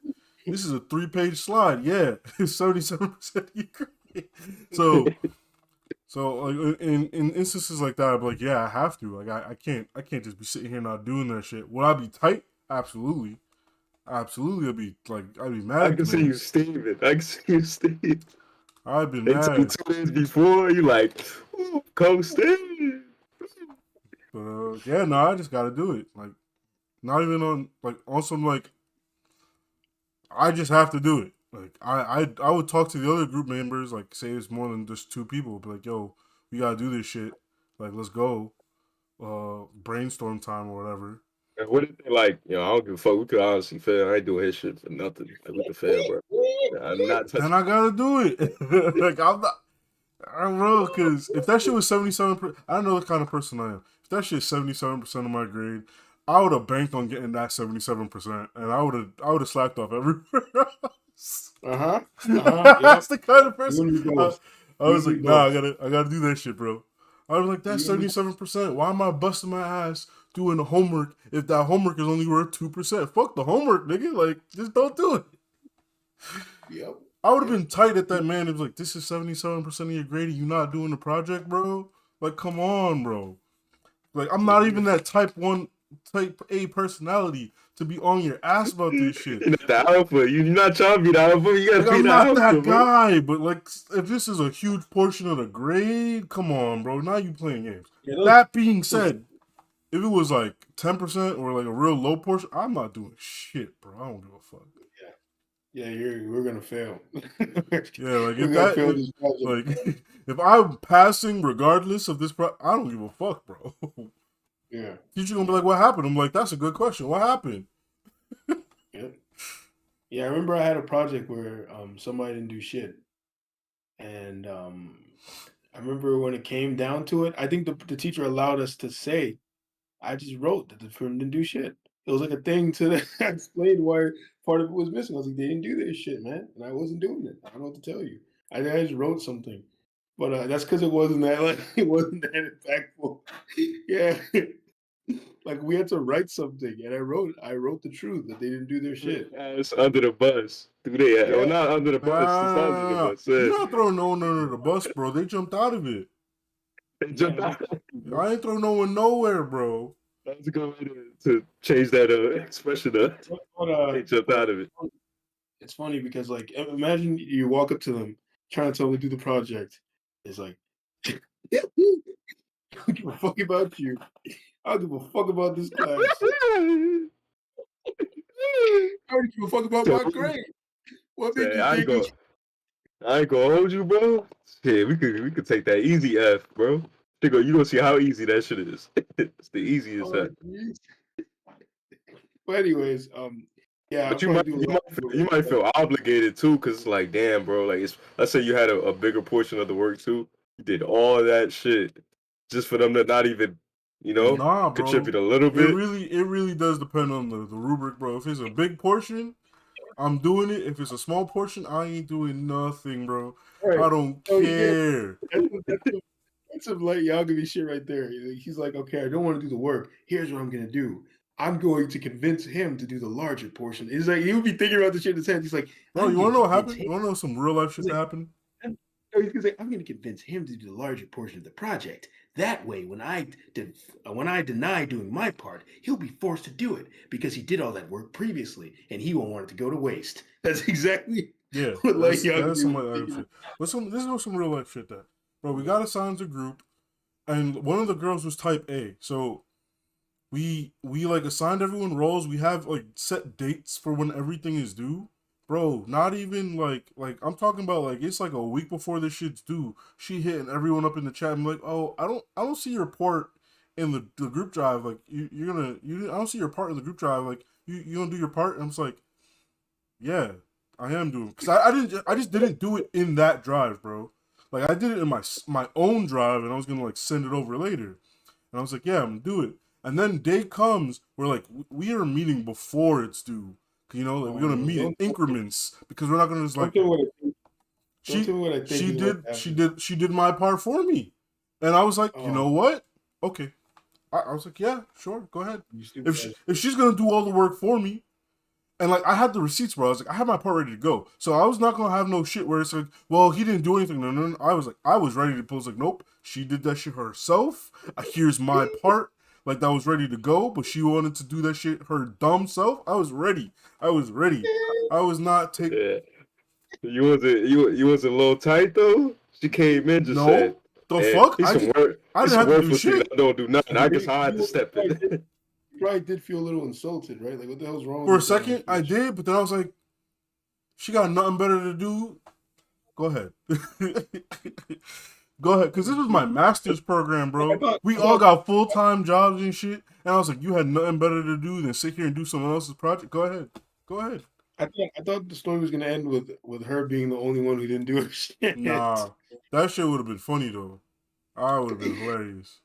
Speaker 2: This is a 3-page slide. Yeah, it's 77% of your grade. So, like, in instances like that, I'd be like, yeah, I have to. Like, I can't just be sitting here not doing that shit. Would I be tight? Absolutely. Absolutely, I'd be mad
Speaker 3: I
Speaker 2: at the
Speaker 3: can see
Speaker 2: man.
Speaker 3: you steaming. I can see you steaming.
Speaker 2: I'd be
Speaker 3: They tell you
Speaker 2: mad.
Speaker 3: 2 days before, you like, "Ooh, come steam."
Speaker 2: But yeah, no, I just gotta do it. Like, not even on some, like, I just have to do it. Like, I would talk to the other group members, like, say it's more than just two people, be like, yo, we gotta do this shit. Like, let's go. Brainstorm time or whatever.
Speaker 3: And what if they like, I don't give a fuck. We could honestly fail. I ain't doing his shit for nothing. Like, we could fail, bro. I'm not
Speaker 2: then
Speaker 3: touching.
Speaker 2: I gotta do it. Like I'm not. I don't know, because if that shit was 77%, I don't know what kind of person I am. If that shit is 77% of my grade, I would have banked on getting that 77%, and I would have slacked off everywhere else.
Speaker 1: Yep.
Speaker 2: That's the kind of
Speaker 1: You
Speaker 2: person.
Speaker 1: and me
Speaker 2: I,
Speaker 1: both.
Speaker 2: I
Speaker 1: You
Speaker 2: was
Speaker 1: and me
Speaker 2: like, nah,
Speaker 1: both.
Speaker 2: I gotta do that shit, bro. I was like, that's
Speaker 1: You and me.
Speaker 2: 77%. Why am I busting my ass doing the homework if that homework is only worth 2%? Fuck the homework, nigga. Like, just don't do it.
Speaker 1: Yep.
Speaker 2: I would have
Speaker 1: Yep.
Speaker 2: been tight at that man. It was like, this is 77% of your grade and you not doing the project, bro. Like, come on, bro. Like, I'm
Speaker 1: Yeah,
Speaker 2: not
Speaker 1: you're
Speaker 2: even that type A personality to be on your ass about this shit.
Speaker 3: You're not the alpha. You're not trying to be the alpha. You gotta
Speaker 2: Like,
Speaker 3: be
Speaker 2: I'm
Speaker 3: the
Speaker 2: not
Speaker 3: alpha,
Speaker 2: that
Speaker 3: bro.
Speaker 2: guy, but like, if this is a huge portion of the grade, come on, bro. Now you playing games.
Speaker 1: yeah,
Speaker 2: That being
Speaker 1: those
Speaker 2: said, if it was like 10% or like a real low portion, I'm not doing shit, bro. I don't give a fuck.
Speaker 1: yeah, we're gonna fail.
Speaker 2: Yeah, like
Speaker 1: We're
Speaker 2: if
Speaker 1: gonna
Speaker 2: that,
Speaker 1: fail
Speaker 2: if,
Speaker 1: this project.
Speaker 2: like, if I'm passing regardless of this, I don't give a fuck, bro.
Speaker 1: Yeah.
Speaker 2: Teacher gonna be like, "What happened?" I'm like, "That's a good question. What happened?"
Speaker 1: Yep. Yeah, I remember I had a project where somebody didn't do shit. And I remember when it came down to it, I think the teacher allowed us to say, I just wrote that the firm didn't do shit. It was like a thing to explain why part of it was missing. I was like, they didn't do this shit, man. And I wasn't doing it. I don't know what to tell you. I think I just wrote something. But that's because it wasn't that like it wasn't that impactful. Yeah. Like we had to write something and I wrote the truth that they didn't do their shit.
Speaker 3: Ass under the bus. Do they? Well,
Speaker 1: Yeah.
Speaker 3: not under the bus. It's under the
Speaker 2: Nah,
Speaker 3: bus.
Speaker 2: you're not throwing no one under the bus, bro. They jumped out of it.
Speaker 3: They
Speaker 1: Yeah,
Speaker 3: jumped out.
Speaker 2: I ain't throw no one nowhere, bro.
Speaker 3: I was going to change that expression up. They jumped
Speaker 1: but
Speaker 3: out of it.
Speaker 1: it's funny because like imagine you walk up to them trying to tell them to do the project. It's like I don't give a fuck about you. I don't give a fuck about this class. I don't give a fuck about
Speaker 3: So,
Speaker 1: my grade. What made
Speaker 3: say,
Speaker 1: you think you
Speaker 3: I ain't gonna hold you, bro. Yeah, we could take that easy F, bro. You gonna see how easy that shit is. It's the easiest F.
Speaker 1: But anyways, yeah, I'll
Speaker 3: But you
Speaker 1: probably
Speaker 3: might
Speaker 1: do a
Speaker 3: you
Speaker 1: lot
Speaker 3: might
Speaker 1: more.
Speaker 3: feel, you might feel obligated too, cause it's like, damn, bro. Like, let's say you had a bigger portion of the work too. You did all that shit just for them to not even,
Speaker 2: Nah, bro.
Speaker 3: contribute a little bit.
Speaker 2: It really does depend on the rubric, bro. If it's a big portion, I'm doing it. If it's a small portion, I ain't doing nothing, bro.
Speaker 1: Right.
Speaker 2: I don't
Speaker 1: Oh yeah,
Speaker 2: care.
Speaker 1: that's some light Yagami shit right there. He's like, okay, I don't want to do the work. Here's what I'm gonna do. I'm going to convince him to do the larger portion. It's like he would be thinking about the shit in his head. He's like,
Speaker 2: Bro,
Speaker 1: I'm
Speaker 2: you
Speaker 1: gonna
Speaker 2: wanna know what
Speaker 1: convince
Speaker 2: happened?
Speaker 1: him.
Speaker 2: You wanna know some real life shit
Speaker 1: He's
Speaker 2: that
Speaker 1: like,
Speaker 2: happened?
Speaker 1: no, he's gonna say, I'm going to convince him to do the larger portion of the project. That way, when I deny doing my part, he'll be forced to do it because he did all that work previously, and he won't want it to go to waste. That's exactly
Speaker 2: Yeah,
Speaker 1: what Light
Speaker 2: that's some
Speaker 1: Yagami was
Speaker 2: life
Speaker 1: thinking.
Speaker 2: shit. But this is some real life shit that, bro. We got assigned to group, and one of the girls was type A, so we like assigned everyone roles. We have like set dates for when everything is due. Bro, not even like I'm talking about like it's like a week before this shit's due. She hitting everyone up in the chat and like, oh, I don't see your part in the group drive. Like I don't see your part in the group drive. Like you don't do your part. And I'm just like, yeah, I am doing because I just didn't do it in that drive, bro. Like I did it in my own drive and I was gonna like send it over later. And I was like, yeah, I'm gonna do it. And then day comes, we're like, we are meeting before it's due. Like we're gonna meet in
Speaker 1: Don't
Speaker 2: increments because we're not gonna just like
Speaker 1: tell me what I think. Don't
Speaker 2: she
Speaker 1: tell me what I think
Speaker 2: she
Speaker 1: is about
Speaker 2: did
Speaker 1: to
Speaker 2: she
Speaker 1: happen.
Speaker 2: did she did my part for me. And I was like, you
Speaker 1: Oh,
Speaker 2: know what? Okay. I was like, yeah, sure, go ahead.
Speaker 1: you stupid ass.
Speaker 2: If she's gonna do all the work for me, and like I had the receipts, bro. I was like, I had my part ready to go. So I was not gonna have no shit where it's like, well, he didn't do anything. No. I was like, I was ready to post like, nope, she did that shit herself. Here's my part. Like that was ready to go, but she wanted to do that shit her dumb self. I was ready. I was ready. I was not take
Speaker 3: Yeah. You was a little tight though. She came in just said,
Speaker 2: no the
Speaker 3: "Eh,
Speaker 2: fuck.
Speaker 3: he's some work.
Speaker 2: I
Speaker 3: He's
Speaker 2: didn't
Speaker 3: some
Speaker 2: have to do
Speaker 3: worthless nigga
Speaker 2: shit.
Speaker 3: that don't do nothing. I guess I had to
Speaker 1: You
Speaker 3: step
Speaker 1: probably
Speaker 3: in."
Speaker 1: did, you probably did feel a little insulted, right? Like, what the hell's wrong
Speaker 2: For a
Speaker 1: with this
Speaker 2: second, I
Speaker 1: bitch?
Speaker 2: did, but then I was like, she got nothing better to do. Go ahead. Go ahead, because this was my master's program,
Speaker 1: I
Speaker 2: bro.
Speaker 1: thought,
Speaker 2: We
Speaker 1: I
Speaker 2: all
Speaker 1: thought,
Speaker 2: got full-time jobs and shit. And I was like, you had nothing better to do than sit here and do someone else's project? Go ahead. Go ahead.
Speaker 1: I thought the story was gonna end with her being the only one who didn't do her shit.
Speaker 2: Nah, that shit would have been funny though. I would have been hilarious.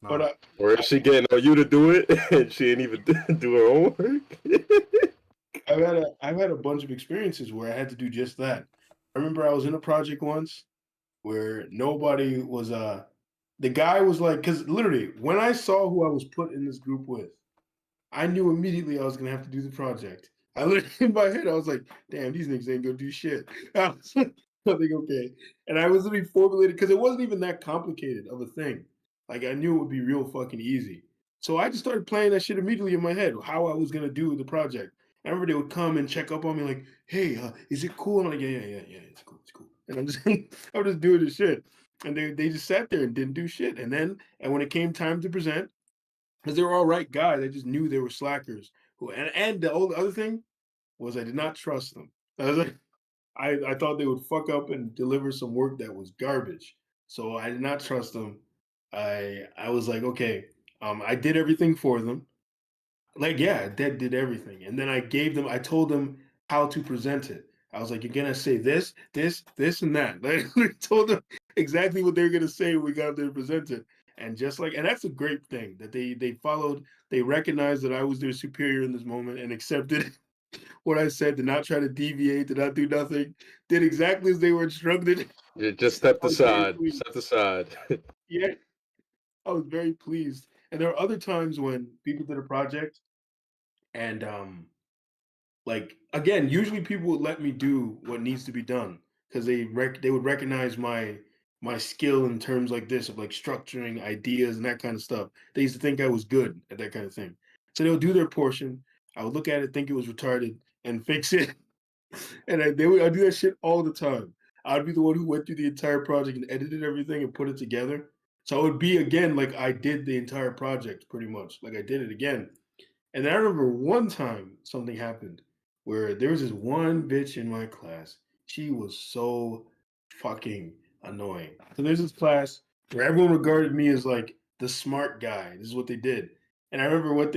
Speaker 1: But
Speaker 2: Nah.
Speaker 3: Or is she getting on you to do it and she ain't even do her own work?
Speaker 1: I've had a bunch of experiences where I had to do just that. I remember I was in a project once where nobody was the guy was like, because literally when I saw who I was put in this group with, I knew immediately I was gonna have to do the project. I literally in my head I was like, damn, these niggas ain't gonna do shit. I was like, I think okay, and I was literally formulated because it wasn't even that complicated of a thing. Like I knew it would be real fucking easy. So I just started playing that shit immediately in my head, how I was gonna do the project. I remember they would come and check up on me like, hey, is it cool? I'm like, yeah, it's cool. And I'm just I'm just doing this shit. And they just sat there and didn't do shit. And when it came time to present, because they were all right guys. I just knew they were slackers. And the only other thing was I did not trust them. I was like, I thought they would fuck up and deliver some work that was garbage. So I did not trust them. I was like, okay, I did everything for them. Like, yeah, that did everything. And then I told them how to present it. I was like, you're gonna say this, and that. Like, I told them exactly what they're gonna say when we got up there to present it. And just like, and that's a great thing that they followed, they recognized that I was their superior in this moment and accepted what I said, did not try to deviate, did not do nothing, did exactly as they were instructed.
Speaker 3: You just stepped
Speaker 1: I was very
Speaker 3: aside.
Speaker 1: pleased.
Speaker 3: Stepped aside.
Speaker 1: Yeah, I was very pleased. And there are other times when people did a project and like again, usually people would let me do what needs to be done because they would recognize my skill in terms like this of like structuring ideas and that kind of stuff. They used to think I was good at that kind of thing. So they'll do their portion. I would look at it, think it was retarded, and fix it. And I do that shit all the time. I'd be the one who went through the entire project and edited everything and put it together. So it would be again like I did the entire project pretty much, like I did it again. And I remember one time something happened where there was this one bitch in my class. She was so fucking annoying. So there's this class where everyone regarded me as like the smart guy. This is what they did. And I remember what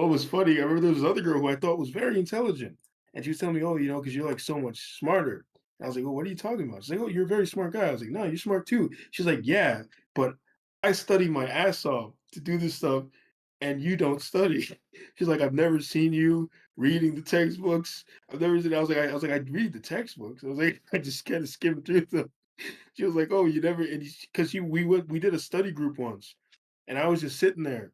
Speaker 1: was funny. I remember there was this other girl who I thought was very intelligent. And she was telling me, oh, because you're like so much smarter. I was like, well, what are you talking about? She's like, oh, you're a very smart guy. I was like, no, you're smart too. She's like, yeah, but I study my ass off to do this stuff and you don't study. She's like, I've never seen you reading the textbooks. I've never seen. I was like, I read the textbooks. I was like, I just kind of skimmed through them. She was like, oh, you never, and because we did a study group once, and I was just sitting there.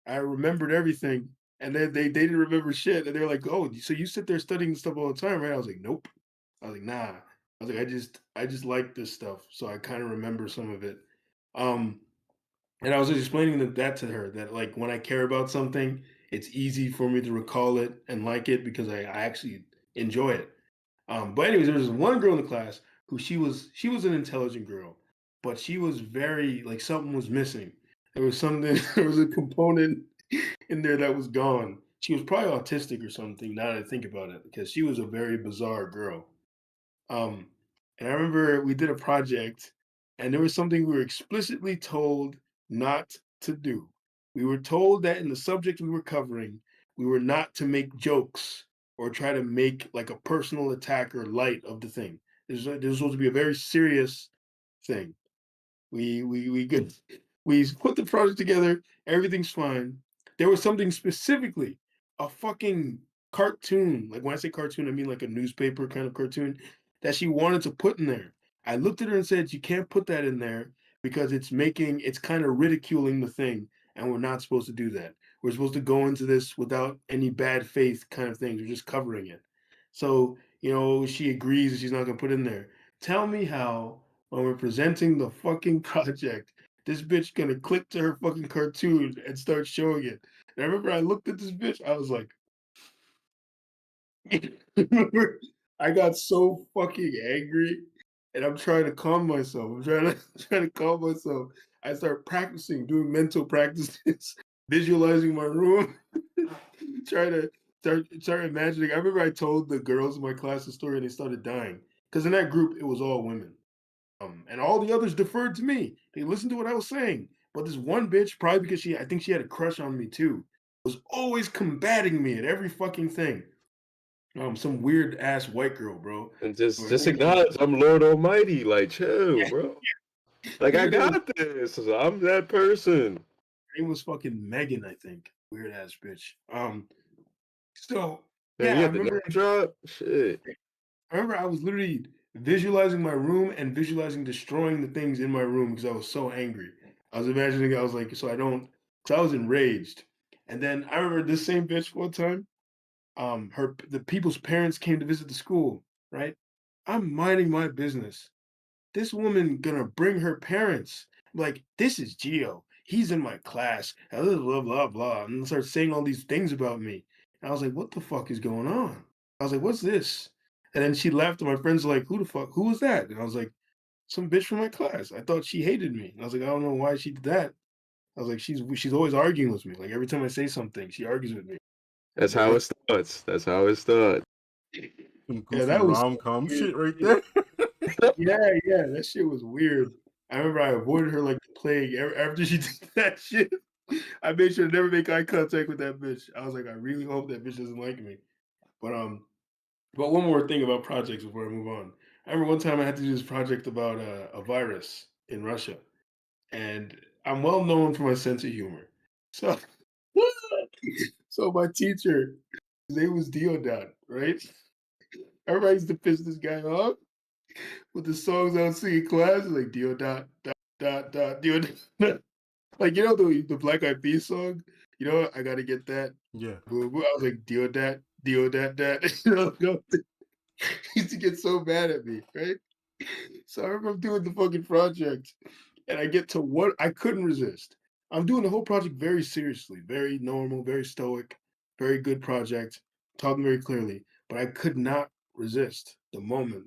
Speaker 1: I remembered everything, and then they didn't remember shit, and they're like, oh, so you sit there studying stuff all the time, right? I was like, nope. I was like, nah. I was like, I just like this stuff, so I kind of remember some of it. Um, and I was just explaining that to her that like when I care about something, it's easy for me to recall it and like it because I actually enjoy it. But anyways, there was this one girl in the class who she was an intelligent girl, but she was very like something was missing. There was something there was a component in there that was gone. She was probably autistic or something. Now that I think about it, because she was a very bizarre girl. Um, and I remember we did a project, and there was something we were explicitly told not to do. We were told that in the subject we were covering, we were not to make jokes or try to make like a personal attack or light of the thing. This was supposed to be a very serious thing. We get we put the project together, everything's fine. There was something specifically, a fucking cartoon. Like when I say cartoon, I mean like a newspaper kind of cartoon that she wanted to put in there. I looked at her and said, "You can't put that in there because it's kind of ridiculing the thing, and we're not supposed to do that. We're supposed to go into this without any bad faith kind of things. We're just covering it." So, she agrees that she's not gonna put it in there. Tell me how when we're presenting the fucking project, this bitch gonna click to her fucking cartoon and start showing it. And I remember I looked at this bitch, I was like, remember, I got so fucking angry, and I'm trying to calm myself. I'm trying to trying to calm myself. I start practicing, doing mental practices, visualizing my room, trying to start imagining. I remember I told the girls in my class the story, and they started dying because in that group it was all women. And all the others deferred to me. They listened to what I was saying. But this one bitch, probably because I think she had a crush on me too, was always combating me at every fucking thing. some weird ass white girl, bro.
Speaker 3: And
Speaker 1: Her
Speaker 3: just
Speaker 1: name was
Speaker 3: acknowledge I'm Lord Almighty. Like, chill,
Speaker 1: yeah,
Speaker 3: bro. Like, I
Speaker 1: her name was,
Speaker 3: got this. I'm that person.
Speaker 1: her name was fucking Megan, I think. Weird ass bitch. So
Speaker 3: Man,
Speaker 1: yeah,
Speaker 3: you had the name drop? Shit.
Speaker 1: I remember I was literally visualizing my room and visualizing destroying the things in my room because I was so angry. I was imagining I was like, so I don't, because I was enraged. And then I remember this same bitch one time. The people's parents came to visit the school. Right, I'm minding my business. This woman gonna bring her parents. I'm like, this is Gio. He's in my class. Blah blah blah blah. And start saying all these things about me. And I was like, what the fuck is going on? I was like, what's this? And then she left, and my friends were like, who the fuck? Who was that? And I was like, some bitch from my class. I thought she hated me. And I was like, I don't know why she did that. I was like, she's always arguing with me. Like every time I say something, she argues with me. I
Speaker 3: That's
Speaker 1: was like,
Speaker 3: how
Speaker 1: what?
Speaker 3: it starts. That's how it starts.
Speaker 2: Some
Speaker 1: Yeah,
Speaker 2: goofy
Speaker 1: that was so
Speaker 2: rom-com
Speaker 1: weird.
Speaker 2: shit right there.
Speaker 1: Yeah, yeah, that shit was weird. I remember I avoided her like the plague. After she did that shit, I made sure to never make eye contact with that bitch. I was like, I really hope that bitch doesn't like me. But but one more thing about projects before I move on. I remember one time I had to do this project about a virus in Russia, and I'm well known for my sense of humor. So, so my teacher, his name was Diodon, right? Everybody used to piss this guy off with the songs I would sing in class, like Dio dot dot dot dot Dio dot. Like the Black Eyed Peas song. I gotta get that.
Speaker 2: Yeah.
Speaker 1: Boo boo. I was like Dio dat dat. He used to get so mad at me, right? So I remember I'm doing the fucking project, and I get to what I couldn't resist. I'm doing the whole project very seriously, very normal, very stoic, very good project, talking very clearly, but I could not resist the moment,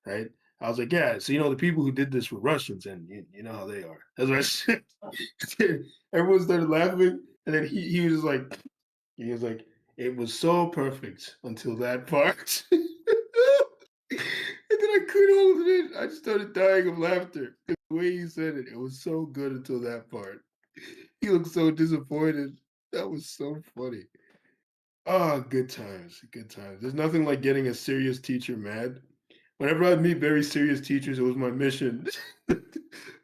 Speaker 1: right? I was like, yeah, so the people who did this were Russians, and you know how they are. That's what I said. Everyone started laughing, and then he was like, it was so perfect until that part. And then I couldn't hold it in. I just started dying of laughter. The way he said it, it was so good until that part. He looked so disappointed. That was so funny. Ah, good times, good times. There's nothing like getting a serious teacher mad. Whenever I meet very serious teachers, it was my mission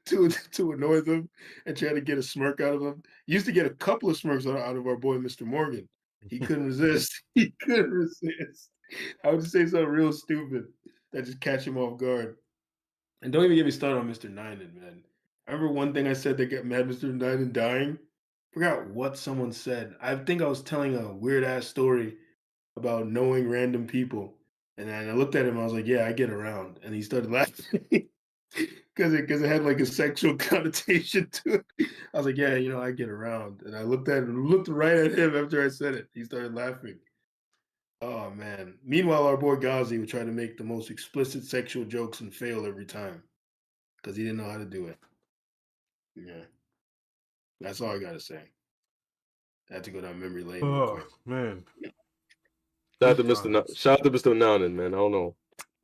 Speaker 1: to annoy them and try to get a smirk out of them. Used to get a couple of smirks out of our boy, Mr. Morgan. He couldn't resist. He couldn't resist. I would just say something real stupid that just catch him off guard. And don't even get me started on Mr. Ninen, man. I remember one thing I said that got mad Mr. Ninen dying. Forgot what someone said. I think I was telling a weird ass story about knowing random people. And then I looked at him, I was like, yeah, I get around. And he started laughing because it had like a sexual connotation to it. I was like, yeah, I get around. And I looked right at him after I said it. He started laughing. Oh man. Meanwhile, our boy Ghazi would try to make the most explicit sexual jokes and fail every time because he didn't know how to do it. Yeah. That's all I gotta say. I had to go down memory lane real
Speaker 2: Oh
Speaker 1: quick.
Speaker 2: man,
Speaker 3: Shout out
Speaker 2: good
Speaker 3: to Mr.
Speaker 2: times.
Speaker 3: Shout out to Mr. Nonan, man. I don't know.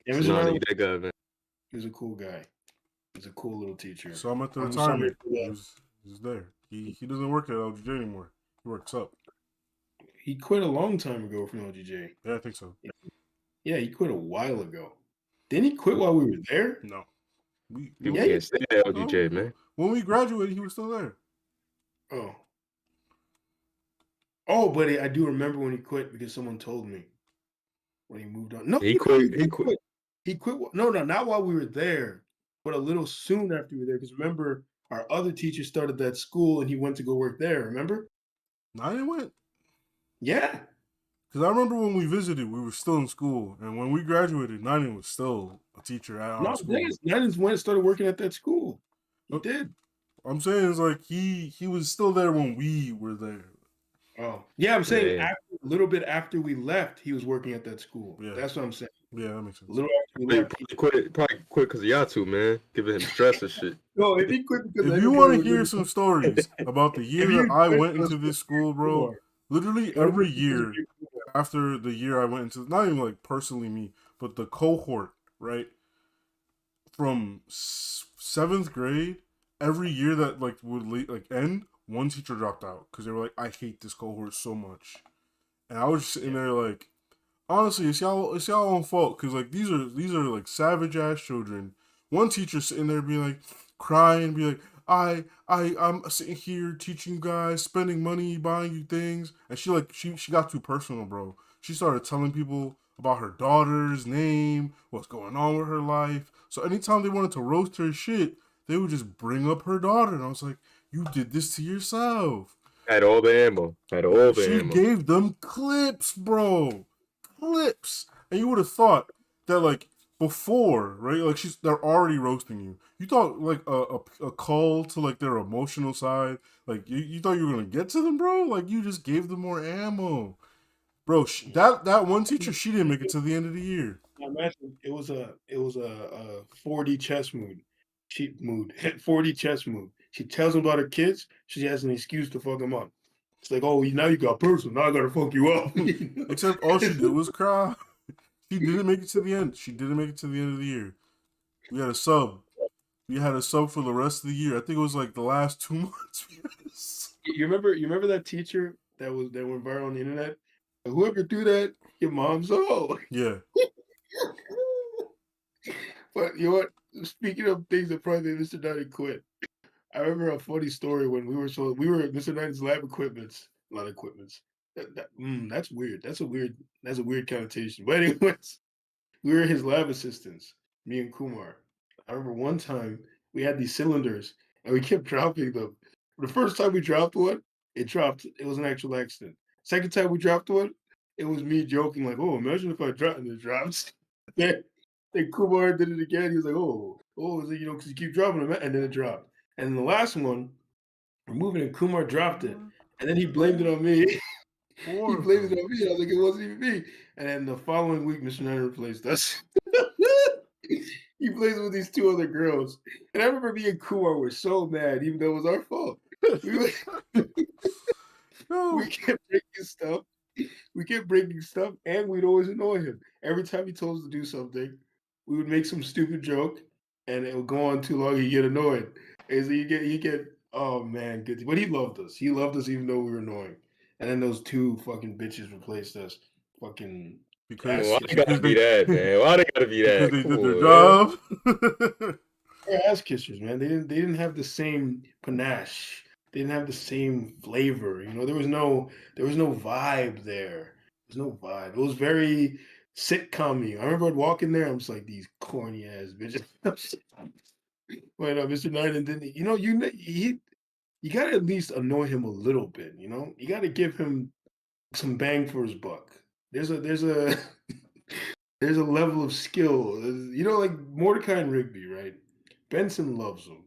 Speaker 1: Yeah,
Speaker 3: Mr.
Speaker 1: Mr.
Speaker 3: Nonan,
Speaker 1: Nine,
Speaker 3: you that guy, man.
Speaker 1: he was a cool guy. He's a cool little teacher.
Speaker 2: So I'm at the
Speaker 1: I'm sorry
Speaker 2: retirement.
Speaker 1: for that.
Speaker 2: He was there. He doesn't work at LGJ anymore. He works up.
Speaker 1: He quit a long time ago from LGJ.
Speaker 2: Yeah, I think so.
Speaker 1: Yeah, he quit a while ago. Didn't he quit while we were there?
Speaker 2: No, we
Speaker 3: People
Speaker 1: Yeah.
Speaker 2: when,
Speaker 3: can't stay at
Speaker 2: no
Speaker 3: LGJ, man.
Speaker 2: when we graduated, he was still there.
Speaker 1: Oh. Oh, but I do remember when he quit because someone told me when he moved on. No,
Speaker 3: He
Speaker 1: no, he
Speaker 3: quit. He
Speaker 1: did
Speaker 3: quit.
Speaker 1: quit. He quit. No, no, not while we were there, but a little soon after we were there. Because remember, our other teacher started that school and he went to go work there. Remember?
Speaker 2: I didn't went
Speaker 1: Yeah.
Speaker 2: because I remember when we visited, we were still in school, and when we graduated, Nani was still a teacher at our
Speaker 1: No,
Speaker 2: school.
Speaker 1: Dennis went and started working at that school. He
Speaker 2: But
Speaker 1: did.
Speaker 2: I'm saying is like he was still there when we were there.
Speaker 1: Oh, yeah. I'm saying
Speaker 3: Yeah.
Speaker 1: a little bit after we left, he was working at that school.
Speaker 2: Yeah,
Speaker 1: That's what I'm saying.
Speaker 2: yeah, that makes
Speaker 1: A
Speaker 2: sense.
Speaker 1: little after we
Speaker 3: He
Speaker 1: left.
Speaker 3: probably quit because of y'all two, man. Giving him stress and shit.
Speaker 1: No, if he quit because
Speaker 2: If
Speaker 1: of
Speaker 2: you want
Speaker 1: anybody,
Speaker 2: to
Speaker 1: would
Speaker 2: hear
Speaker 1: really.
Speaker 2: some stories about the year
Speaker 1: If
Speaker 2: that
Speaker 1: he
Speaker 2: I
Speaker 1: quit,
Speaker 2: went into this school, bro, literally
Speaker 1: it would have
Speaker 2: every
Speaker 1: been because of
Speaker 2: year
Speaker 1: you.
Speaker 2: after the year I went into, not even like personally me, but the cohort, right? From seventh grade, every year that like would like end, one teacher dropped out because they were like, I hate this cohort so much, and I was just sitting there like, honestly, it's y'all own fault because like these are like savage ass children. One teacher sitting there being like crying, be like, I'm sitting here teaching you guys, spending money, buying you things, and she got too personal, bro. She started telling people about her daughter's name, what's going on with her life. So anytime they wanted to roast her shit, they would just bring up her daughter, and I was like, you did this to yourself.
Speaker 3: Had all the ammo. Had all the
Speaker 2: She
Speaker 3: ammo.
Speaker 2: gave them clips, bro. Clips. And you would have thought that like before, right? Like they're already roasting you. You thought like a call to like their emotional side. Like you thought you were gonna get to them, bro. Like you just gave them more ammo, bro. That one teacher, she didn't make it to the end of the year.
Speaker 1: Now imagine it was a 4D chess mood. She mood 4D chess move. She tells him about her kids. She has an excuse to fuck him up. It's like, oh, now you got personal. Now I gotta fuck you up.
Speaker 2: Except all she did was cry. She didn't make it to the end. She didn't make it to the end of the year. We had a sub. We had a sub for the rest of the year. I think it was like the last 2 months. We had a sub.
Speaker 1: You remember that teacher that went viral on the internet? Whoever do that, your mom's old.
Speaker 2: Yeah.
Speaker 1: But you know what? Speaking of things that probably made Mr. Nutty quit, I remember a funny story when we were at Mr. Nutty's lab equipments, a lot of equipments. That's weird. That's a weird connotation. But anyways, we were his lab assistants, me and Kumar. I remember one time we had these cylinders and we kept dropping them. The first time we dropped one, it dropped. It was an actual accident. Second time we dropped one, it was me joking like, "Oh, imagine if I dropped and it drops." then, then Kumar did it again. He was like, "Oh," is it, because you keep dropping them, and then it dropped. And then the last one, we're moving, and Kumar dropped it, and then he blamed it on me. He
Speaker 2: Four of
Speaker 1: blamed it
Speaker 2: them.
Speaker 1: on me. I was like, it wasn't even me. And then the following week, Mr. Nine replaced us. He plays with these two other girls. And I remember me and Kumar were so mad, even though it was our fault. We, we
Speaker 2: No.
Speaker 1: kept breaking stuff. We kept breaking stuff, and we'd always annoy him. Every time he told us to do something, we would make some stupid joke, and it would go on too long. He'd get annoyed. And so you get, oh man, good. But he loved us. He loved us even though we were annoying. And then those two fucking bitches replaced us. Fucking
Speaker 2: Because
Speaker 3: Why
Speaker 1: ass
Speaker 3: they
Speaker 1: kissers.
Speaker 3: gotta
Speaker 2: because
Speaker 3: be
Speaker 2: they
Speaker 3: that, man? Why they gotta be
Speaker 2: because
Speaker 3: that?
Speaker 2: they
Speaker 3: Come
Speaker 2: did their
Speaker 3: on, man.
Speaker 2: job.
Speaker 1: They're ass kissers, man. They didn't have the same panache. They didn't have the same flavor. There was no vibe there. There's no vibe. It was very sitcom-y. I remember I'd walk in there, I'm just like, these corny ass bitches. But Mr. Nine didn't. You gotta at least annoy him a little bit. You gotta give him some bang for his buck. There's a there's a level of skill. Like Mordecai and Rigby, right? Benson loves him.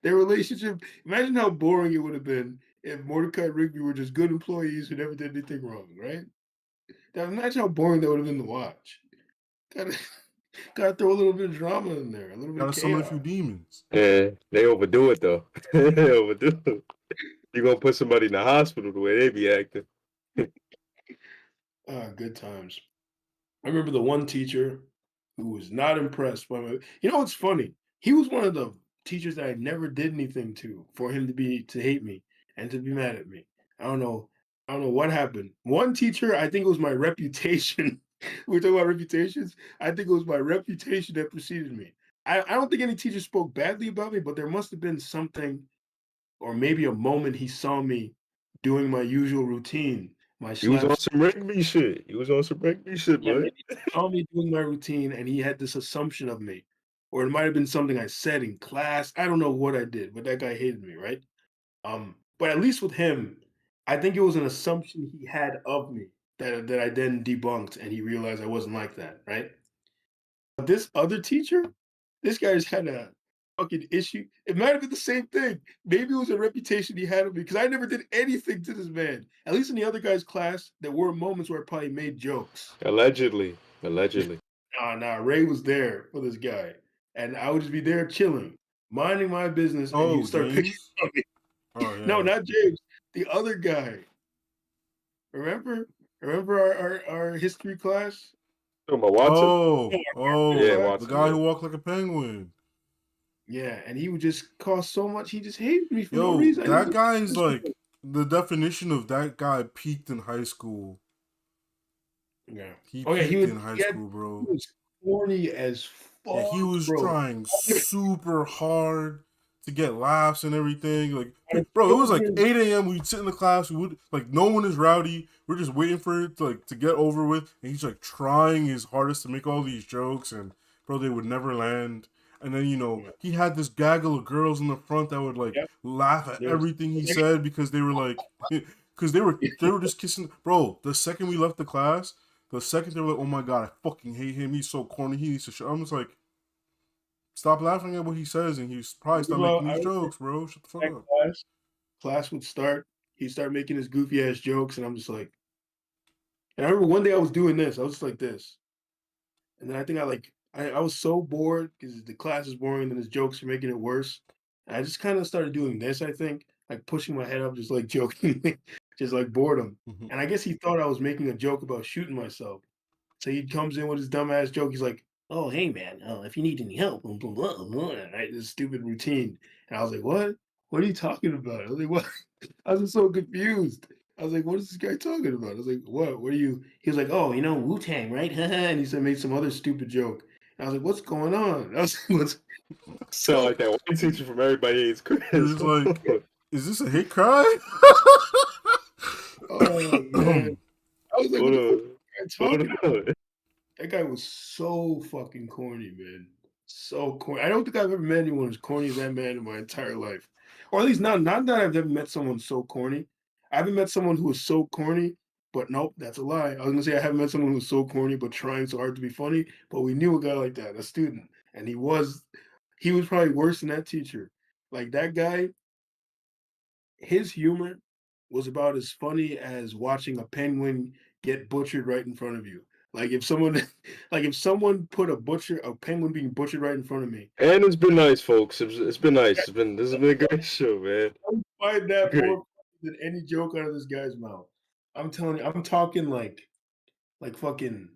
Speaker 1: Their relationship. Imagine how boring it would have been if Mordecai and Rigby were just good employees who never did anything wrong, right? Now imagine how boring that would have been to watch. Gotta gotta throw a little bit of drama in there, a little bit of
Speaker 2: Gotta summon a few
Speaker 1: chaos.
Speaker 2: demons.
Speaker 3: Yeah, they overdo it though. They overdo it. You gonna put somebody in the hospital the way they be acting.
Speaker 1: Good times. I remember the one teacher who was not impressed by my. What's funny? He was one of the teachers that I never did anything to for him to hate me and to be mad at me. I don't know. I don't know what happened. One teacher, I think it was my reputation. We were talking about reputations. I think it was my reputation that preceded me. I don't think any teacher spoke badly about me, but there must have been something, or maybe a moment he saw me doing my usual routine, my
Speaker 3: You was on
Speaker 1: slaps.
Speaker 3: some rugby shit. You was on some rugby shit,
Speaker 1: Yeah,
Speaker 3: boy.
Speaker 1: maybe he saw me doing my routine and he had this assumption of me. Or it might have been something I said in class. I don't know what I did, but that guy hated me, right? But at least with him, I think it was an assumption he had of me that I then debunked and he realized I wasn't like that, right? But this other teacher, this guy's had a fucking issue. It might have been the same thing. Maybe it was a reputation he had of me because I never did anything to this man. At least in the other guy's class, there were moments where I probably made jokes.
Speaker 3: Allegedly. Allegedly.
Speaker 1: Nah, Ray was there for this guy. And I would just be there chilling, minding my business, and you
Speaker 2: Oh,
Speaker 1: start picking
Speaker 2: James.
Speaker 1: on me.
Speaker 2: Oh
Speaker 1: No,
Speaker 2: yeah.
Speaker 1: not James. The other guy. Remember? Remember our history class?
Speaker 3: Talking about Watson?
Speaker 1: No,
Speaker 2: Oh,
Speaker 1: our art
Speaker 3: Yeah,
Speaker 2: oh,
Speaker 1: class?
Speaker 2: the
Speaker 3: Watson,
Speaker 2: guy
Speaker 3: yeah.
Speaker 2: who walked like a penguin.
Speaker 1: Yeah, and he would just cause so much. He just hated me for no
Speaker 2: Yo,
Speaker 1: reason. I
Speaker 2: that
Speaker 1: didn't
Speaker 2: guy is
Speaker 1: do
Speaker 2: like the definition of that guy peaked in high school.
Speaker 1: Yeah.
Speaker 2: He
Speaker 1: Oh yeah,
Speaker 2: peaked in high
Speaker 1: he had
Speaker 2: school,
Speaker 1: he
Speaker 2: bro.
Speaker 1: was corny as
Speaker 2: Yeah, he
Speaker 1: fuck,
Speaker 2: was
Speaker 1: bro.
Speaker 2: trying super hard to get laughs and everything. Like,
Speaker 1: I
Speaker 2: bro, it was
Speaker 1: told
Speaker 2: like
Speaker 1: him,
Speaker 2: 8 a.m. We'd sit in the class. We would like no one is rowdy. We're just waiting for it to like to get over with. And he's like trying his hardest to make all these jokes, and bro, they would never land. And then he had this gaggle of girls in the front that would like
Speaker 1: yep,
Speaker 2: laugh at
Speaker 1: there's
Speaker 2: everything he said because they were like, because they were just kissing. Bro, the second we left the class, the second they were like, "Oh my god, I fucking hate him. He's so corny. He needs to shut." I'm just like, stop laughing at what he says, and he's probably stop
Speaker 1: well,
Speaker 2: making
Speaker 1: I
Speaker 2: these
Speaker 1: remember
Speaker 2: jokes, bro. Shut the fuck
Speaker 1: that
Speaker 2: up.
Speaker 1: class would start. He'd start making his goofy ass jokes, and I'm just like, and I remember one day I was doing this. I was just like this, and then I think I was so bored because the class is boring and his jokes are making it worse. And I just kind of started doing this. I think like pushing my head up, just like joking, just like boredom.
Speaker 2: Mhm.
Speaker 1: And I guess he thought I was making a joke about shooting myself. So he comes in with his dumbass joke. He's like, "Oh, hey man, if you need any help, blah, blah, blah, blah," right? This stupid routine. And I was like, "What? What are you talking about?" I was like, "What?" I was just so confused. I was like, "What is this guy talking about?" I was like, "What? What are you?" He was like, "Oh, Wu Tang, right?" And he said made some other stupid joke. And I was like, "What's going on?" I was like, "What's
Speaker 3: Sound
Speaker 1: going?"
Speaker 3: like that one teacher from Everybody Hates
Speaker 2: You're
Speaker 3: Chris.
Speaker 2: just like, is this a hate crime?
Speaker 1: Oh man, I was like, "What
Speaker 3: Hold
Speaker 1: the fuck
Speaker 3: on.
Speaker 1: is this guy
Speaker 3: Hold
Speaker 1: talking?"
Speaker 3: on.
Speaker 1: That guy was so fucking corny, man. So corny. I don't think I've ever met anyone as corny as that man in my entire life. Or at least not that I've ever met someone so corny. I haven't met someone who was so corny, but nope, that's a lie. I was gonna say I haven't met someone who was so corny but trying so hard to be funny, but we knew a guy like that, a student. And he was probably worse than that teacher. Like that guy, his humor was about as funny as watching a penguin get butchered right in front of you. Like if someone, like if someone put a penguin being butchered right in front of me,
Speaker 3: And it's been nice, folks. It's been nice. This has been a great show, man.
Speaker 1: I would find that
Speaker 3: Great.
Speaker 1: more funny than any joke out of this guy's mouth. I'm telling you, I'm talking like fucking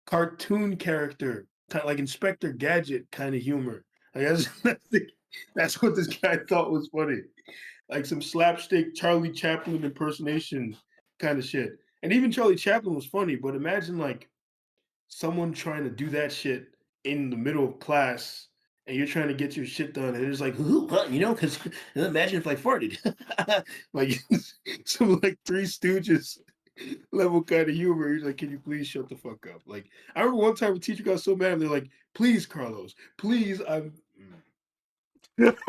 Speaker 1: cartoon character, kind of like Inspector Gadget kind of humor. Like that's what this guy thought was funny. Like some slapstick Charlie Chaplin impersonation kind of shit. And even Charlie Chaplin was funny, but imagine like someone trying to do that shit in the middle of class and you're trying to get your shit done and it's like, "Ooh, what?" Because imagine if I farted. Like some like Three Stooges level kind of humor. He's like, "Can you please shut the fuck up?" Like I remember one time a teacher got so mad, they're like, "Please, Carlos, please,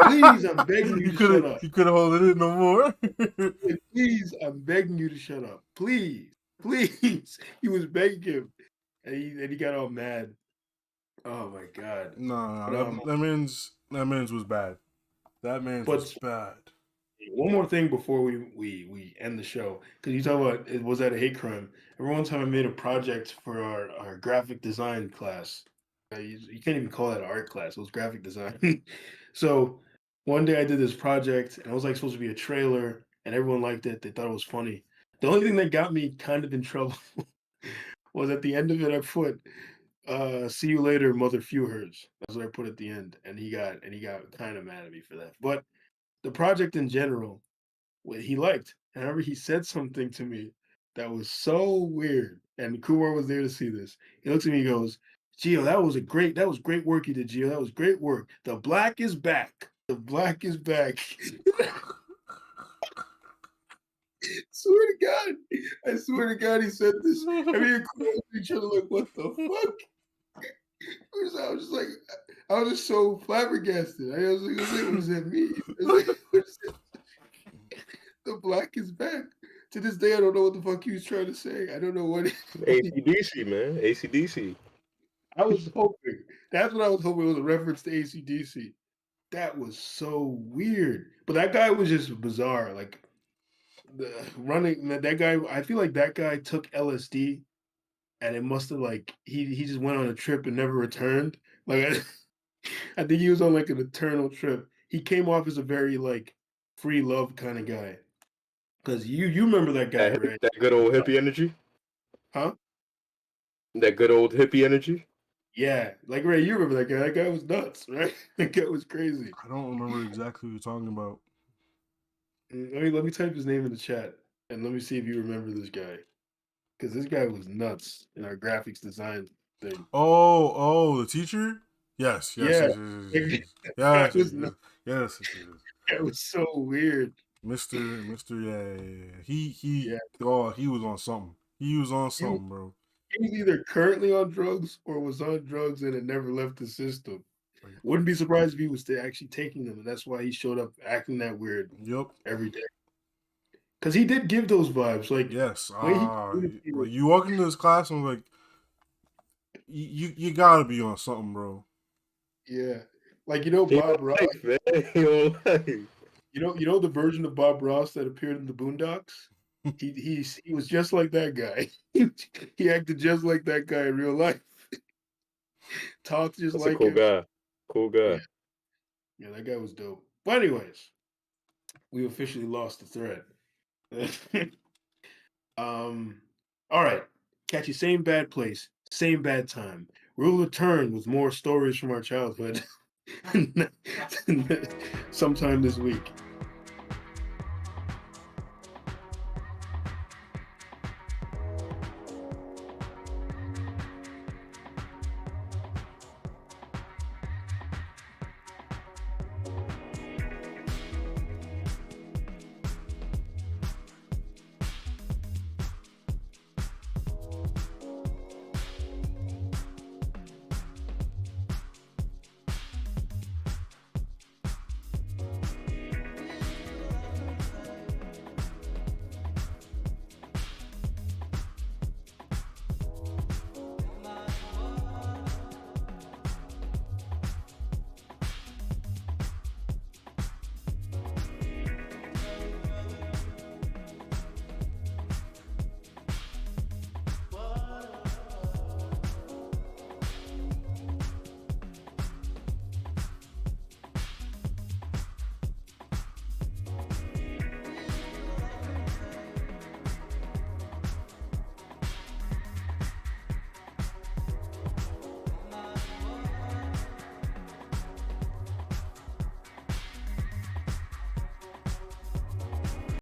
Speaker 1: please, I'm begging you
Speaker 2: you
Speaker 1: to shut
Speaker 2: couldn't
Speaker 1: up.
Speaker 2: you couldn't hold it in no more.
Speaker 1: Like, please, I'm begging you to shut up. Please, please." He was begging him, and he got all mad. Oh my god.
Speaker 2: No,
Speaker 1: But
Speaker 2: no, that man's was bad. That man's was
Speaker 1: but
Speaker 2: bad.
Speaker 1: one more thing before we end the show, because you talk about it was that a hate crime. Remember one time I made a project for our graphic design class. You can't even call that an art class. It was graphic design. So one day I did this project, and it was like supposed to be a trailer, and everyone liked it. They thought it was funny. The only thing that got me kind of in trouble was at the end of it. I put "See you later, mother fewhers." That's what I put at the end, and he got kind of mad at me for that. But the project in general, what he liked. And I remember he said something to me that was so weird. And Kumar was there to see this. He looks at me and goes, "Gio, that was great work you did, Gio. That was great work. The black is back. The black is back." Swear to God. I swear to God he said this. I mean, Kumar looked at each other like, what the fuck? I was just like, I was just so flabbergasted. I was like, what does that mean? I was like, what is it? The black is back. To this day, I don't know what the fuck he was trying to say. I don't know what.
Speaker 3: ACDC, man. ACDC.
Speaker 1: I was hoping. That's what I was hoping was a reference to ACDC. That was so weird. But that guy was just bizarre. Like that guy. I feel like that guy took LSD and it must have like he just went on a trip and never returned. Like I think he was on like an eternal trip. He came off as a very like free love kind of guy. Cause you remember that guy, right?
Speaker 3: That good old hippie energy.
Speaker 1: Huh?
Speaker 3: That good old hippie energy.
Speaker 1: Yeah, like Ray, you remember that guy? That guy was nuts, right? That guy was crazy.
Speaker 2: I don't remember exactly what you're talking about.
Speaker 1: Let me type his name in the chat and let me see if you remember this guy. because this guy was nuts in our graphics design thing.
Speaker 2: Oh, the teacher? Yes, yes,
Speaker 1: Yeah,
Speaker 2: yes, yes, yes,
Speaker 1: like,
Speaker 2: yes,
Speaker 1: that
Speaker 2: yes, yes,
Speaker 1: was nuts.
Speaker 2: yes, yes, yes, yes.
Speaker 1: That was so weird.
Speaker 2: Mister, yeah.
Speaker 1: Yeah,
Speaker 2: Oh, he was on something. He was on
Speaker 1: he was,
Speaker 2: something, bro.
Speaker 1: he was either currently on drugs or was on drugs and it never left the system.
Speaker 2: Like,
Speaker 1: Wouldn't be surprised if he was actually taking them, and that's why he showed up acting that weird
Speaker 2: yep,
Speaker 1: every day. Because he did give those vibes, like
Speaker 2: yes.
Speaker 1: way he communicated.
Speaker 2: Like you walk into this class and like, you gotta be on something, bro.
Speaker 1: Yeah, like
Speaker 3: He
Speaker 1: Bob Ross.
Speaker 3: life, man. He on life.
Speaker 1: You know the version of Bob Ross that appeared in the Boondocks. He was just like that guy. He acted just like that guy in real life. Talked just
Speaker 3: That's a
Speaker 1: like
Speaker 3: cool
Speaker 1: him.
Speaker 3: guy. Cool
Speaker 1: Yeah,
Speaker 3: guy.
Speaker 1: yeah, that guy was dope. But anyways, we officially lost the thread. um, all right. Catch you same bad place, same bad time. We'll return with more stories from our childhood sometime this week.